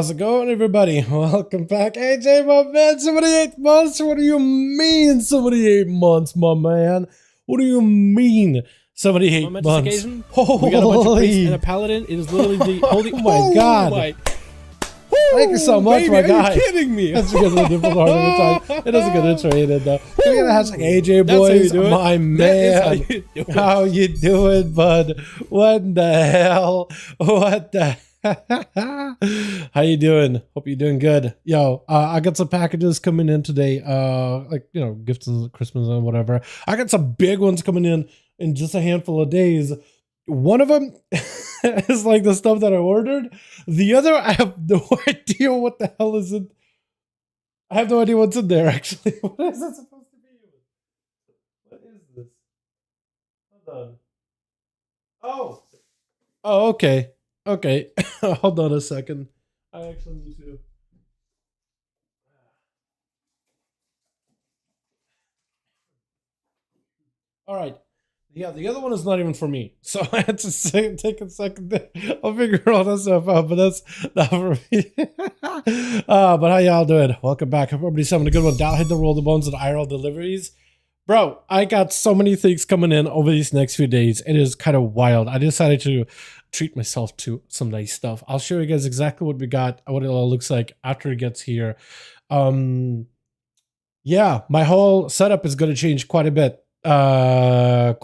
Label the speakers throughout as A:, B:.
A: How's it going, everybody? Welcome back. AJ, my man, 78 months? What do you mean 78 months, my man? What do you mean 78 months?
B: Occasion, we got a bunch of priests and a paladin. It is literally the holy...
A: Oh my god. Thank you so much,
B: baby,
A: my guy.
B: Are you kidding me?
A: That's because of the different part of the time. It doesn't get iterated, though. We're gonna have like AJ boys, my man. How you doing, bud? What the hell? What the How you doing? Hope you're doing good. Yo, I got some packages coming in today. Like, you know, gifts and Christmas and whatever. I got some big ones coming in just a handful of days. One of them is like the stuff that I ordered. The other, I have no idea what the hell is it. I have no idea what's in there, actually. What is that supposed to be? What is this? Hold on. Oh, okay. Okay, hold on a second. I actually need to. All right. Yeah, the other one is not even for me. So I had to take a second there. I'll figure all that stuff out, but that's not for me. But how y'all doing? Welcome back. Hope everybody's having a good one. Down hit the roll the bones and IRL deliveries. Bro, I got so many things coming in over these next few days. It is kind of wild. I decided to treat myself to some nice stuff. I'll show you guys exactly what we got, what it all looks like after it gets here. Yeah, my whole setup is going to change quite a bit. So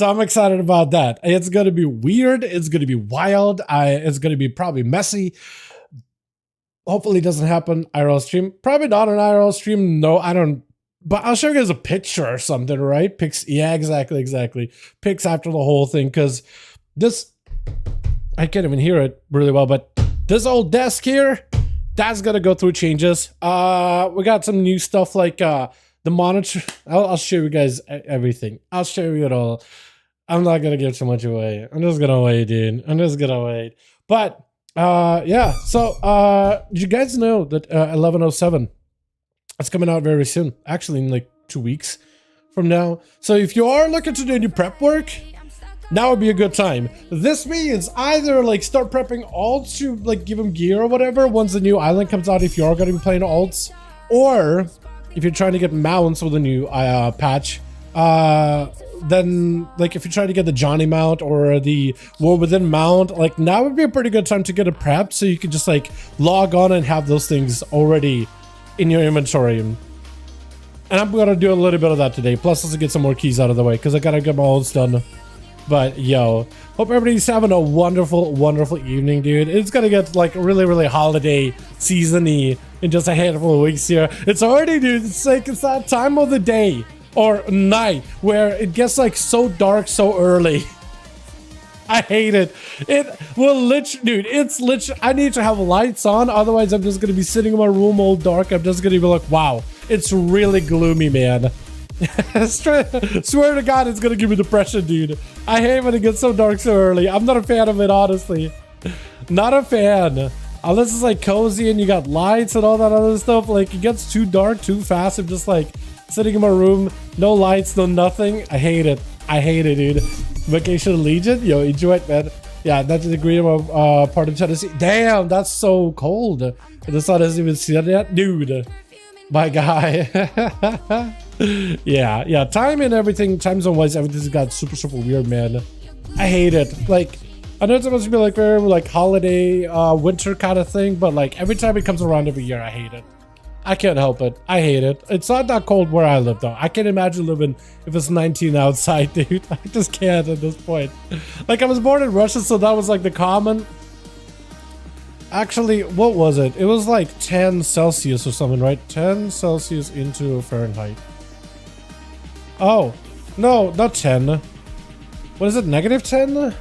A: I'm excited about that. It's going to be weird. It's going to be wild. It's going to be probably messy. Hopefully it doesn't happen IRL stream. Probably not an IRL stream. No, I don't. But I'll show you guys a picture or something, right? Pics. Yeah, exactly. Pics after the whole thing, because this, I can't even hear it really well, but this old desk here, that's gonna go through changes. We got some new stuff like the monitor. I'll show you guys everything. I'll show you it all. I'm not gonna give too much away. I'm just gonna wait, dude. I'm just gonna wait. But yeah. So did you guys know that 1107? It's coming out very soon, actually in like 2 weeks from now. So if you are looking to do any prep work, now would be a good time. This means either like start prepping alts to like give them gear or whatever once the new island comes out if you are going to be playing alts, or if you're trying to get mounts with a new patch, then like if you're trying to get the Johnny mount or the War Within mount, like now would be a pretty good time to get a prep so you can just like log on and have those things already in your inventory. And I'm gonna do a little bit of that today, plus let's get some more keys out of the way because I gotta get my olds done. But yo, hope everybody's having a wonderful evening, dude. It's gonna get like really holiday season-y in just a handful of weeks here. It's already, dude, it's like it's that time of the day or night where it gets like so dark so early. I hate it. It will literally, dude, it's literally, I need to have lights on, otherwise I'm just gonna be sitting in my room all dark. I'm just gonna be like, wow, it's really gloomy, man. Swear to God, it's gonna give me depression, dude. I hate when it gets so dark so early. I'm not a fan of it, honestly. Not a fan. Unless it's like cozy and you got lights and all that other stuff. Like it gets too dark too fast. I'm just like sitting in my room, no lights, no nothing. I hate it. I hate it, dude. Vacation Legion, yo, enjoy it, man. Yeah, that's the green part of Tennessee. Damn, that's so cold. The sun hasn't even set yet, dude. My guy. yeah. Time and everything, time zone wise, everything's got super weird, man. I hate it. Like, I know it's supposed to be like very like holiday, winter kind of thing, but like every time it comes around every year, I hate it. I can't help it. I hate it. It's not that cold where I live, though. I can't imagine living if it's 19 outside, dude. I just can't at this point. Like, I was born in Russia, so that was like the common. Actually, what was it? It was like 10 Celsius or something, right? 10 Celsius into Fahrenheit. Oh, no, not 10. What is it? Negative 10?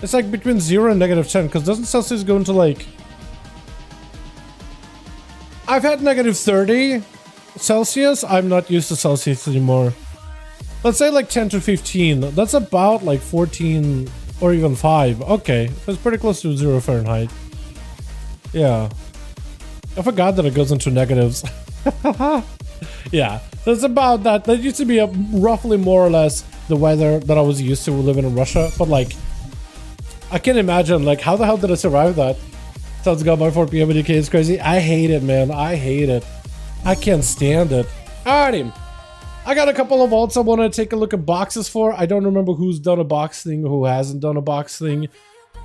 A: It's like between 0 and negative 10, because doesn't Celsius go into like... I've had negative 30 Celsius. I'm not used to Celsius anymore. Let's say like 10 to 15. That's about like 14 or even 5. Okay, that's pretty close to 0 Fahrenheit. Yeah. I forgot that it goes into negatives. Yeah, so it's about that. That used to be roughly more or less the weather that I was used to living in Russia. But like, I can't imagine, like, how the hell did I survive that? Sounds gone by 4 p.m. in UK is crazy. I hate it, man. I hate it. I can't stand it. Alrighty. I got a couple of vaults I want to take a look at boxes for. I don't remember who's done a box thing, who hasn't done a box thing.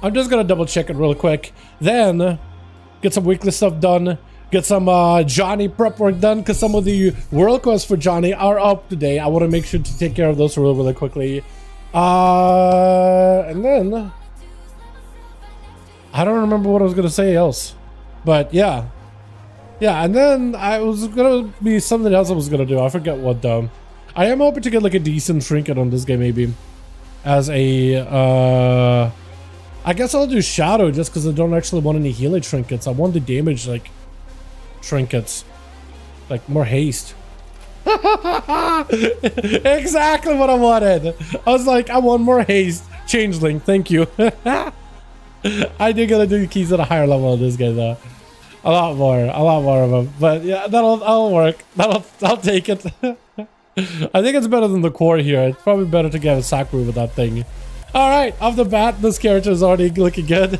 A: I'm just going to double check it real quick. Then, get some weekly stuff done. Get some Johnny prep work done, because some of the world quests for Johnny are up today. I want to make sure to take care of those really quickly. And then... I don't remember what I was going to say else. But, yeah. Yeah, and then I was gonna be something else I was gonna do. I forget what though. I am hoping to get like a decent trinket on this game maybe. As a I guess I'll do shadow just because I don't actually want any healing trinkets. I want the damage like trinkets. Like more haste. Exactly what I wanted. I was like, I want more haste. Changeling, thank you. I do gotta do keys at a higher level of this guy though. A lot more of them. But yeah, that'll work. I'll take it. I think it's better than the core here. It's probably better to get a Sakura with that thing. Alright, off the bat, this character is already looking good.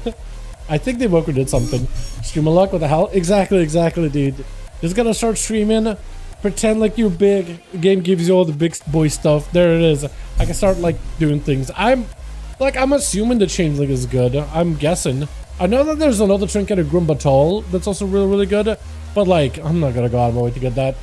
A: I think they Woku did something. Stream of luck, what the hell? Exactly, dude. Just gonna start streaming. Pretend like you're big. The game gives you all the big boy stuff. There it is. I can start like doing things. I'm assuming the changeling is good. I'm guessing. I know that there's another trinket of Grumbatol that's also really good, but like, I'm not gonna go out of my way to get that.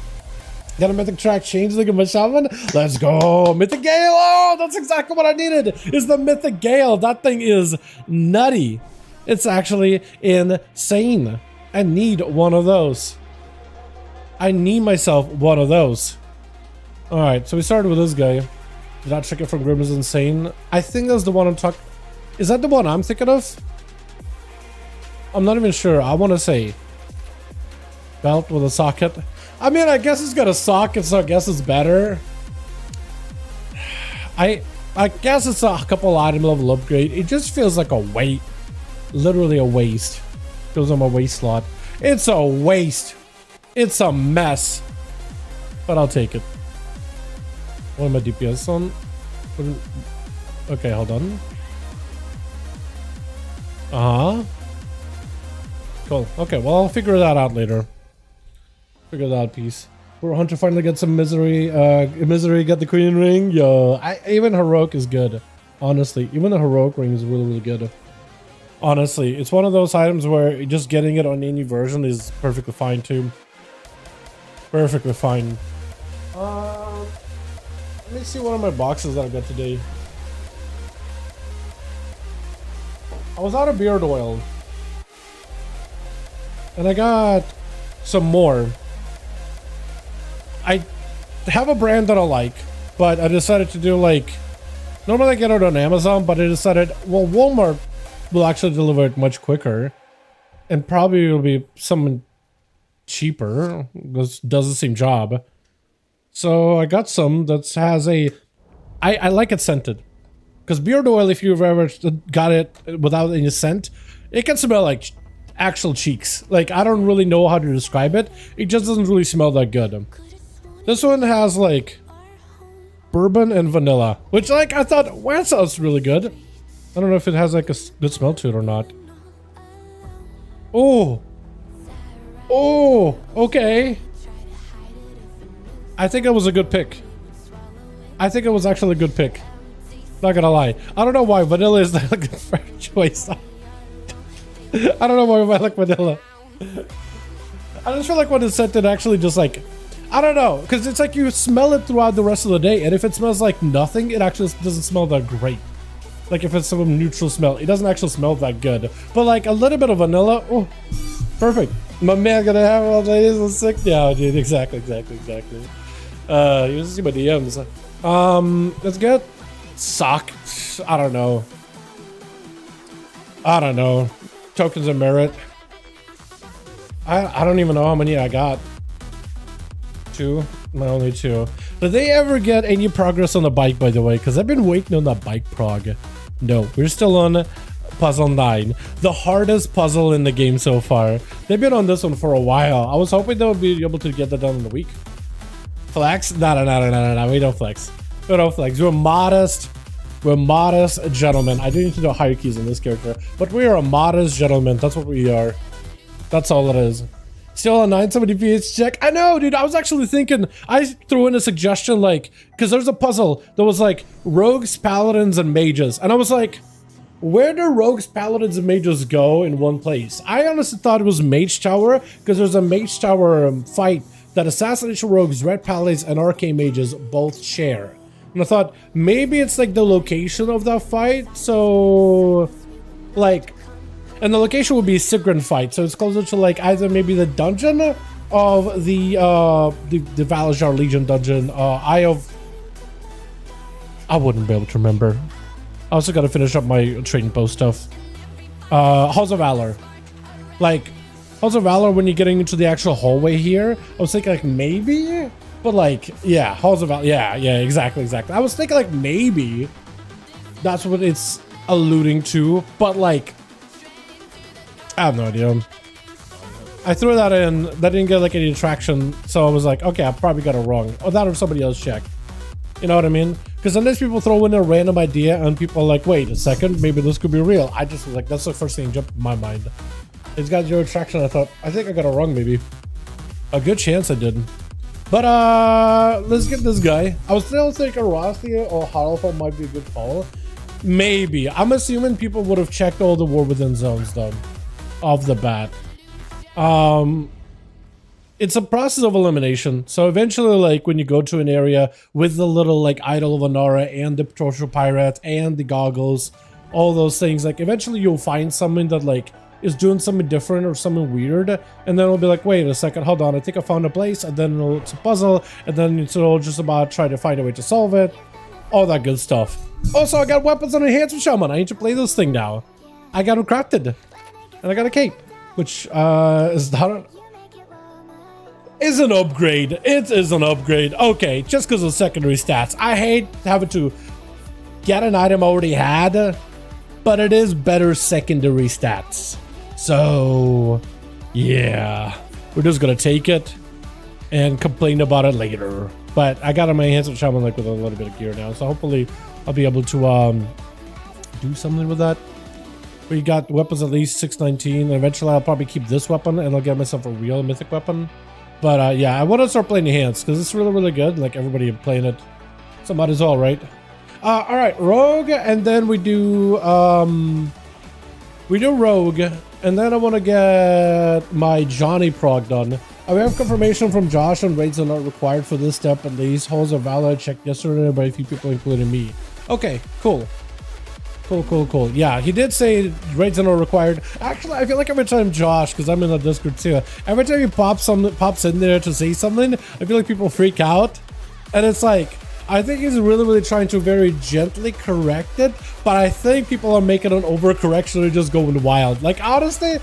A: Got a Mythic track changeling in my shaman? Let's go! Mythic Gale! Oh, that's exactly what I needed! Is the Mythic Gale! That thing is nutty! It's actually insane. I need one of those. I need myself one of those. Alright, so we started with this guy. That trinket from Grim is insane. I think that's the one I'm talking... Is that the one I'm thinking of? I'm not even sure. I want to say belt with a socket. I mean, I guess it's got a socket, so I guess it's better. I guess it's a couple item level upgrade. It just feels like a weight. Literally a waste. Goes on my waste slot. It's a waste. It's a mess. But I'll take it. What am I DPS on? Okay, hold on. Uh-huh. Cool. Okay, well, I'll figure that out later. Figure that out, piece. We're Hunter finally get some misery. Misery got the queen ring. Yo, even heroic is good. Honestly, even the heroic ring is really good. Honestly, it's one of those items where just getting it on any version is perfectly fine too. Perfectly fine. Let me see one of my boxes that I got today. I was out of beard oil. And I got some more. I have a brand that I like, but I decided to do like... Normally I get it on Amazon, but I decided, well, Walmart will actually deliver it much quicker. And probably will be something cheaper. This does the same job. So I got some that has a... I like it scented. Because beard oil, if you've ever got it without any scent, it can smell like... actual cheeks. Like, I don't really know how to describe it. It just doesn't really smell that good. This one has like bourbon and vanilla, which like I thought, well, that sounds really good. I don't know if it has like a good smell to it or not. Oh, okay. I think it was a good pick. I think it was actually a good pick. Not gonna lie. I don't know why vanilla is not a good choice. I don't know why I like vanilla. I just feel like when it's scented, actually just like, I don't know, because it's like you smell it throughout the rest of the day, and if it smells like nothing, it actually doesn't smell that great. Like if it's some neutral smell, it doesn't actually smell that good. But like a little bit of vanilla, oh, perfect. My man gonna have all day. This is sick. Yeah, dude, exactly. You see my DMs. Let's get sock. I don't know. Tokens of merit. I don't even know how many I got. 2? My only 2. Did they ever get any progress on the bike, by the way? Because I've been waiting on that bike prog. No, we're still on puzzle 9. The hardest puzzle in the game so far. They've been on this one for a while. I was hoping they would be able to get that done in a week. Flex? No. We don't flex. We don't flex. We're modest. We're modest gentlemen. I do need to know hierarchies in this character, but we are a modest gentleman. That's what we are. That's all it is. Still a 970 PH check. I know, dude. I was actually thinking, I threw in a suggestion, like, because there's a puzzle that was like rogues, paladins, and mages. And I was like, where do rogues, paladins, and mages go in one place? I honestly thought it was Mage Tower, because there's a Mage Tower fight that assassination rogues, red paladins, and arcane mages both share. And I thought maybe it's like the location of that fight. So, like, and the location would be a Sigrid fight, so it's closer to like either maybe the dungeon of the Valajar Legion dungeon. I wouldn't be able to remember. I also got to finish up my trading post stuff. Halls of Valor, like Halls of Valor. When you're getting into the actual hallway here, I was thinking like maybe, but like yeah, Halls of Valor. Yeah, exactly. I was thinking like maybe that's what it's alluding to, but like. I have no idea. I threw that in. That didn't get like any traction, so I was like, okay, I probably got it wrong. Or that or somebody else checked. You know what I mean? Because sometimes people throw in a random idea and people are like, wait a second, maybe this could be real. I just was like, that's the first thing that jumped in my mind. It's got zero traction. I thought, I think I got it wrong maybe. A good chance I did. But let's get this guy. I was still thinking Rothia or Haralfo might be a good call. Maybe. I'm assuming people would have checked all the War Within zones though. Off the bat. It's a process of elimination. So eventually, like when you go to an area with the little like Idol of Onara and the Torture Pirate and the goggles, all those things, like eventually you'll find something that like is doing something different or something weird, and then it'll be like, wait a second, hold on, I think I found a place, and then it's a puzzle, and then it'll just about try to find a way to solve it. All that good stuff. Also, I got weapons on Enhancement Shaman. I need to play this thing now. I got them crafted. And I got a cape, which is an upgrade. It is an upgrade. Okay, just because of secondary stats. I hate having to get an item I already had, but it is better secondary stats. So, yeah. We're just going to take it and complain about it later. But I got on my hands with Shaman like with a little bit of gear now, so hopefully I'll be able to do something with that. We got weapons at least 619. Eventually, I'll probably keep this weapon and I'll get myself a real mythic weapon. But yeah, I want to start playing the hands because it's really, really good. Like everybody playing it, so might as well, right? All right, rogue, and then we do rogue, and then I want to get my Johnny prog done. We have confirmation from Josh on raids are not required for this step at least. Halls of Valor checked yesterday by a few people, including me. Okay, cool. Cool. Yeah, he did say raids are not required. Actually, I feel like every time Josh, because I'm in the Discord too, every time he pops in there to say something, I feel like people freak out. And it's like, I think he's really, really trying to very gently correct it, but I think people are making an overcorrection and just going wild. Like, honestly,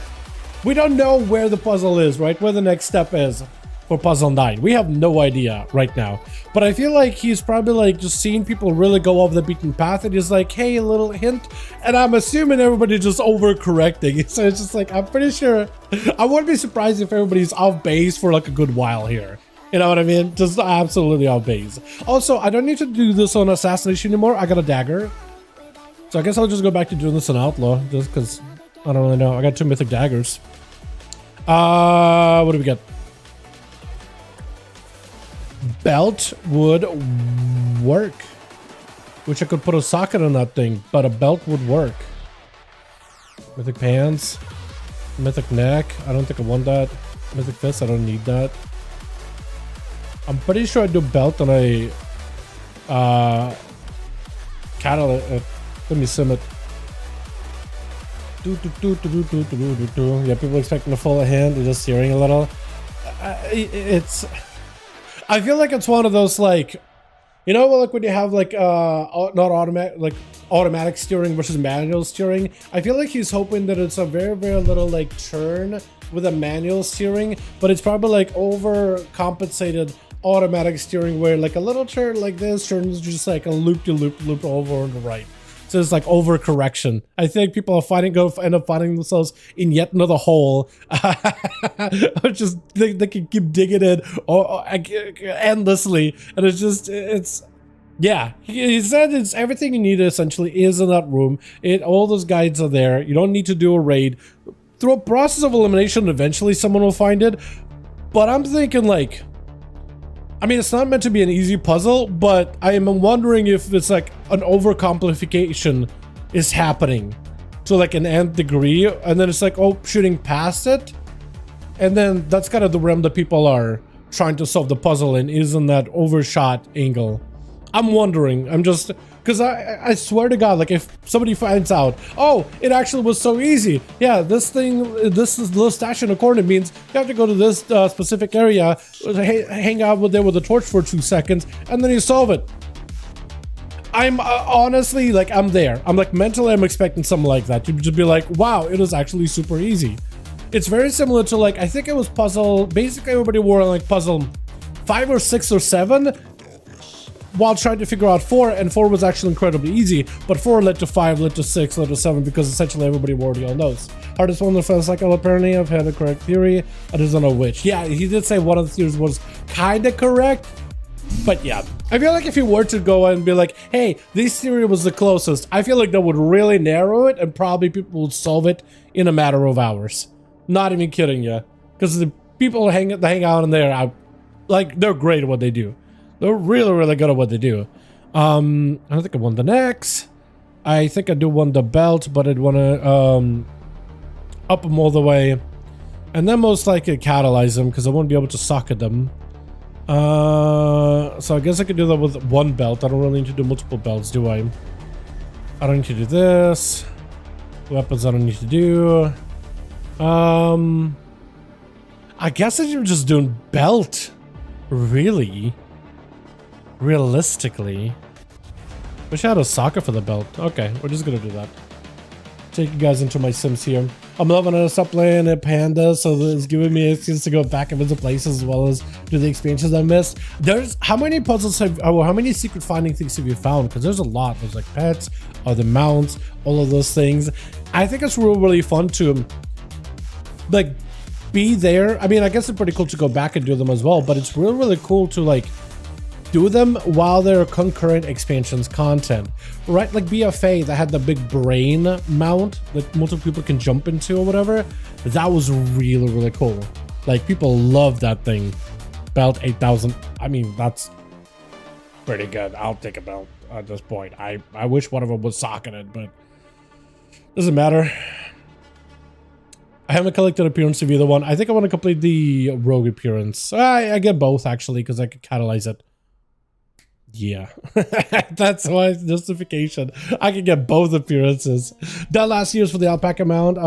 A: we don't know where the puzzle is, right? Where the next step is for puzzle 9. We have no idea right now. But I feel like he's probably like just seeing people really go off the beaten path and he's like, hey, a little hint. And I'm assuming everybody's just overcorrecting. So it's just like, I'm pretty sure, I wouldn't be surprised if everybody's off base for like a good while here. You know what I mean? Just absolutely off base. Also, I don't need to do this on Assassination anymore. I got a dagger. So I guess I'll just go back to doing this on Outlaw just because I don't really know. I got 2 mythic daggers. What do we got? Belt would work, which I could put a socket on that thing, but a belt would work. Mythic pants, mythic neck. I don't think I want that. Mythic fist. I don't need that. I'm pretty sure I do belt on a catalyst. Let me sim it. Yeah, people expecting a full hand. They're just steering a little. I feel like it's one of those, like, you know, like when you have like not automatic, like automatic steering versus manual steering. I feel like he's hoping that it's a very, very little like turn with a manual steering, but it's probably like overcompensated automatic steering where like a little turn like this turns just like a loop over on the right. So it's like overcorrection. I think people are end up finding themselves in yet another hole. Just they can keep digging in or endlessly, and it's Yeah, he said it's everything you need essentially is in that room. All those guides are there. You don't need to do a raid. Through a process of elimination, eventually someone will find it. But I'm thinking like, I mean, it's not meant to be an easy puzzle, but I am wondering if it's like an overcomplication is happening to like an nth degree, and then it's like, oh, shooting past it. And then that's kind of the realm that people are trying to solve the puzzle in, isn't that overshot angle. I'm wondering, I'm just, because I swear to God, like if somebody finds out, oh, it actually was so easy. Yeah, this little stash in a corner means you have to go to this specific area, hang out there with a torch for 2 seconds, and then you solve it. I'm honestly, like, I'm there. I'm like, mentally, I'm expecting something like that. You'd just be like, wow, it was actually super easy. It's very similar to like, I think it was puzzle, basically everybody were on like puzzle 5 or 6 or 7, while trying to figure out 4, and 4 was actually incredibly easy, but 4 led to 5, led to 6, led to 7, because essentially everybody already all knows. Hardest one in the first cycle, apparently. I've had a correct theory. I just don't know which. Yeah, he did say one of the theories was kind of correct, but yeah. I feel like if you were to go and be like, hey, this theory was the closest, I feel like that would really narrow it, and probably people would solve it in a matter of hours. Not even kidding you. Because the people that hang out in there, like, they're great at what they do. They're really, really good at what they do. I don't think I won the next. I think I do want the belt, but I'd want to up them all the way. And then most likely catalyze them, because I won't be able to socket them. So I guess I could do that with one belt. I don't really need to do multiple belts, do I? I don't need to do this. Weapons I don't need to do. I guess I'm just doing belt. Really? Realistically. Wish I had a socket for the belt. Okay, we're just gonna do that. Take you guys into my sims here. I'm loving it. Stop playing at Panda, so it's giving me an excuse to go back and visit places as well as do the expansions I missed. There's how many puzzles have, or how many secret finding things have you found? Because there's a lot. There's like pets, other mounts, all of those things. I think it's really, really fun to like be there. I mean, I guess it's pretty cool to go back and do them as well, but it's really, really cool to like do them while they're concurrent expansions content, right? Like BFA that had the big brain mount that multiple people can jump into or whatever. That was really, really cool. Like people love that thing. Belt 8000. I mean, that's pretty good. I'll take a belt at this point. I wish one of them was socketed, but doesn't matter. I haven't collected appearance of either one. I think I want to complete the rogue appearance. I get both actually, because I could catalyze it. Yeah, that's why justification. I can get both appearances. Done last year's for the alpaca mount.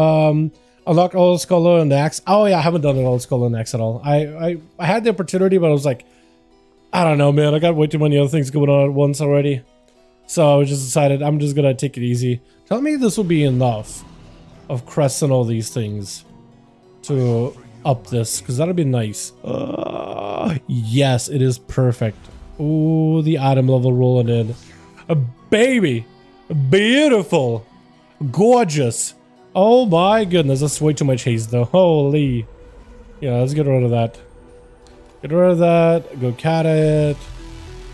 A: Unlock all Scholar and Axe. Oh yeah, I haven't done it all Scholar and Axe at all. I had the opportunity, but I was like, I don't know, man. I got way too many other things going on at once already. So I just decided I'm just gonna take it easy. Tell me this will be enough of crests and all these things to up this, because that'll be nice. Yes, it is perfect. Ooh, the item level rolling in. A baby. Beautiful. Gorgeous. Oh my goodness. That's way too much haste though. Holy. Yeah, let's get rid of that. Get rid of that. Go cat it.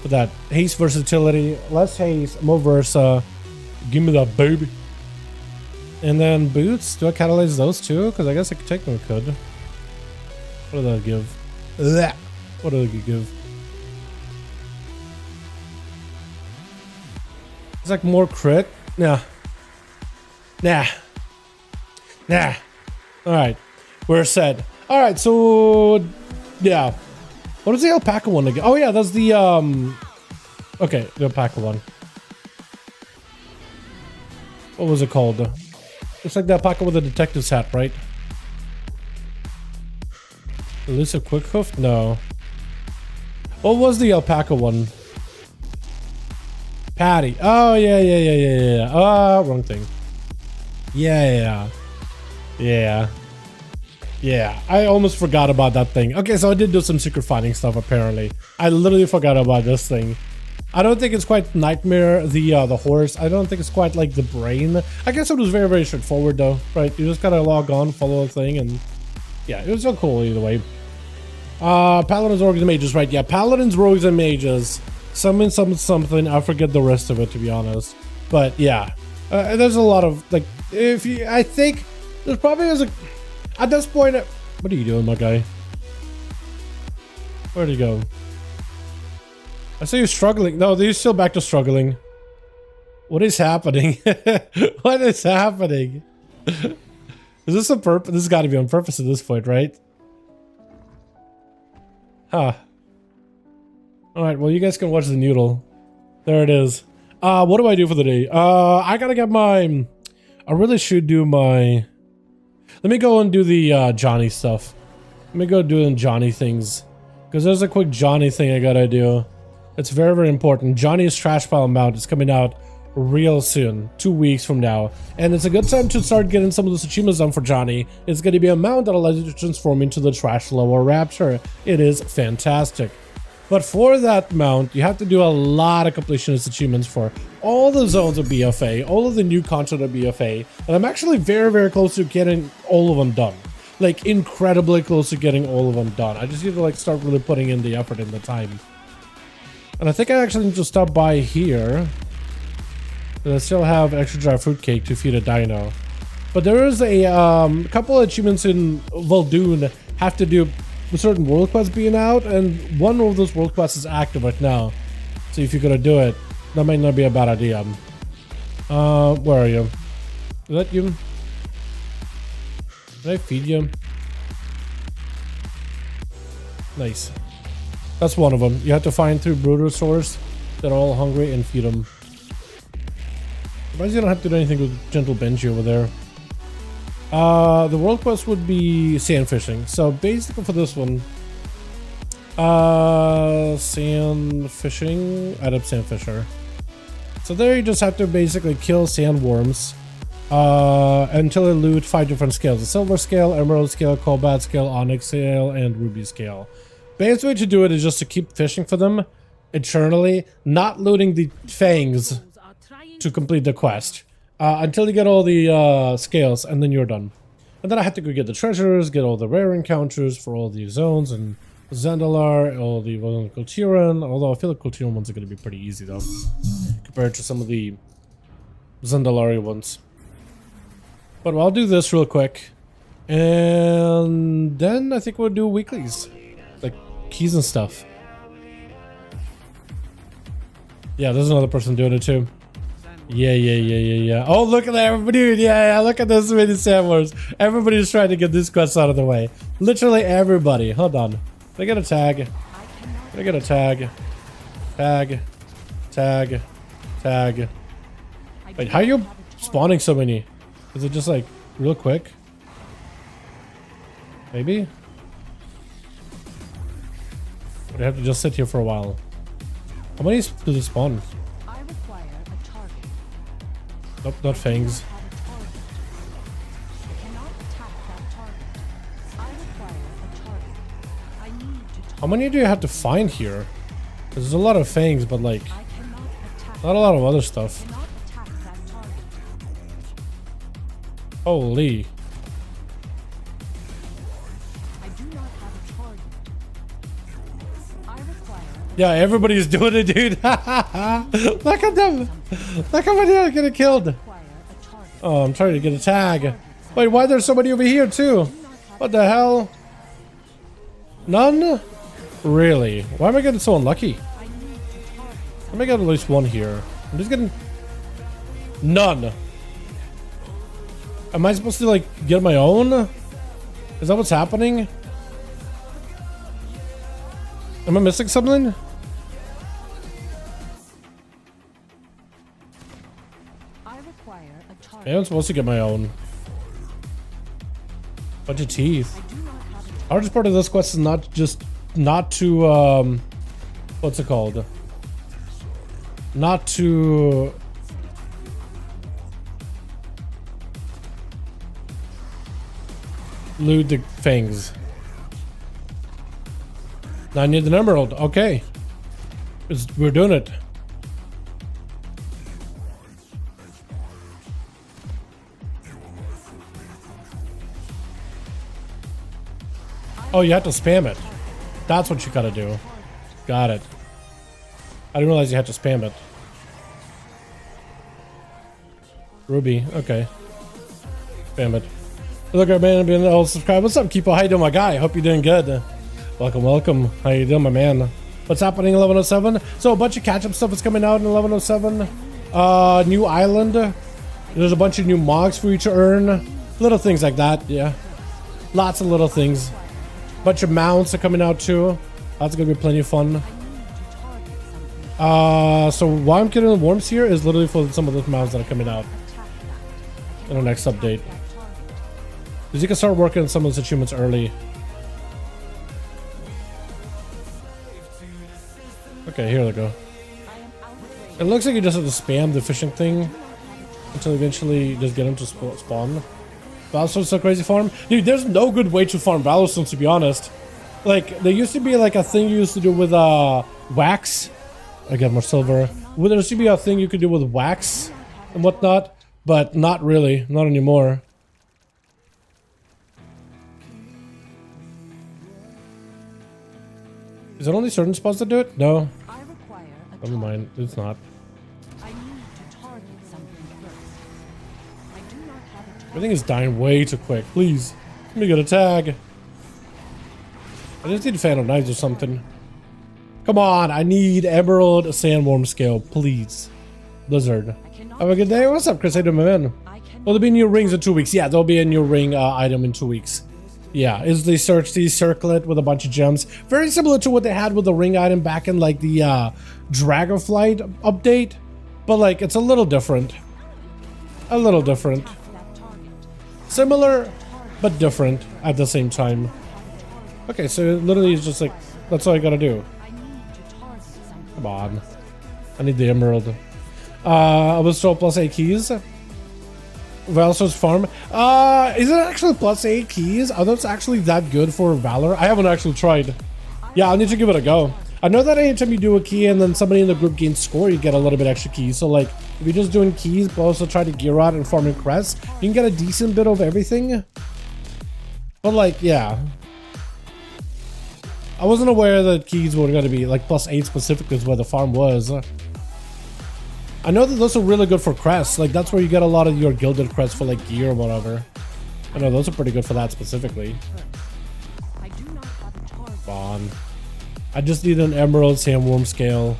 A: Put that haste versatility. Less haste. More versa. Give me that baby. And then boots. Do I catalyze those too? Because I guess I technically could. What do they give? What do they give? It's like more crit. Nah. Alright. We're set. Alright, so yeah. What is the alpaca one again? Oh yeah, that's the okay, the alpaca one. What was it called? It's like the alpaca with the detective's hat, right? Elusive quick hoof? No. What was the alpaca one? Patty. Oh, yeah. Oh, wrong thing. Yeah. I almost forgot about that thing. Okay, so I did do some secret finding stuff, apparently. I literally forgot about this thing. I don't think it's quite Nightmare, the horse. I don't think it's quite like the brain. I guess it was very, very straightforward, though, right? You just gotta log on, follow a thing, and yeah, it was so cool either way. Paladins, Rogues, and Mages, right? Yeah, Paladins, Rogues, and Mages. something. I forget the rest of it, to be honest. But yeah, there's a lot of like. I think there's probably at this point. What are you doing, my guy? Where'd he go? I see you struggling. No, you're still back to struggling. What is happening? What is happening? Is this on purpose? This has got to be on purpose at this point, right? Huh. Alright, well, you guys can watch the noodle. There it is. What do I do for the day? I gotta get my... I really should do my... Let me go and do the Johnny stuff. Let me go do the Johnny things. Because there's a quick Johnny thing I gotta do. It's very, very important. Johnny's Trash Pile Mount is coming out real soon, 2 weeks from now, and it's a good time to start getting some of those achievements done for Johnny. It's going to be a mount that allows you to transform into the Trash Lower Raptor. It is fantastic. But for that mount, you have to do a lot of completionist achievements for all the zones of BFA, all of the new content of BFA, and I'm actually very, very close to getting all of them done. Like, incredibly close to getting all of them done. I just need to, like, start really putting in the effort and the time. And I think I actually need to stop by here. I still have extra dry fruitcake to feed a dino. But there is a couple of achievements in Voldoon have to do with certain world quests being out, and one of those world quests is active right now. So if you're gonna do it, that might not be a bad idea. Where are you? Is that you? Did I feed you? Nice. That's one of them. You have to find 3 Brutosaurs that are all hungry and feed them. Otherwise you don't have to do anything with Gentle Benji over there. The world quest would be sand fishing. So basically for this one, sand fishing, add up sand fisher. So there you just have to basically kill sandworms until you loot 5 different scales: the silver scale, emerald scale, cobalt scale, onyx scale, and ruby scale. Best way to do it is just to keep fishing for them eternally, not looting the fangs to complete the quest until you get all the scales, and then you're done. And then I have to go get the treasures, get all the rare encounters for all the zones, and Zandalar, all the Kultiran, although I feel like Kultiran ones are going to be pretty easy though, compared to some of the Zandalari ones. But I'll do this real quick, and then I think we'll do weeklies, like keys and stuff. Yeah, there's another person doing it too. Yeah. Oh, look at that, dude. Yeah, look at those many sandworms. Everybody's trying to get this quest out of the way. Literally everybody. Hold on. Can I get a tag? Can I get a tag? Tag. Wait, how are you spawning so many? Is it just like real quick? Maybe? Or do I have to just sit here for a while? How many do they spawn? Nope, not fangs. How many do you have to find here? Because there's a lot of fangs, but like, not a lot of other stuff. Holy. Yeah, everybody's doing it, dude. Look at them. Look how many are getting killed. Oh, I'm trying to get a tag. Wait, why are there so many over here too? What the hell? None? Really? Why am I getting so unlucky? Let me get at least one here. I'm just getting... None. Am I supposed to like get my own? Is that what's happening? Am I missing something? Maybe I'm supposed to get my own. Bunch of teeth. Hardest part of this quest is not to what's it called? Not to loot the fangs. Now I need an emerald. Okay. We're doing it. Oh, you have to spam it. That's what you gotta do. Got it. I didn't realize you had to spam it. Ruby, okay. Spam it. Look, our man, being all subscribed. What's up, Keepo? How you doing, my guy? Hope you're doing good. Welcome, welcome. How you doing, my man? What's happening in 1107? So a bunch of catch-up stuff is coming out in 1107. New island. There's a bunch of new mogs for you to earn. Little things like that, yeah. Lots of little things. Bunch of mounts are coming out too. That's gonna be plenty of fun. So why I'm getting the worms here is literally for some of those mounts that are coming out in the next update. Because you can start working on some of those achievements early. Okay, here we go. It looks like you just have to spam the fishing thing until eventually you just get them to spawn. Valor's so crazy farm. Dude, there's no good way to farm Valorstones, to be honest. Like, there used to be like a thing you used to do with wax. I get more silver. Well, there used to be a thing you could do with wax and whatnot, but not really. Not anymore. Is it only certain spots that do it? No. Never mind. It's not. Everything is dying way too quick. Please. Let me get a tag. I just need a fan of knives or something. Come on. I need emerald sandworm scale. Please. Blizzard. Have a good day. What's up, Chris? How you doing, my man? Will there be new rings in 2 weeks? Yeah, there'll be a new ring item in 2 weeks. Yeah, is the search the circlet with a bunch of gems. Very similar to what they had with the ring item back in like the Dragonflight update. But like, it's a little different. A little different. Similar, but different at the same time. Okay, so literally it's just like, that's all I gotta do. Come on. I need the emerald. I was told +8 keys. Valor's farm. Is it actually +8 keys? Are those actually that good for Valor? I haven't actually tried. Yeah, I need to give it a go. I know that anytime you do a key and then somebody in the group gains score, you get a little bit extra keys. So like, if you're just doing keys, but also try to gear out and farming crests, you can get a decent bit of everything. But like, yeah. I wasn't aware that keys were going to be like +8 specifically is where the farm was. I know that those are really good for crests. Like, that's where you get a lot of your gilded crests for like gear or whatever. I know those are pretty good for that specifically. Bon. I just need an emerald sandworm scale.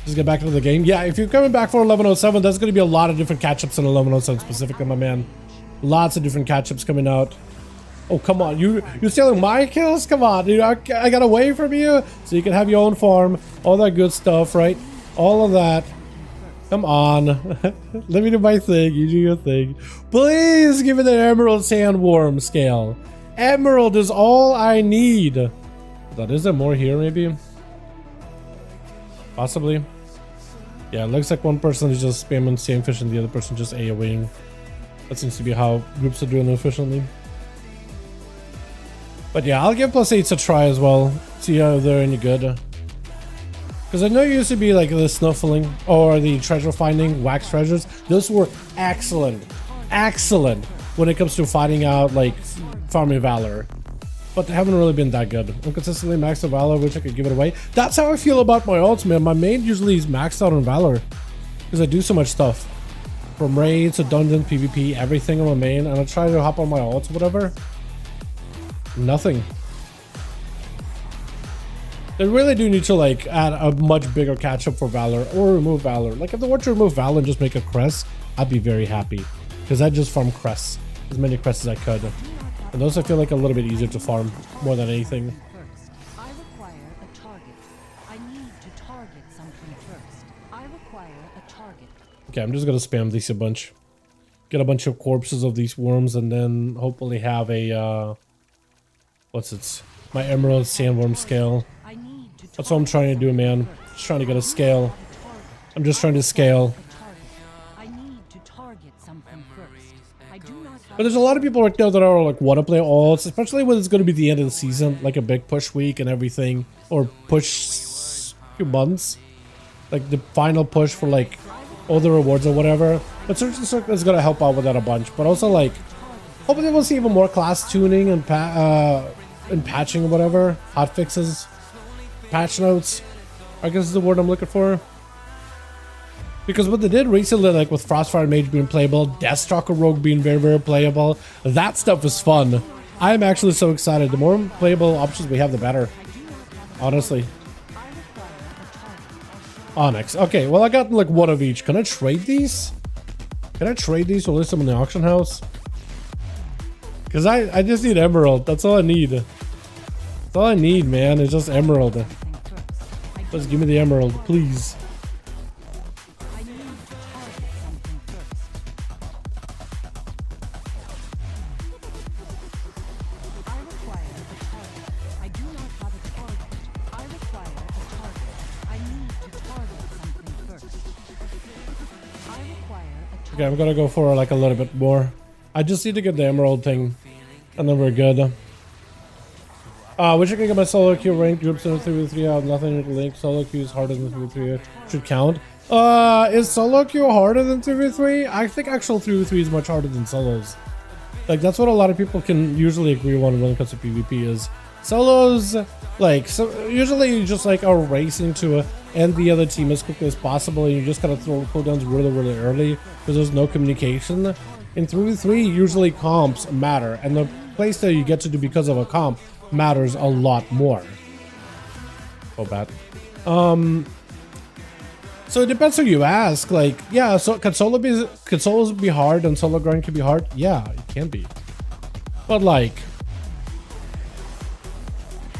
A: Just get back into the game. Yeah, if you're coming back for 1107, there's going to be a lot of different catch-ups in 1107 specifically, my man. Lots of different catch-ups coming out. Oh, come on. You're stealing my kills? Come on, dude. I got away from you so you can have your own farm. All that good stuff, right? All of that. Come on. Let me do my thing. You do your thing. Please give me the emerald sandworm scale. Emerald is all I need. Is there more here, maybe? Possibly. Yeah, it looks like one person is just spamming sandfish and the other person just AoEing. That seems to be how groups are doing it efficiently. But yeah, I'll give +8s a try as well. See how they're any good. Because I know it used to be like the snuffling or the treasure finding, wax treasures. Those were excellent. Excellent when it comes to finding out like farming Valor. But they haven't really been that good. I'm consistently maxed out Valor, which I could give it away. That's how I feel about my ults, man. My main usually is maxed out on Valor. Because I do so much stuff. From raids to dungeon, PvP, everything on my main. And I try to hop on my ults, whatever. Nothing. They really do need to like add a much bigger catch up for Valor or remove Valor. Like if they were to remove Valor and just make a crest, I'd be very happy. Because I just farm crests. As many crests as I could. And those I feel like a little bit easier to farm more than anything.
C: I require a target. I need to target something first. I require a target.
A: Okay, I'm just gonna spam these a bunch. Get a bunch of corpses of these worms and then hopefully have a what's it? My emerald sandworm scale. That's what I'm trying to do, man. Just trying to get a scale. I'm just trying to scale. But there's a lot of people right now that are like want to play alts, especially when it's going to be the end of the season, like a big push week and everything, or push few months, like the final push for like all the rewards or whatever. But Search and Circle is going to help out with that a bunch. But also like, hopefully we'll see even more class tuning and in patching or whatever, hot fixes, patch notes, I guess is the word I'm looking for. Because what they did recently, like with Frostfire Mage being playable, Deathstalker Rogue being very, very playable, that stuff is fun. I am actually so excited. The more playable options we have, the better. Honestly. Onyx. Okay, well I got like one of each. Can I trade these? Can I trade these or list them in the auction house? Because I just need emerald. That's all I need. That's all I need, man. It's just emerald. Just give me the emerald, please. Okay, I'm gonna go for like a little bit more. I just need to get the emerald thing, and then we're good. Wish I could get my solo queue ranked groups in 3v3. I have nothing to link. Solo queue is harder than 3v3. Should count. Is solo queue harder than 3v3? I think actual 3v3 is much harder than solos. Like that's what a lot of people can usually agree on when it comes to PvP is solos. Like so usually you just like are racing to end the other team as quickly as possible, and you just gotta throw cooldowns really, really early because there's no communication. In 3v3, usually comps matter, and the playstyle you get to do because of a comp matters a lot more. Oh, bad. So it depends who you ask. Like, yeah, so could solos be hard and solo grind can be hard? Yeah, it can be. But like,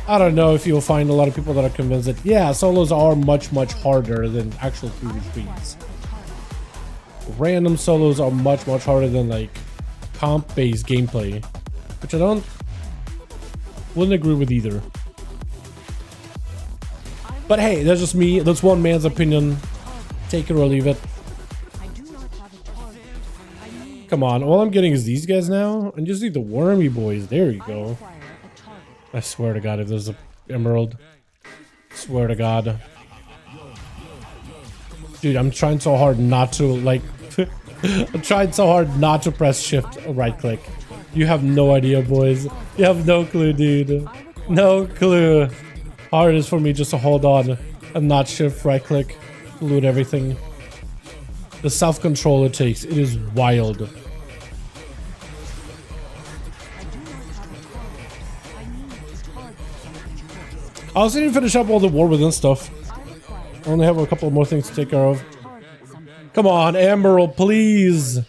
A: I don't know if you'll find a lot of people that are convinced that, yeah, solos are much, much harder than actual 3v3s. Random solos are much, much harder than like comp-based gameplay, which I wouldn't agree with either. But hey, that's just me. That's one man's opinion. Take it or leave it. Come on, all I'm getting is these guys now. And just need the wormy boys. There you go. I swear to God, if there's an emerald. Swear to God. Dude, I'm trying so hard not to, like... I'm trying so hard not to press shift or right click. You have no idea, boys. You have no clue, dude. No clue. Hard is for me just to hold on and not shift right click. Loot everything. The self-control it takes. It is wild. I also need to finish up all the War Within stuff. I only have a couple more things to take care of. Come on, Emerald, please.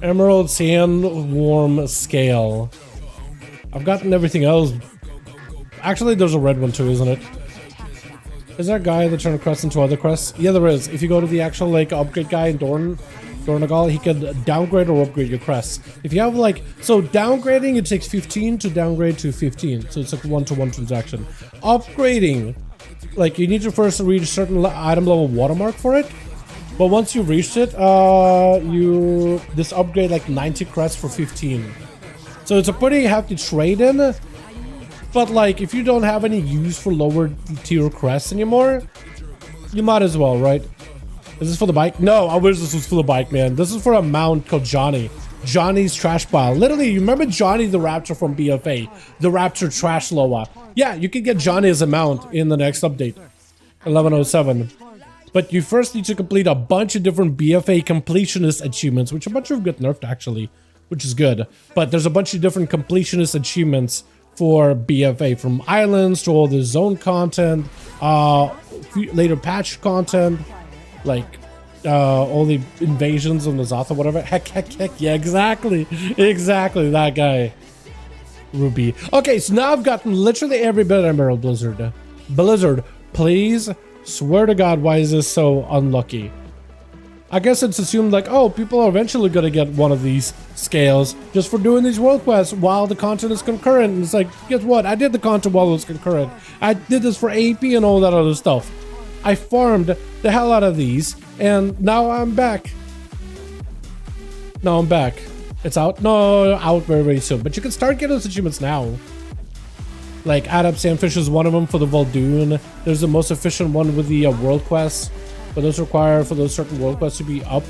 A: Emerald Sandworm Scale. I've gotten everything else. Actually, there's a red one too, isn't it? Is there a guy that turned crests into other crests? Yeah, there is. If you go to the actual like upgrade guy in Dornagal, he can downgrade or upgrade your crests. If you have like, so downgrading, it takes 15 to downgrade to 15. So it's like 1-to-1 transaction. Upgrading, like you need to first reach a certain item level watermark for it. But once you've reached it, you just upgrade like 90 crests for 15. So it's a pretty hefty trade-in. But like, if you don't have any use for lower tier crests anymore, you might as well, right? Is this for the bike? No, I wish this was for the bike, man. This is for a mount called Johnny. Johnny's trash pile. Literally, you remember Johnny the Raptor from BFA? The Raptor Trash Loa. Yeah, you can get Johnny as a mount in the next update. 1107. But you first need to complete a bunch of different BFA completionist achievements, which a bunch of them get nerfed actually, which is good. But there's a bunch of different completionist achievements for BFA, from islands to all the zone content, later patch content, like all the invasions on the Zatha, whatever. Heck, yeah, exactly that guy. Ruby. Okay, so now I've gotten literally every bit of Emerald Blizzard. Blizzard, please, swear to God, why is this so unlucky? I guess it's assumed like, oh, people are eventually gonna get one of these scales just for doing these world quests while the content is concurrent. And it's like, guess what? I did the content while it was concurrent. I did this for AP and all that other stuff. I farmed the hell out of these, and now I'm back. Now I'm back. It's out? No, out very, very soon. But you can start getting those achievements now. Like, Add Up Sandfish is one of them for the Voldoon. There's the most efficient one with the world quests. But those require for those certain world quests to be up,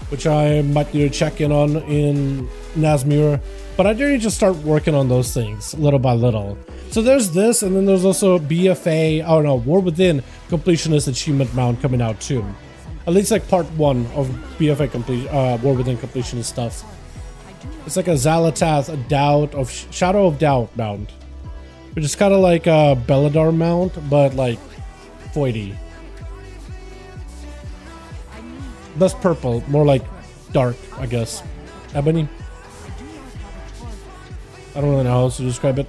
A: which I might need to check in on in Nazmir. But I do need to start working on those things little by little. So there's this, and then there's also BFA, oh no, War Within Completionist Achievement Mount coming out too. At least like part 1 of BFA War Within Completionist stuff. It's like a Xalatath, a Doubt of Shadow of Doubt mount. Which is kind of like a Belladar mount, but like voidy. Less purple, more like dark, I guess. Ebony? I don't really know how else to describe it.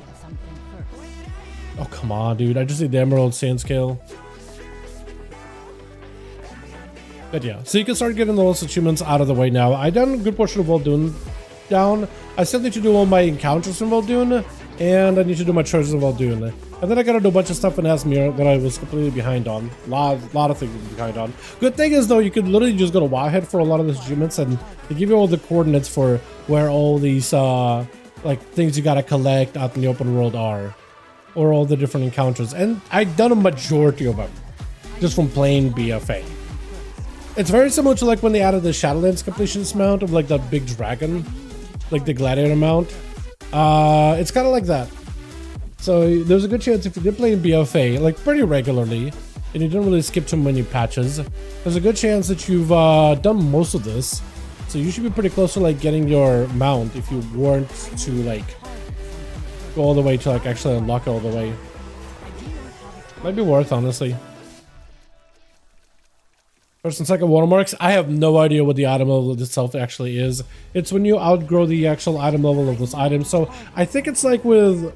A: Oh, come on, dude. I just need the Emerald Sand Scale. But yeah, so you can start getting those achievements out of the way now. I done a good portion of Vol'dun down. I still need to do all my encounters in Vol'dun, and I need to do my treasures in Vol'dun. And then I gotta do a bunch of stuff in Asmir that I was completely behind on. Lot of things behind on. Good thing is though, you could literally just go to Wowhead for a lot of these achievements, and they give you all the coordinates for where all these like things you gotta collect out in the open world are, or all the different encounters. And I've done a majority of them just from playing BFA. It's very similar to like when they added the Shadowlands completionist mount of like that big dragon, like the gladiator mount. It's kind of like that. So there's a good chance if you did play in BFA like pretty regularly and you didn't really skip too many patches, there's a good chance that you've done most of this. So you should be pretty close to like getting your mount if you weren't to like go all the way to like actually unlock it all the way. Might be worth, honestly. First and second watermarks, I have no idea what the item level itself actually is. It's when you outgrow the actual item level of those items. So I think it's like with,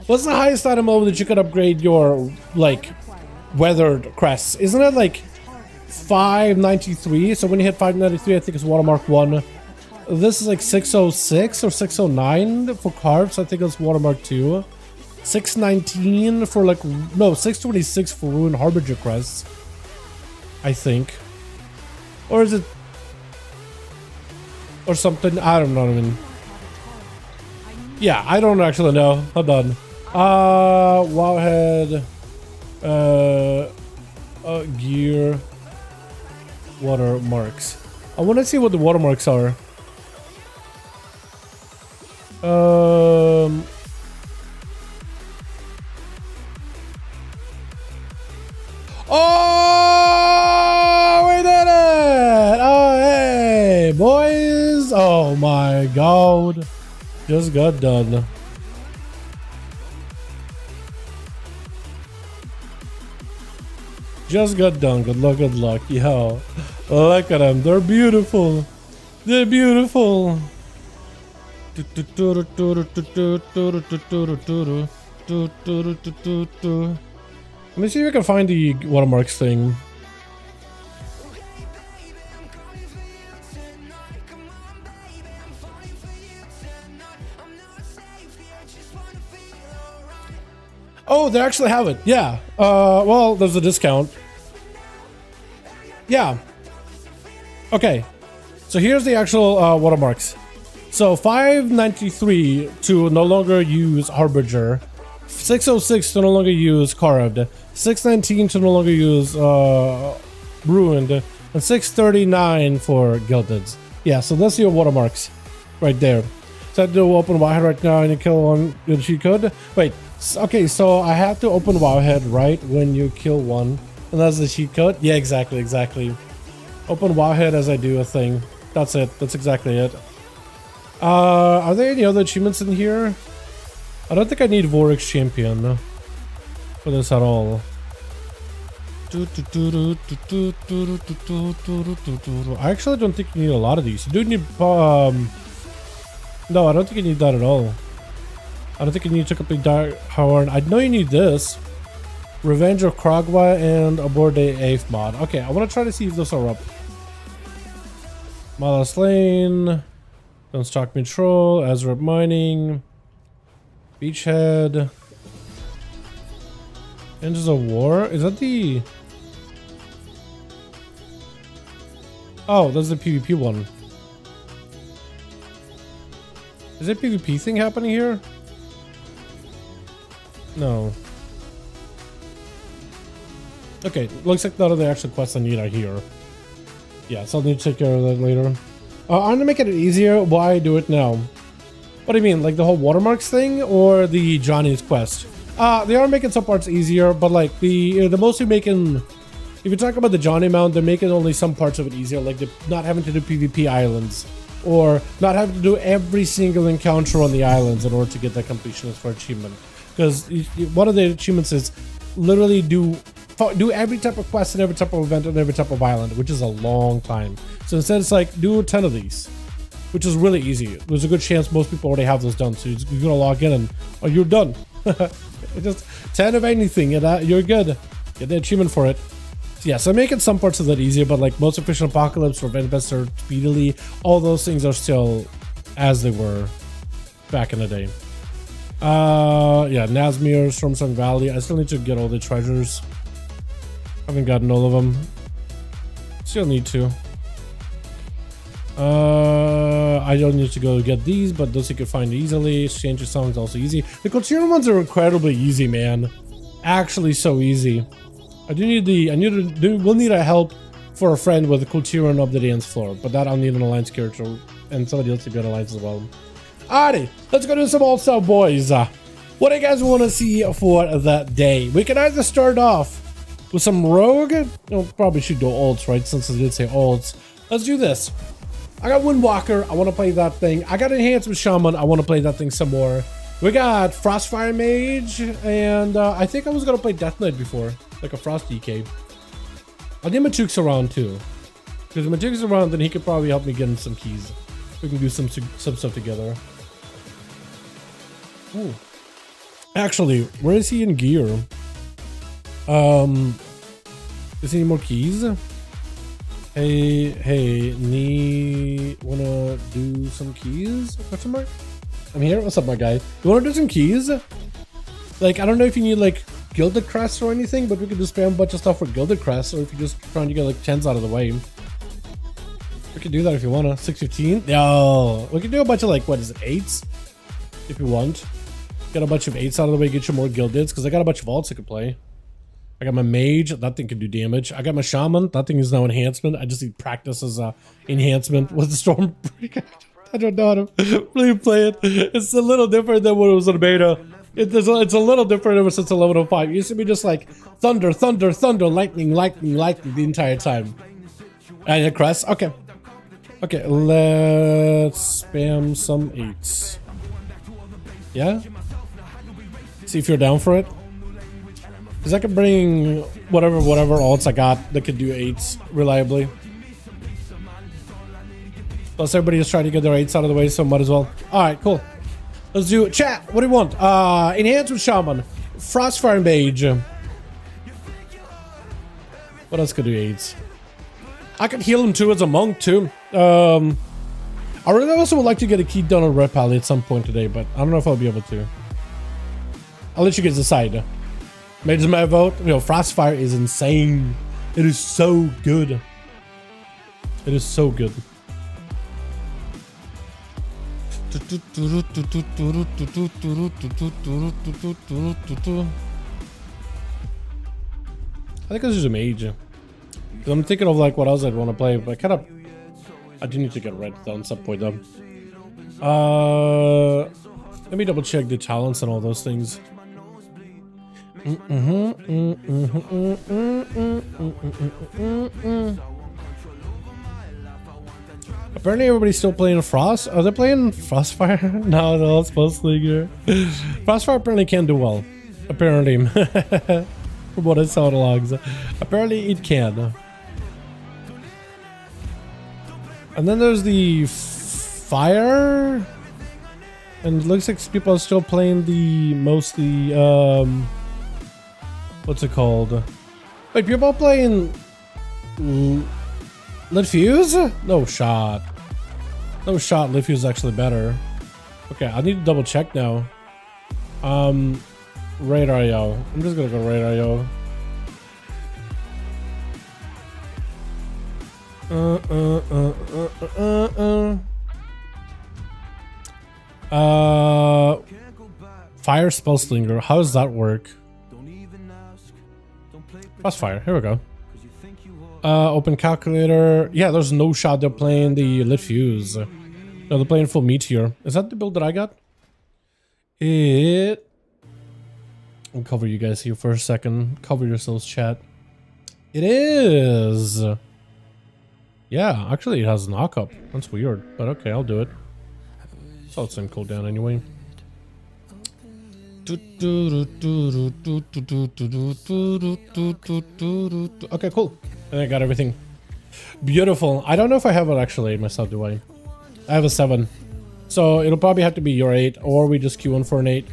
A: what's the highest item level that you could upgrade your like weathered crests? Isn't it like 593? So when you hit 593, I think it's watermark 1. This is like 606 or 609 for carves. I think it's watermark 2. 619 for like, no, 626 for Ruined Harbinger crests, I think. Or is it, or something? I don't know. I mean, yeah, I don't actually know. Hold on. Wowhead, gear, watermarks. I want to see what the watermarks are. Oh, we did it! Oh, hey, boys! Oh my god, just got done. Just got done. Good luck, good luck. Yo, look at them. They're beautiful. They're beautiful. Let me see if I can find the watermarks thing. Oh, they actually have it. Yeah. Well, there's a discount. Yeah. Okay. So here's the actual watermarks. So 593 to no longer use Harbinger, 606 to no longer use Carved, 619 to no longer use Ruined, and 639 for Gilded. Yeah, so that's your watermarks right there. So I have to open Wowhead right now and you kill one with cheat code. Wait, okay, so I have to open Wowhead right when you kill one, and that's the cheat code? Yeah, exactly. Open Wowhead as I do a thing. That's it. That's exactly it. Are there any other achievements in here? I don't think I need Vorix Champion for this at all. I actually don't think you need a lot of these. You do need, no, I don't think you need that at all. I don't think you need to complete Dark Horn. I know you need this. Revenge of Kragwa and Aboard the 8th mod. Okay, I want to try to see if those are up. Malas Lane. Don't Stock Control. Azrep Mining. Beachhead. Engines of War. Is that the... Oh, that's the PvP one. Is there a PvP thing happening here? No. Okay, looks like none of the actual quests I need are here. Yeah, so I'll need to take care of that later. I'm gonna make it easier. Why do it now? What do you mean? Like the whole watermarks thing or the Johnny's quest? They are making some parts easier, but like the mostly making, if you talk about the Johnny mount, they're making only some parts of it easier, like not having to do PvP islands or not having to do every single encounter on the islands in order to get that completionist for achievement. Because one of the achievements is literally do every type of quest and every type of event and every type of island, which is a long time. So instead it's like do 10 of these, which is really easy. There's a good chance most people already have those done, so you're gonna log in and you're done. Just 10 of anything and you're good. Get the achievement for it. So yeah, so I'm making some parts of that easier, but like most efficient apocalypse, prevent bester speedily, all those things are still as they were back in the day. Yeah, Nazmir, Stormsong Valley. I still need to get all the treasures. Haven't gotten all of them. Still need to. I don't need to go get these, but those you can find easily. Exchange your songs also easy. The Cultural ones are incredibly easy, man. Actually, so easy. We'll need a help for a friend with the Cultural of the dance floor, but that I'll need an alliance character and somebody else to be an alliance as well. Alrighty, let's go do some all-star boys. What do you guys want to see for the day? We can either start off with some rogue. No, probably should do alts, right? Since I did say alts. Let's do this. I got Windwalker. I want to play that thing. I got Enhancement Shaman. I want to play that thing some more. We got Frostfire Mage, and I think I was gonna play Death Knight before, like a Frost DK. I'll get Matuk's around too, because if Matuk's around, then he could probably help me get him some keys. We can do some stuff together. Ooh. Actually, where is he in gear? Is he any more keys? Hey, wanna do some keys? Question mark? I'm here. What's up, my guy? You wanna do some keys? Like, I don't know if you need like Gilded Crest or anything, but we could just spam a bunch of stuff for Gilded Crest, or if you're just trying to get like 10s out of the way. We could do that if you wanna. 615? No. We could do a bunch of like, what is it, 8s? If you want. Get a bunch of 8s out of the way, get you more Gildeds, because I got a bunch of alts I could play. I got my Mage, that thing can do damage. I got my Shaman, that thing is now enhancement. I just need practice as enhancement with the Stormbreaker. I don't know how to really play it. It's a little different than when it was in beta. It's a little different ever since 11.05. It used to be just like thunder, thunder, thunder, lightning, lightning, lightning the entire time. And it crest? Okay. Okay, let's spam some 8s. Yeah? See if you're down for it. Because I can bring whatever alts I got that could do 8s reliably. Plus everybody is trying to get their 8s out of the way, so might as well. Alright, cool. Let's do it. Chat, what do you want? Enhancement Shaman. Frostfire Mage. What else could do 8s? I could heal him too as a monk too. I really also would like to get a key done on Red Pally at some point today, but I don't know if I'll be able to. I'll let you guys decide. Mage is my vote. You know, Frostfire is insane. It is so good. It is so good. I think this is a mage. I'm thinking of like what else I'd want to play, but I do need to get red down some point though. Let me double check the talents and all those things. Apparently everybody's still playing Frost. Are they playing Frostfire? No, it's mostly here. Frostfire apparently can do well. Apparently. From what I saw in the logs. Apparently it can. And then there's the fire. And it looks like people are still playing the mostly what's it called? Wait, people are playing Lit Fuse? No shot. No shot. Lit Fuse is actually better. Okay, I need to double check now. Radar Yo. I'm just gonna go Radar Yo. Fire Spell Slinger. How does that work? Crossfire. Here we go. Open calculator. Yeah, there's no shot they're playing the Lit Fuse. No, they're playing full Meteor. Is that the build that I got? I'll cover you guys here for a second. Cover yourselves, chat. It is. Yeah, actually it has knockup. That's weird, but okay, I'll do it. So it's in cooldown anyway. Okay, cool. And I got everything. Beautiful. I don't know if I have an actual 8 myself, do I? I have a 7. So it'll probably have to be your 8, or we just queue in for an 8.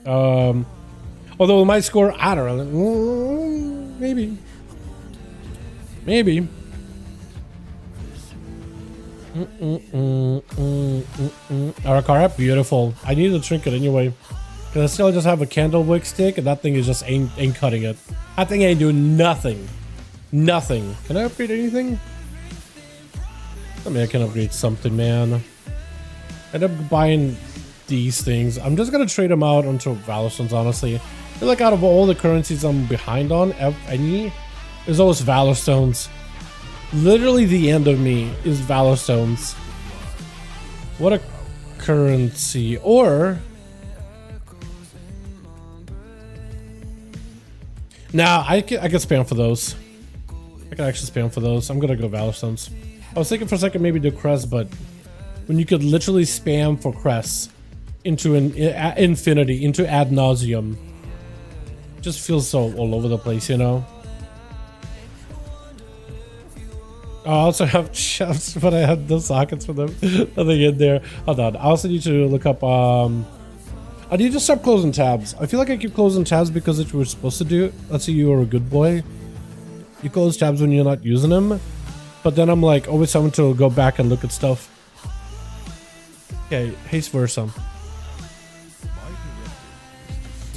A: Although we might score, I don't know. Maybe. Maybe. Arakara, beautiful. I need a trinket anyway. Cause I still just have a candle wick stick, and that thing is just ain't cutting it. That thing ain't doing nothing. Nothing. Can I upgrade anything? I mean, I can upgrade something, man. I end up buying these things. I'm just gonna trade them out onto Valor Stones, honestly. I feel like out of all the currencies I'm behind on, any, there's always Valor Stones. Literally the end of me is Valor Stones. What a currency. Or... Nah, I can spam for those. I can actually spam for those. I'm gonna go Valor Stones. I was thinking for a second maybe do Crest, but when you could literally spam for Crest into an infinity, into ad nauseum, it just feels so all over the place, you know? I also have chefs, but I have the sockets for them. Nothing in there. Hold on. I also need to look up I need to stop closing tabs. I feel like I keep closing tabs because it's what we're supposed to do. Let's say you are a good boy. You close tabs when you're not using them. But then I'm like always having to go back and look at stuff. Okay, haste versa.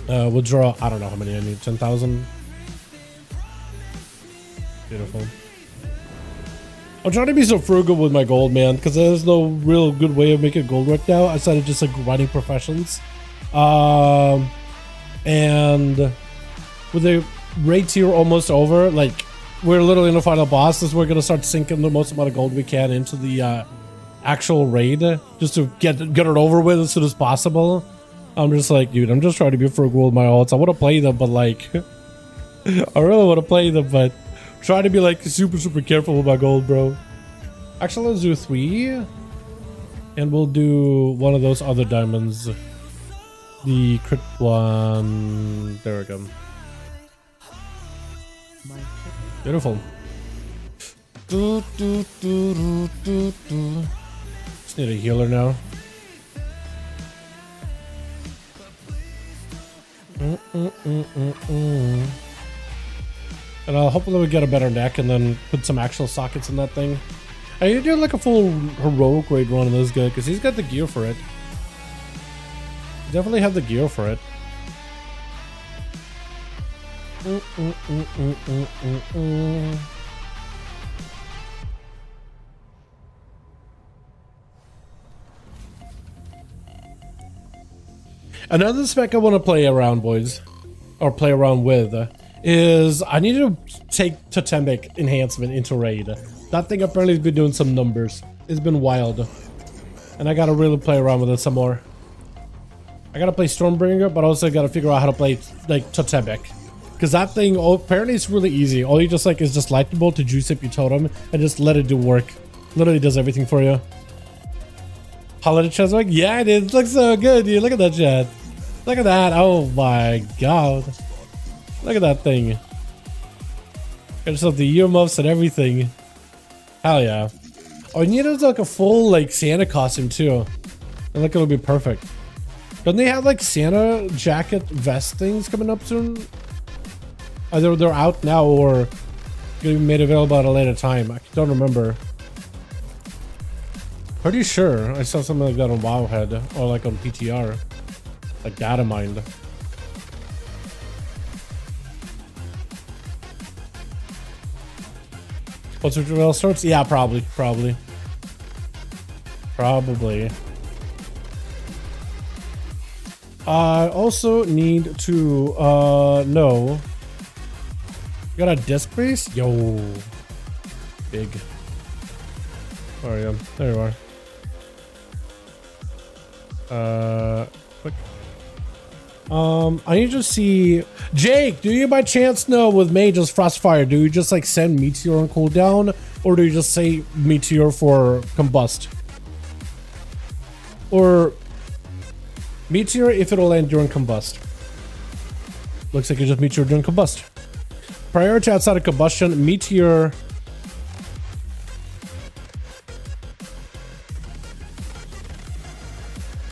A: Withdraw, I don't know how many I need. 10,000. Beautiful. I'm trying to be so frugal with my gold, man, because there's no real good way of making gold right now outside of just like running professions. And with the raid tier almost over, like we're literally in the final boss, is we're gonna start sinking the most amount of gold we can into the actual raid just to get it over with as soon as possible. I'm just like, dude, I'm just trying to be frugal with my ults. I want to play them, but like I really want to play them, but try to be like super careful with my gold, bro. Actually, let's do 3 and we'll do one of those other diamonds. The crit one. There we go. Beautiful. Just need a healer now. And hopefully we get a better neck and then put some actual sockets in that thing. I need to do like a full heroic raid run on this guy because he's got the gear for it. Definitely have the gear for it. Another spec I want to play around, boys, or play around with, is I need to take Totemic enhancement into raid. That thing apparently has been doing some numbers. It's been wild, and I gotta really play around with it some more. I gotta play Stormbringer, but also gotta figure out how to play like Totemic, because that thing apparently it's really easy. All you just like is just lightning bolt to juice up your totem and just let it do work. Literally does everything for you. Holiday chest, like, yeah, it is. It looks so good, dude. Look at that chat. Look at that. Oh my god. Look at that thing. Got yourself the earmuffs and everything. Hell yeah. Oh, you need like a full like Santa costume too. And like it'll be perfect. Don't they have like Santa jacket vest things coming up soon? Either they're out now or gonna be made available at a later time. I don't remember. Pretty sure I saw something like that on Wowhead or like on PTR. Like data mined. Once the drill starts? Yeah, probably. I also need to know. You got a disc base? Yo. Big. Where are you? There you are. Quick. I need to see Jake. Do you by chance know with Mage's Frostfire? Do you just like send Meteor on cooldown, or do you just say Meteor for combust, or Meteor if it'll end during combust? Looks like it's just Meteor during combust. Priority outside of combustion, Meteor.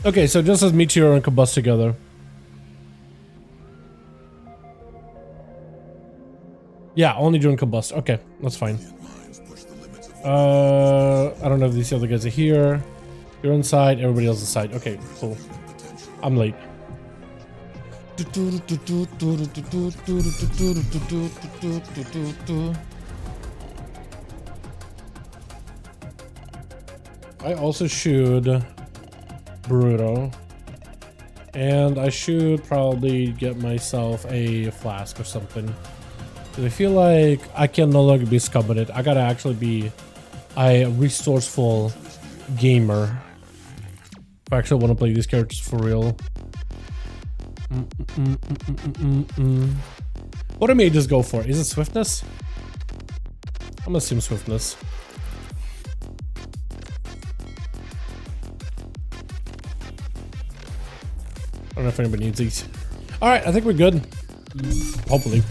A: Okay, so just as Meteor and combust together. Yeah, only during combust. Okay, that's fine. I don't know if these other guys are here. You're inside, everybody else inside. Okay, cool. I'm late. I also should Bruto. And I should probably get myself a flask or something. I feel like I can no longer be scubbing it. I gotta actually be a resourceful gamer. If I actually want to play these characters for real. What do mages go for? Is it swiftness? I'm gonna assume swiftness. I don't know if anybody needs these. Alright, I think we're good. Hopefully.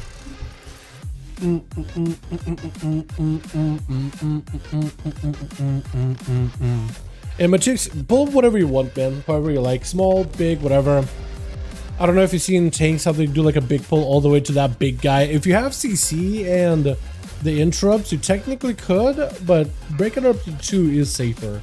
A: And my chicks, pull whatever you want, man. However you like. Small, big, whatever. I don't know if you've seen tanks how they do like a big pull all the way to that big guy. If you have CC and the interrupts, you technically could, but breaking it up to 2 is safer.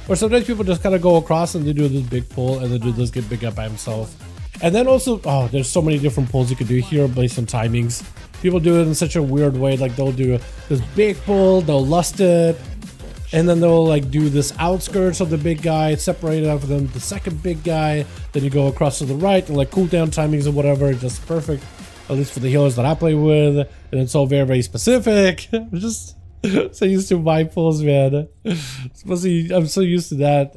A: Or sometimes people just kind of go across and they do this big pull and they do this get big up by himself. And then also, oh, there's so many different pulls you could do here based on timings. People do it in such a weird way, like they'll do this big pull, they'll lust it, and then they'll like do this outskirts of the big guy, separate it out from them, the second big guy, then you go across to the right, and like cooldown timings or whatever, just perfect, at least for the healers that I play with, and it's all very, very specific. I'm just so used to my pulls, man. I'm so used to that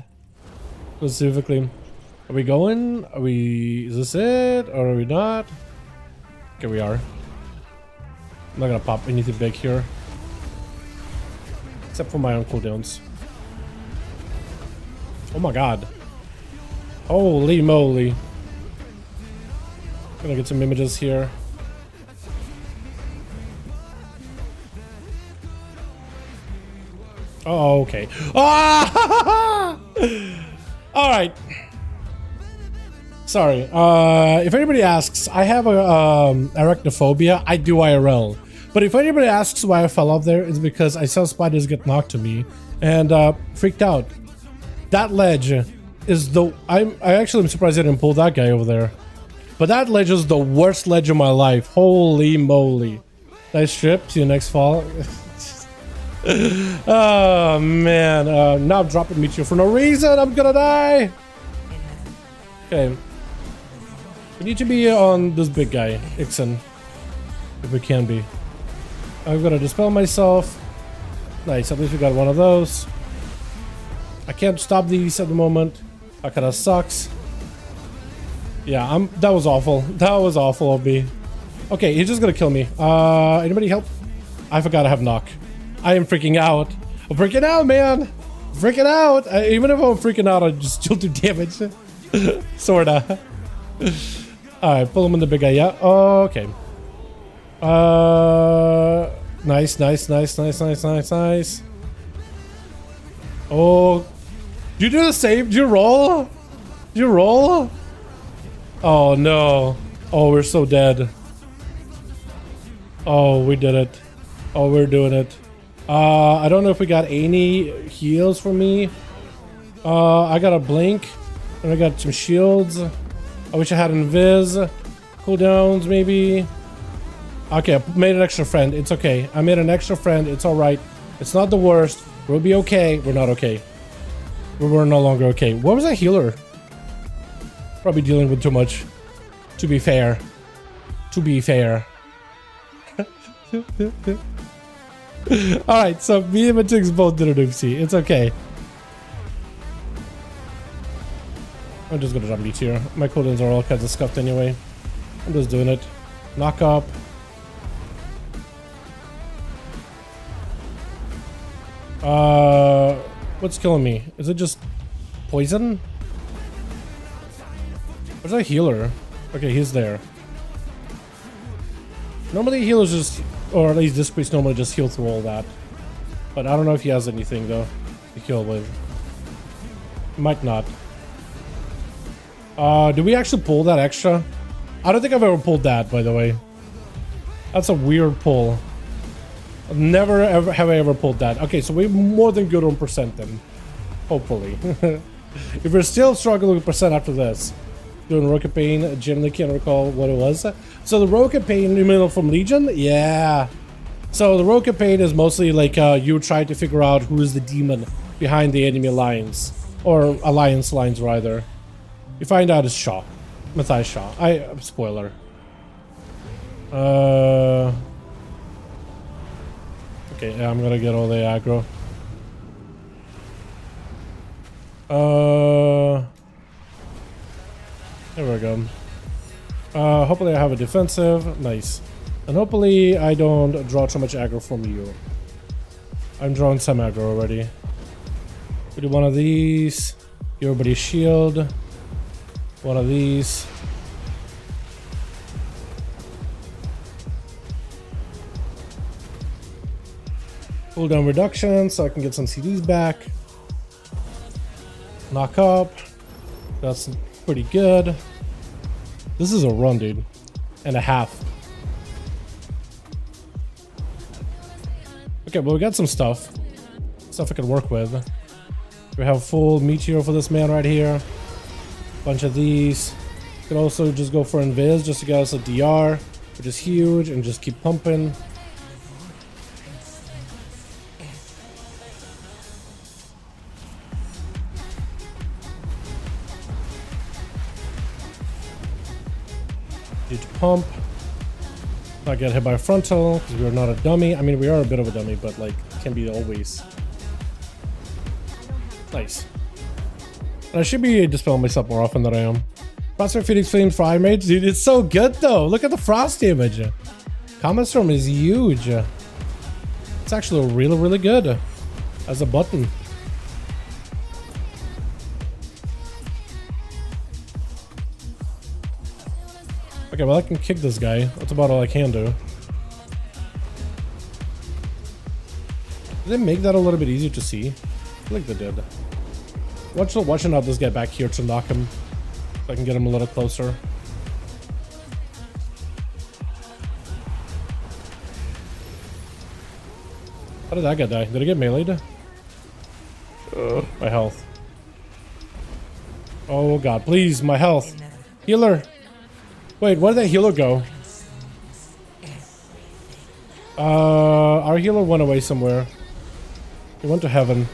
A: specifically. Are we going? Are we, is this it, or are we not? Okay, we are. I'm not gonna pop anything big here. Except for my own cooldowns. Oh my god. Holy moly. Gonna get some images here. Oh, okay. Ah! Alright. Sorry. If anybody asks, I have a arachnophobia. I do IRL. But if anybody asks why I fell off there, it's because I saw spiders get knocked to me and freaked out. That ledge is the... I actually am surprised I didn't pull that guy over there. But that ledge is the worst ledge of my life. Holy moly. Nice trip. See you next fall. Oh man. Now dropping Meteor for no reason. I'm gonna die. Okay. We need to be on this big guy, Ixen. If we can be. I'm gonna dispel myself. Nice, at least we got one of those. I can't stop these at the moment. That kinda sucks. Yeah, that was awful. That was awful of me. Okay, he's just gonna kill me. Anybody help? I forgot I have knock. I am freaking out. I'm freaking out, man. Freaking out. Even if I'm freaking out, I just still do damage. Sorta. Alright, pull him in the big guy. Yeah. Okay. Nice, nice, nice, nice, nice, nice, nice. Oh, did you do the same? Did you roll? Did you roll? Oh no. Oh, we're so dead. Oh, we did it. Oh, we're doing it. I don't know if we got any heals for me. I got a blink and I got some shields. I wish I had invis. Cooldowns maybe. Okay, I made an extra friend. It's okay. I made an extra friend. It's alright. It's not the worst. We'll be okay. We're not okay. We're no longer okay. What was that healer? Probably dealing with too much. To be fair. To be fair. Alright, so me and Mythic both did an oopsie. It's okay. I'm just gonna jump beat here. My cooldowns are all kinds of scuffed anyway. I'm just doing it. Knock up. What's killing me? Is it just poison? Where's that healer? Okay, he's there. Normally healers just, or at least this priest normally just heal through all that. But I don't know if he has anything though to heal with. Might not. Do we actually pull that extra? I don't think I've ever pulled that, by the way. That's a weird pull. Never ever have I ever pulled that. Okay, so we're more than good on percent then. Hopefully. If we're still struggling with percent after this. Doing Rocket Pain, generally can't recall what it was. So the Rocket Pain, you mean from Legion? Yeah. So the Rocket Pain is mostly like you try to figure out who is the demon behind the enemy alliance. Or alliance lines rather. You find out it's Shaw. Matthias Shaw. Spoiler. Okay, yeah, I'm gonna get all the aggro. There we go. Hopefully I have a defensive. Nice. And hopefully I don't draw too much aggro from you. I'm drawing some aggro already. We do one of these. Give everybody a shield. One of these. Cooldown reduction so I can get some CDs back. Knock up. That's pretty good. This is a run, dude. And a half. Okay, well, we got some stuff. Stuff I can work with. We have full meteor for this man right here. Bunch of these. Could also just go for invis just to get us a DR, which is huge, and just keep pumping. Huge pump. Not get hit by a frontal because we are not a dummy. I mean, we are a bit of a dummy, but like, can be always. Nice. And I should be dispelling myself more often than I am. Crossfire Phoenix Flame Fire Mage, dude, it's so good though. Look at the frost damage. Combat Storm is huge. It's actually really, really good as a button. Okay, well, I can kick this guy. That's about all I can do. Did they make that a little bit easier to see? I feel like they did. Watching out this guy back here to knock him. So I can get him a little closer. How did that guy die? Did I get meleeed? My health. Oh god, please, my health. Healer! Wait, where did that healer go? Our healer went away somewhere. He went to heaven.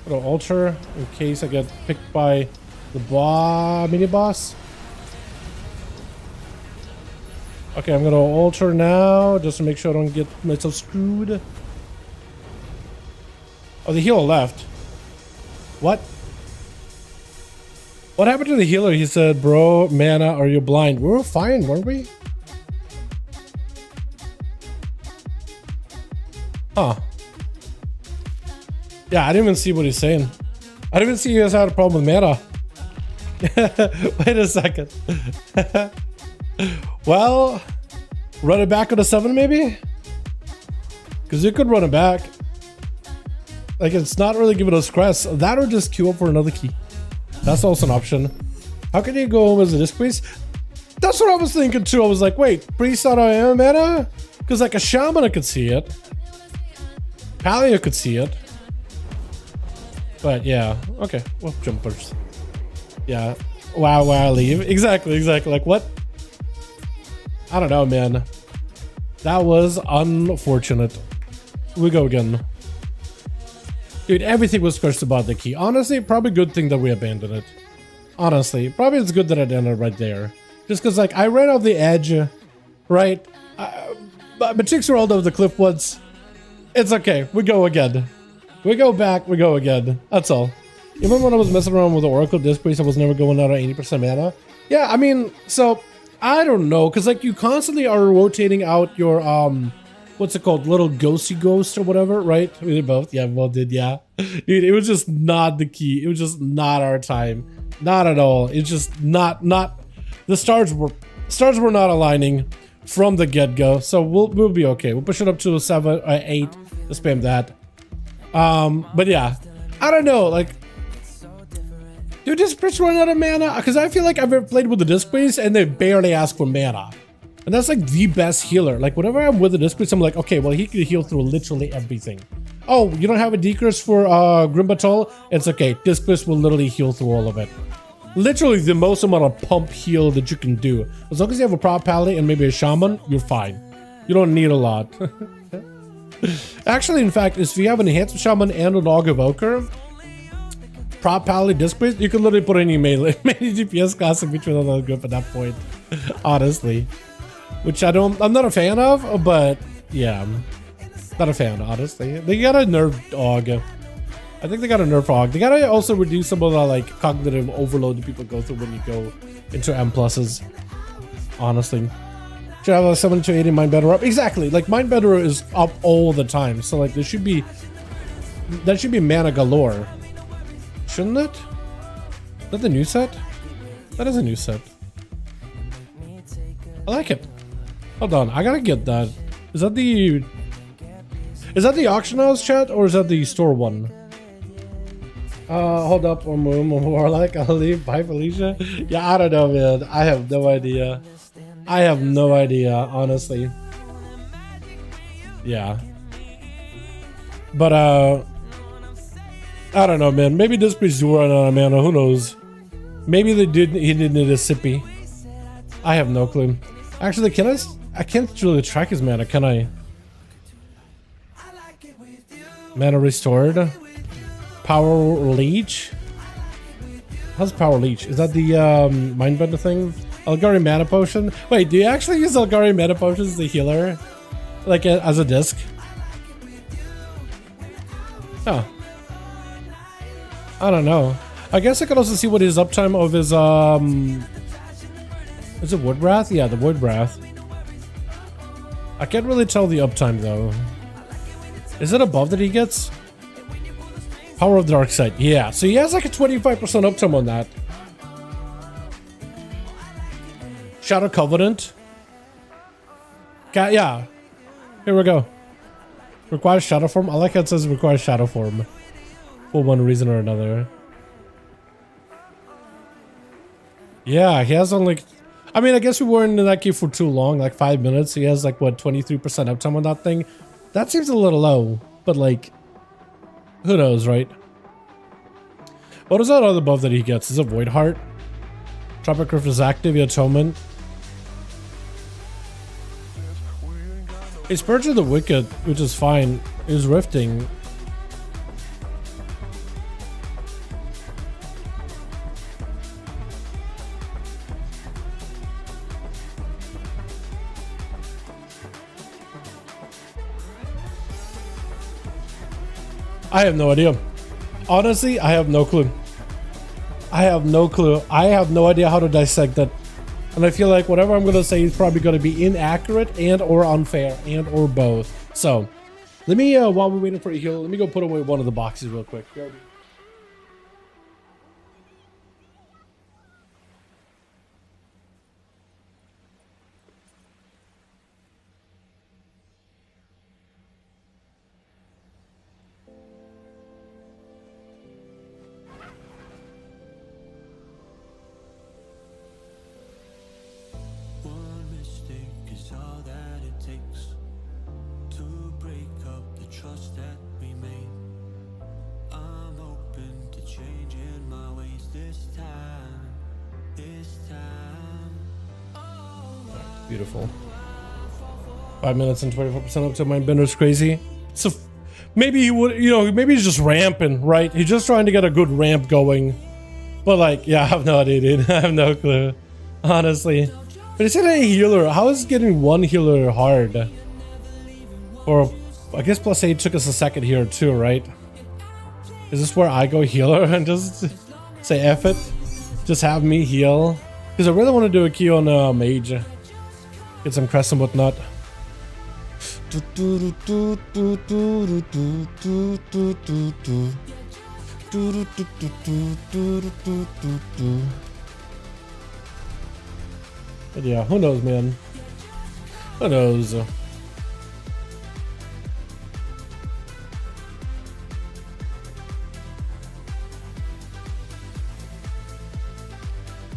A: Put an altar in case I get picked by the mini boss. Okay, I'm gonna altar now just to make sure I don't get myself screwed. Oh, the healer left. What? What happened to the healer? He said, bro, mana, are you blind? We were fine, weren't we? Huh. Yeah, I didn't even see what he's saying. I didn't even see you guys had a problem with mana. Wait a second. Well, run it back on a 7 maybe? Because you could run it back. Like, it's not really giving us crest. That or just queue up for another key. That's also an option. How can you go as a disc priest? That's what I was thinking too. I was like, wait, priest out of mana? Because like a shaman I could see it. Palia could see it. But yeah, okay. Well, jumpers. Yeah. Wow, leave. Exactly. Like what? I don't know, man. That was unfortunate. We go again. Dude, everything was cursed about the key. Honestly, probably good thing that we abandoned it. Honestly, probably it's good that I ended right there. Just because, like, I ran off the edge, right? But chicks rolled over the cliff once. It's okay. We go again. We go back. We go again. That's all. Even when I was messing around with the Oracle Disc Base, I was never going out at 80% mana. Yeah, I mean, so I don't know, because like you constantly are rotating out your what's it called, little ghosty ghost or whatever, right? We did both. Yeah, both did. Yeah, dude, it was just not the key. It was just not our time, not at all. It's just not the stars were not aligning from the get-go. So we'll be okay. We'll push it up to a 7 or 8 to spam that. But yeah, I don't know, like. Dude, disc base run out of mana? Because I feel like I've ever played with the disc base and they barely ask for mana. And that's like the best healer. Like whenever I'm with the disc base, I'm like, okay, well he can heal through literally everything. Oh, you don't have a decrease for Grimbatol? It's okay. Disc base will literally heal through all of it. Literally the most amount of pump heal that you can do. As long as you have a prop pally and maybe a shaman, you're fine. You don't need a lot. Actually, in fact, if you have an enhanced shaman and a dog evoker, prop pally disc base, you can literally put any melee DPS class in between another group at that point. Honestly. Which I'm not a fan of, but yeah. I'm not a fan, honestly. They gotta nerf dog. I think they gotta nerf dog. They gotta also reduce some of the like cognitive overload that people go through when you go into M pluses. Honestly. Should have a 70 to 80 Mindbender up. Exactly. Like Mindbender is up all the time. So like that should be mana galore. Shouldn't it? Is that the new set? That is a new set. I like it. Hold on, I gotta get that. Is that the auction house chat or is that the store one? Hold up, or Warlock, I'll leave. Bye, Felicia. Yeah, I don't know, man. I have no idea. I have no idea, honestly. Yeah. But I don't know, man. Maybe this piece do run out of mana. Who knows? Maybe he didn't need a sippy. I have no clue. Actually, I can't really track his mana, can I? Mana restored. Power leech. How's power leech? Is that the Mindbender thing? Algari mana potion. Wait, do you actually use Algari mana potions as a healer? Like as a disc? Oh. I don't know. I guess I could also see what his uptime of his is it Woodwrath? Yeah, the Woodwrath. I can't really tell the uptime though. Is it above that he gets? Power of Dark Side. Yeah, so he has like a 25% uptime on that. Shadow Covenant. Yeah. Here we go. Requires Shadow Form. I like how it says requires Shadow Form. For one reason or another. Yeah, he has only... I mean, I guess we weren't in that key for too long, like 5 minutes. He has like, what, 23% uptime on that thing? That seems a little low, but like... Who knows, right? What is that other buff that he gets? Is it Void Heart? Tropic Rift is active, Atonement. He's Purge of the Wicked, which is fine. He's Rifting. I have no idea. Honestly, I have no clue. I have no clue. I have no idea how to dissect that. And I feel like whatever I'm going to say is probably going to be inaccurate and or unfair and or both. So, let me, while we're waiting for a heal, let me go put away one of the boxes real quick. Beautiful. 5 minutes and 24% up to Mindbender's crazy. So maybe he would, you know, maybe he's just ramping, right? He's just trying to get a good ramp going. But like, yeah, I have no idea, dude. I have no clue. Honestly. But he said a healer. How is getting one healer hard? Or I guess +8 took us a second here too, right? Is this where I go healer and just say F it? Just have me heal? Because I really want to do a key on mage. Get some crest and whatnot. But yeah, who knows, man? Who knows?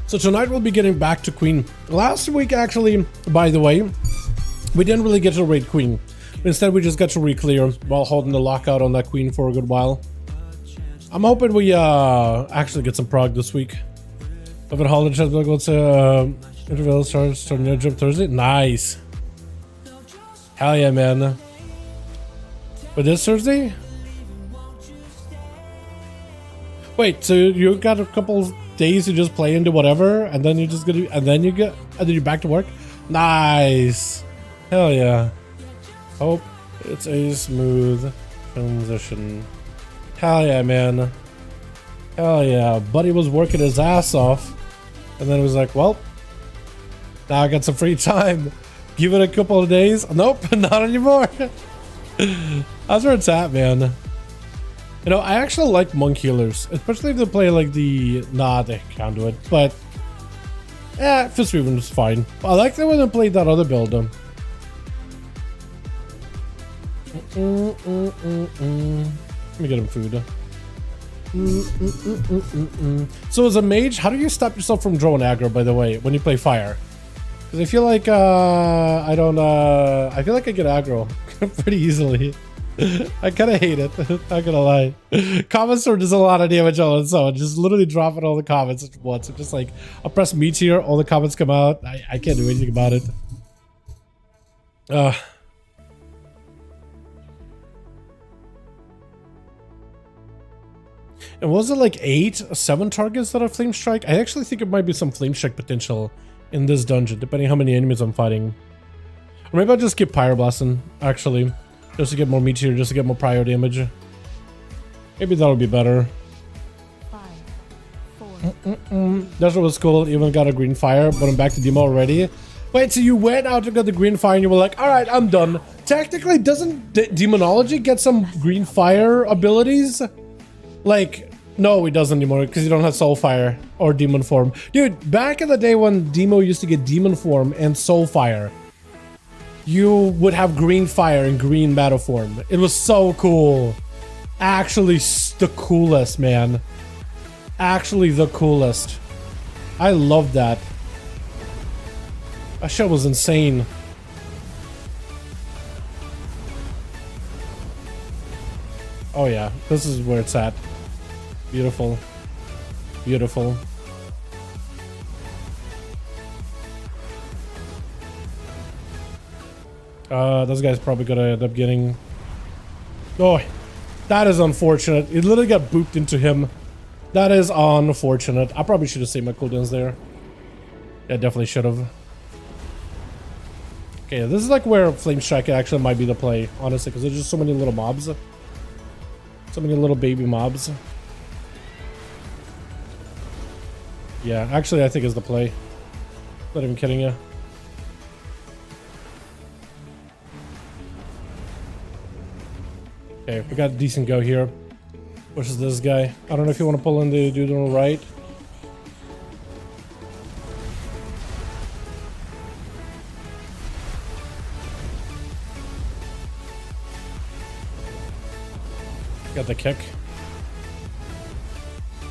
A: So tonight we'll be getting back to Queen. Last week, actually, by the way, we didn't really get to raid Queen. Instead, we just got to re-clear while holding the lockout on that Queen for a good while. I'm hoping we actually get some prog this week. I've been holding chat, what's interval starts tornado jump Thursday? Nice. Hell yeah, man. But this Thursday? Wait, so you got a couple days to just play into whatever, and then you're just gonna, and then you're back to work? Nice. Hell yeah. Hope it's a smooth transition. Hell yeah, man. Hell yeah. Buddy was working his ass off, and then he was like, well, now I got some free time. Give it a couple of days. Nope, not anymore. That's where it's at, man. You know, I actually like monk healers, especially if they play like the... Nah, they can't do it, but... Yeah, Fist Weaving is fine. I like that when they played that other build. Let me get him food. So as a mage, how do you stop yourself from drawing aggro, by the way, when you play fire? Because I feel like I feel like I get aggro pretty easily. I kind of hate it, not gonna lie. Comments are just a lot of damage on its own. Just literally dropping all the comments at once. It's just like, I'll press meteor, all the comments come out. I can't do anything about it. And was it like 7 targets that are flame strike? I actually think it might be some flame strike potential in this dungeon, depending how many enemies I'm fighting. Or maybe I'll just keep pyroblasting, actually. Just to get more meteor, just to get more prior damage. Maybe that'll be better.
C: 5, 4.
A: That's what was cool. Even got a green fire, but I'm back to demo already. Wait, so you went out and got the green fire and you were like, alright, I'm done. Technically, doesn't demonology get some green fire abilities? Like, no, it doesn't anymore because you don't have soul fire or demon form. Dude, back in the day when demo used to get demon form and soul fire, you would have green fire and green meta form. It was so cool. Actually, the coolest, man. Actually, the coolest. I love that. That shit was insane. Oh yeah, this is where it's at. Beautiful. Beautiful. Those guys probably gonna end up getting... Oh, that is unfortunate. It literally got booped into him. That is unfortunate. I probably should have saved my cooldowns there. Yeah, definitely should have. Okay, this is like where Flame Strike actually might be the play, honestly, because there's just so many little mobs. So many little baby mobs. Yeah, actually I think it's the play. Not even kidding you. Okay, we got a decent go here. Versus this guy. I don't know if you want to pull in the dude on the right. Got the kick.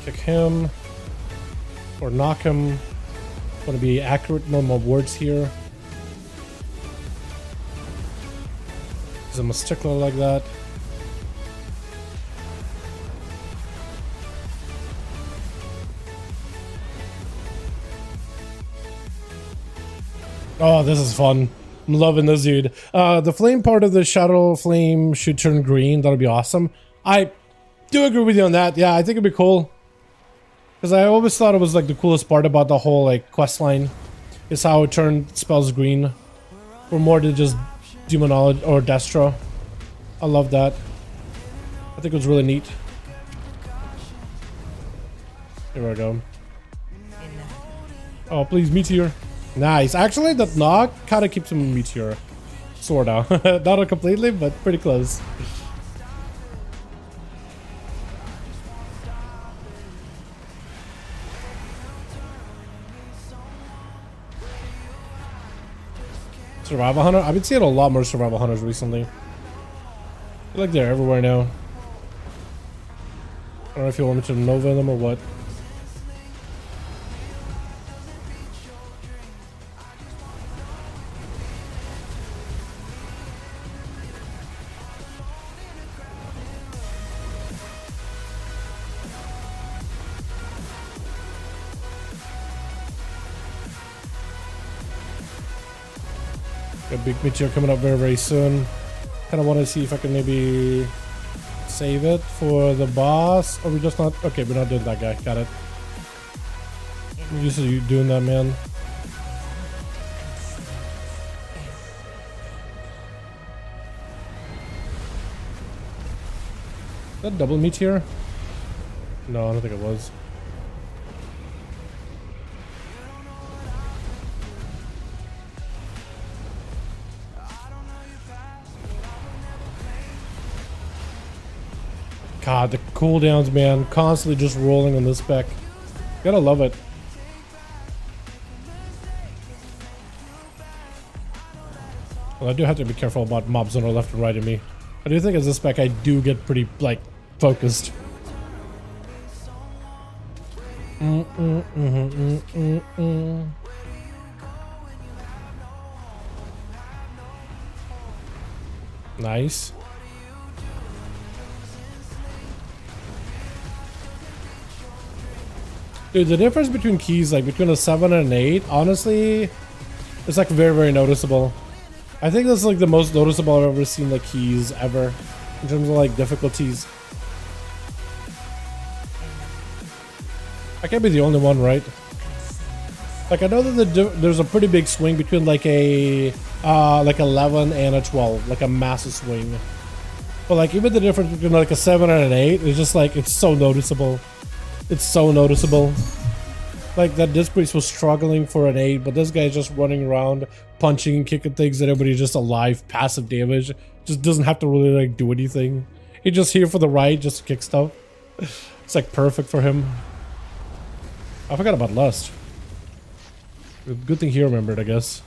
A: Kick him. Or knock him. Want to be accurate, no more words here. Because I'm a stickler like that. Oh, this is fun. I'm loving this dude. The flame part of the shadow flame should turn green. That'll be awesome. I do agree with you on that. Yeah, I think it'd be cool. Because I always thought it was like the coolest part about the whole like quest line is how it turned spells green. For more than just demonology or destro. I love that. I think it was really neat. Here we go. Oh, please, meteor. Nice. Actually, that knock kind of keeps him meteor. Sorta. Not completely, but pretty close. Survival hunter? I've been seeing a lot more survival hunters recently. I feel like they're everywhere now. I don't know if you want me to Nova them or what. A big meteor coming up very, very soon. Kind of want to see if I can maybe save it for the boss. Or we just not... Okay, we're not doing that guy. Got it. We're used to doing that, man. Is that double meteor? No, I don't think it was. God, the cooldowns, man. Constantly just rolling on this spec. Gotta love it. Well, I do have to be careful about mobs on the left and right of me. I do think as a spec, I do get pretty, like, focused. Nice. Dude, the difference between keys, like between a 7 and an 8, honestly, it's like very, very noticeable. I think that's like the most noticeable I've ever seen the keys ever in terms of like difficulties. I can't be the only one, right? Like I know that there's a pretty big swing between like a like 11 and a 12, like a massive swing. But like even the difference between like a 7 and an 8 is just like it's so noticeable. It's so noticeable. Like that Disc Priest was struggling for an 8, but this guy's just running around, punching and kicking things that everybody's just alive, passive damage. Just doesn't have to really like do anything. He's just here for the ride, just to kick stuff. It's like perfect for him. I forgot about Lust. Good thing he remembered, I guess.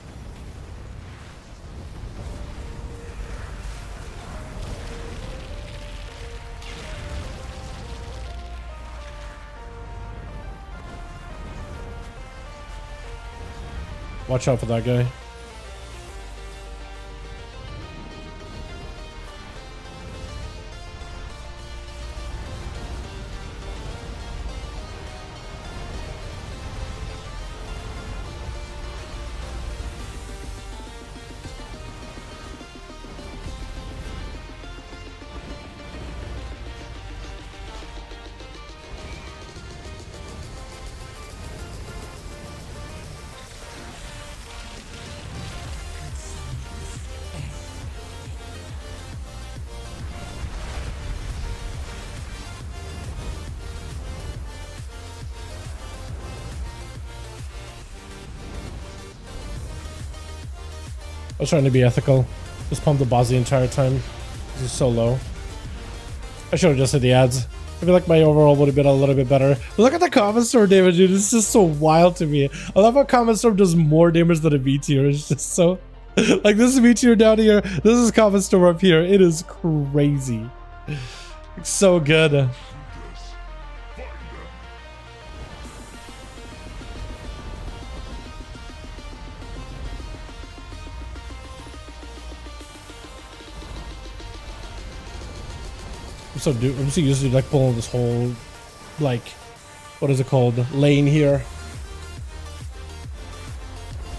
A: Watch out for that guy. I was trying to be ethical. Just pump the boss the entire time. This is so low. I should have just hit the ads. I feel like my overall would have been a little bit better. Look at the Common Storm damage, dude. It's just so wild to me. I love how Common Storm does more damage than a meteor. It's just so... Like this is meteor down here. This is Common Storm up here. It is crazy. It's so good. I'm so used to like pulling this whole, like, what is it called, lane here.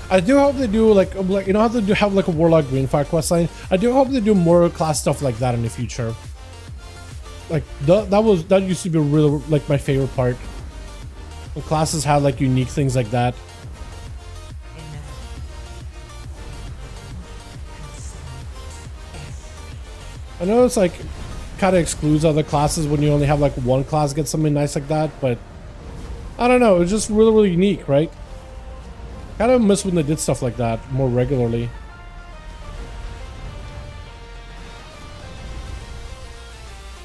A: I do hope they do like you know how they do have like a Warlock Greenfire questline. I do hope they do more class stuff like that in the future. Like that used to be really like my favorite part. When classes had like unique things like that. I know it's like kind of excludes other classes when you only have like one class get something nice like that, but I don't know, it's just really unique, right? Kind of miss when they did stuff like that more regularly.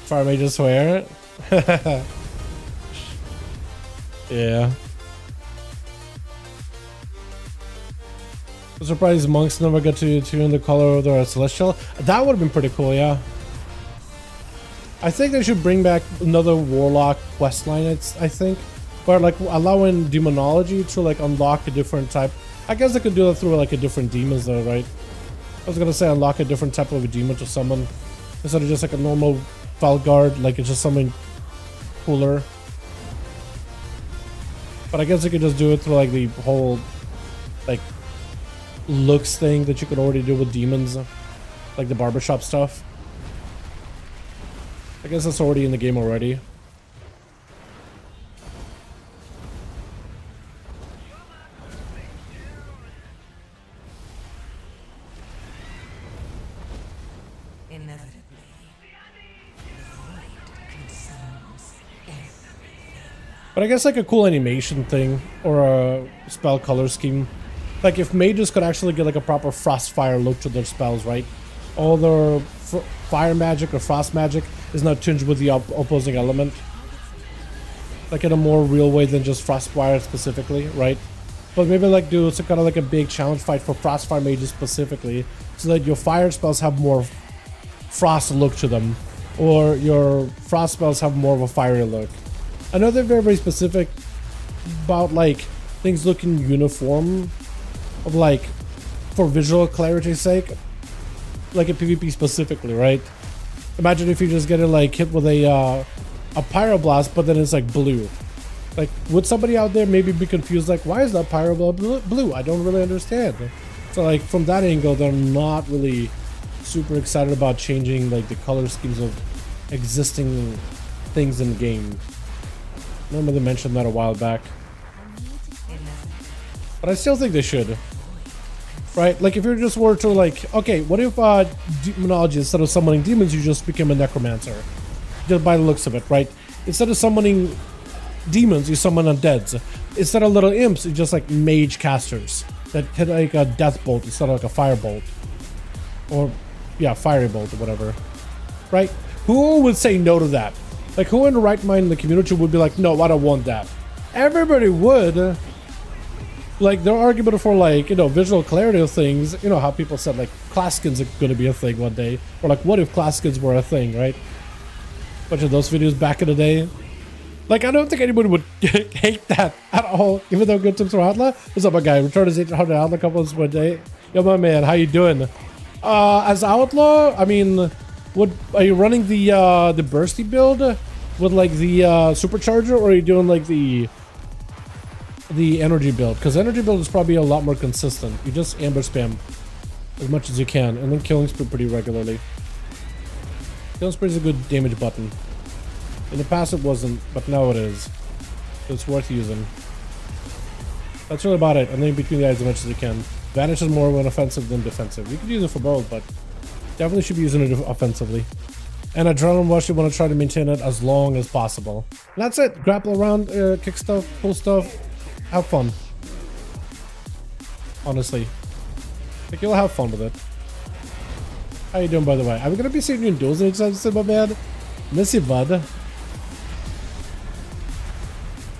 A: Fire Mage swear. Yeah. I'm surprised monks never got to tune the color of their celestial. That would have been pretty cool, yeah. I think they should bring back another warlock questline. I think, where like allowing demonology to like unlock a different type. I guess they could do that through like a different demons though, right? I was gonna say unlock a different type of a demon to summon instead of just like a normal Felguard, like it's just something cooler. But I guess you could just do it through like the whole like looks thing that you could already do with demons, like the barbershop stuff. I guess that's already in the game already. But I guess like a cool animation thing or a spell color scheme. Like if mages could actually get like a proper frostfire look to their spells, right? All their fire magic or frost magic is now tinged with the opposing element. Like in a more real way than just frostfire specifically, right? But maybe like do some kind of like a big challenge fight for frostfire mages specifically, so that your fire spells have more frost look to them, or your frost spells have more of a fiery look. I know they're very specific about like things looking uniform, of like for visual clarity's sake, like in PvP specifically, right? Imagine if you just get it like hit with a pyroblast, but then it's like blue. Like, would somebody out there maybe be confused? Like, why is that pyroblast blue? I don't really understand. So like from that angle, they're not really super excited about changing like the color schemes of existing things in the game. I remember they mentioned that a while back, but I still think they should, right? Like if you just were to like, okay, what if demonology, instead of summoning demons, you just became a necromancer, just by the looks of it, right? Instead of summoning demons, you summon undeads. Instead of little imps, you just like mage casters that hit like a death bolt instead of like a fire bolt, or yeah, fiery bolt or whatever, right? Who would say no to that? Like, who in the right mind in the community would be like, no, I don't want that? Everybody would. Like, their argument for, like, you know, visual clarity of things, you know, how people said, like, class skins are going to be a thing one day. Or, like, what if class skins were a thing, right? Bunch of those videos back in the day. Like, I don't think anybody would hate that at all, even though good tips for Outlaw. What's up, my guy? Return his 800 Outlaw couples one day. Yo, my man, how you doing? As Outlaw, I mean, what are you running the bursty build with like the supercharger, or are you doing like the energy build? Because energy build is probably a lot more consistent. You just amber spam as much as you can, and then killing spree pretty regularly. Killing spree is a good damage button. In the past it wasn't, but now it is. So it's worth using. That's really about it. And then between the eyes as much as you can. Vanish is more when offensive than defensive. You could use it for both, but definitely should be using it offensively. And Adrenaline Rush, you want to try to maintain it as long as possible. And that's it. Grapple around, kick stuff, pull stuff, have fun. Honestly. I think you'll have fun with it. How you doing, by the way? I'm gonna be seeing you in Duels anytime soon, my man. Miss you, bud.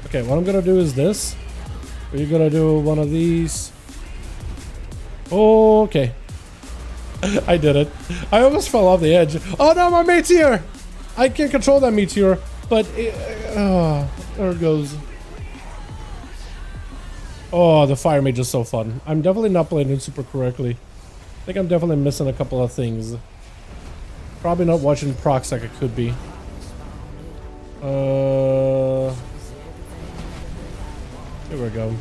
A: Okay, what I'm gonna do is this. Are you gonna do one of these? Oh, okay. I did it. I almost fell off the edge. Oh no, my meteor! I can't control that meteor, but there it goes. Oh, the fire mage is so fun. I'm definitely not playing it super correctly. I think I'm definitely missing a couple of things. Probably not watching procs like it could be. Here we go.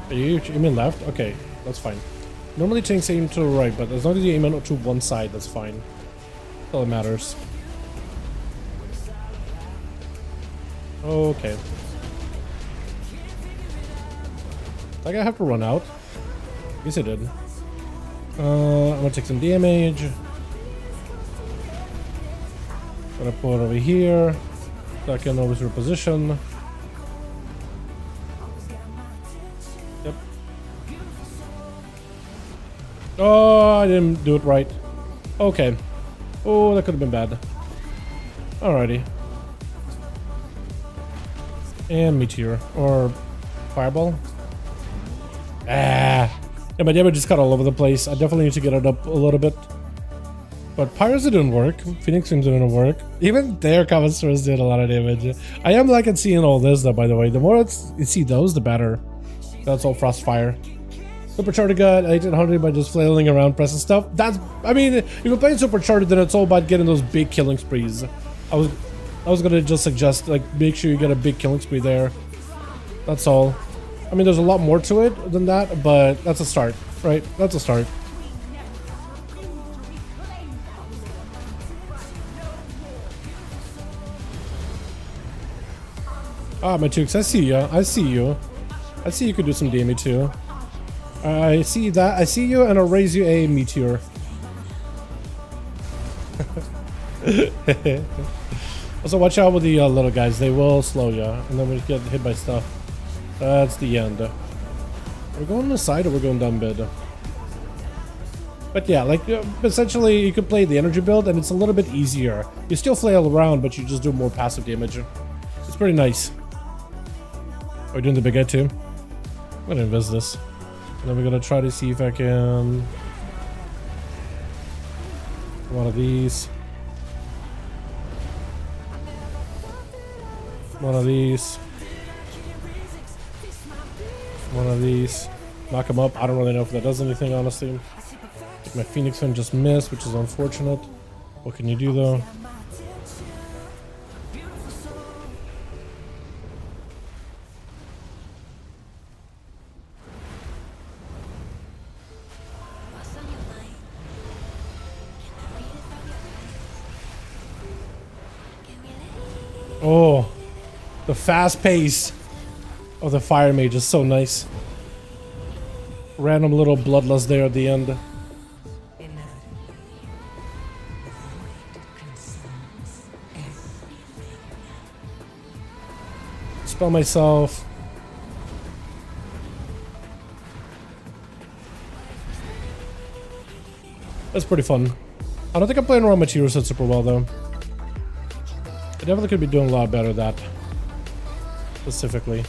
A: Are you aiming left? Okay, that's fine. Normally tanks aim to the right, but as long as you aim to one side, that's fine. That's all that matters. Okay. I think I have to run out. Yes, I did. I'm gonna take some damage. Gonna pull it over here. So I can always reposition. Yep. Oh, I didn't do it right. Okay. Oh, that could have been bad. Alrighty. And Meteor. Or Fireball. Ah. Yeah, my damage just got all over the place. I definitely need to get it up a little bit. But Pyros didn't work. Phoenix Beams didn't work. Even their common stores did a lot of damage. I am liking seeing all this though, by the way. The more you see those, the better. That's all Frostfire. Supercharger got 1800 by just flailing around pressing stuff. That's, I mean, if you're playing Supercharger, then it's all about getting those big killing sprees. I was gonna just suggest, like, make sure you get a big killing spree there. That's all. I mean, there's a lot more to it than that, but that's a start, right? That's a start. Ah, my Tukes, I see you. I see you. I see you could do some damage too. I see that. I see you, and I'll raise you a Meteor. Also, watch out with the little guys. They will slow you, and then we get hit by stuff. That's the end. Are we going on the side or we're going down mid? But yeah, like, essentially, you could play the energy build, and it's a little bit easier. You still flail around, but you just do more passive damage. It's pretty nice. Are we doing the big guy too? I'm gonna invest this. And then we're gonna try to see if I can... One of these. One of these. One of these. Knock him up. I don't really know if that does anything, honestly. My Phoenix Fin just missed, which is unfortunate. What can you do, though? Oh, the fast pace of the Fire Mage is so nice. Random little bloodlust there at the end. Spell myself. That's pretty fun. I don't think I'm playing around my Chiro set super well though. I definitely could be doing a lot better at that. Specifically.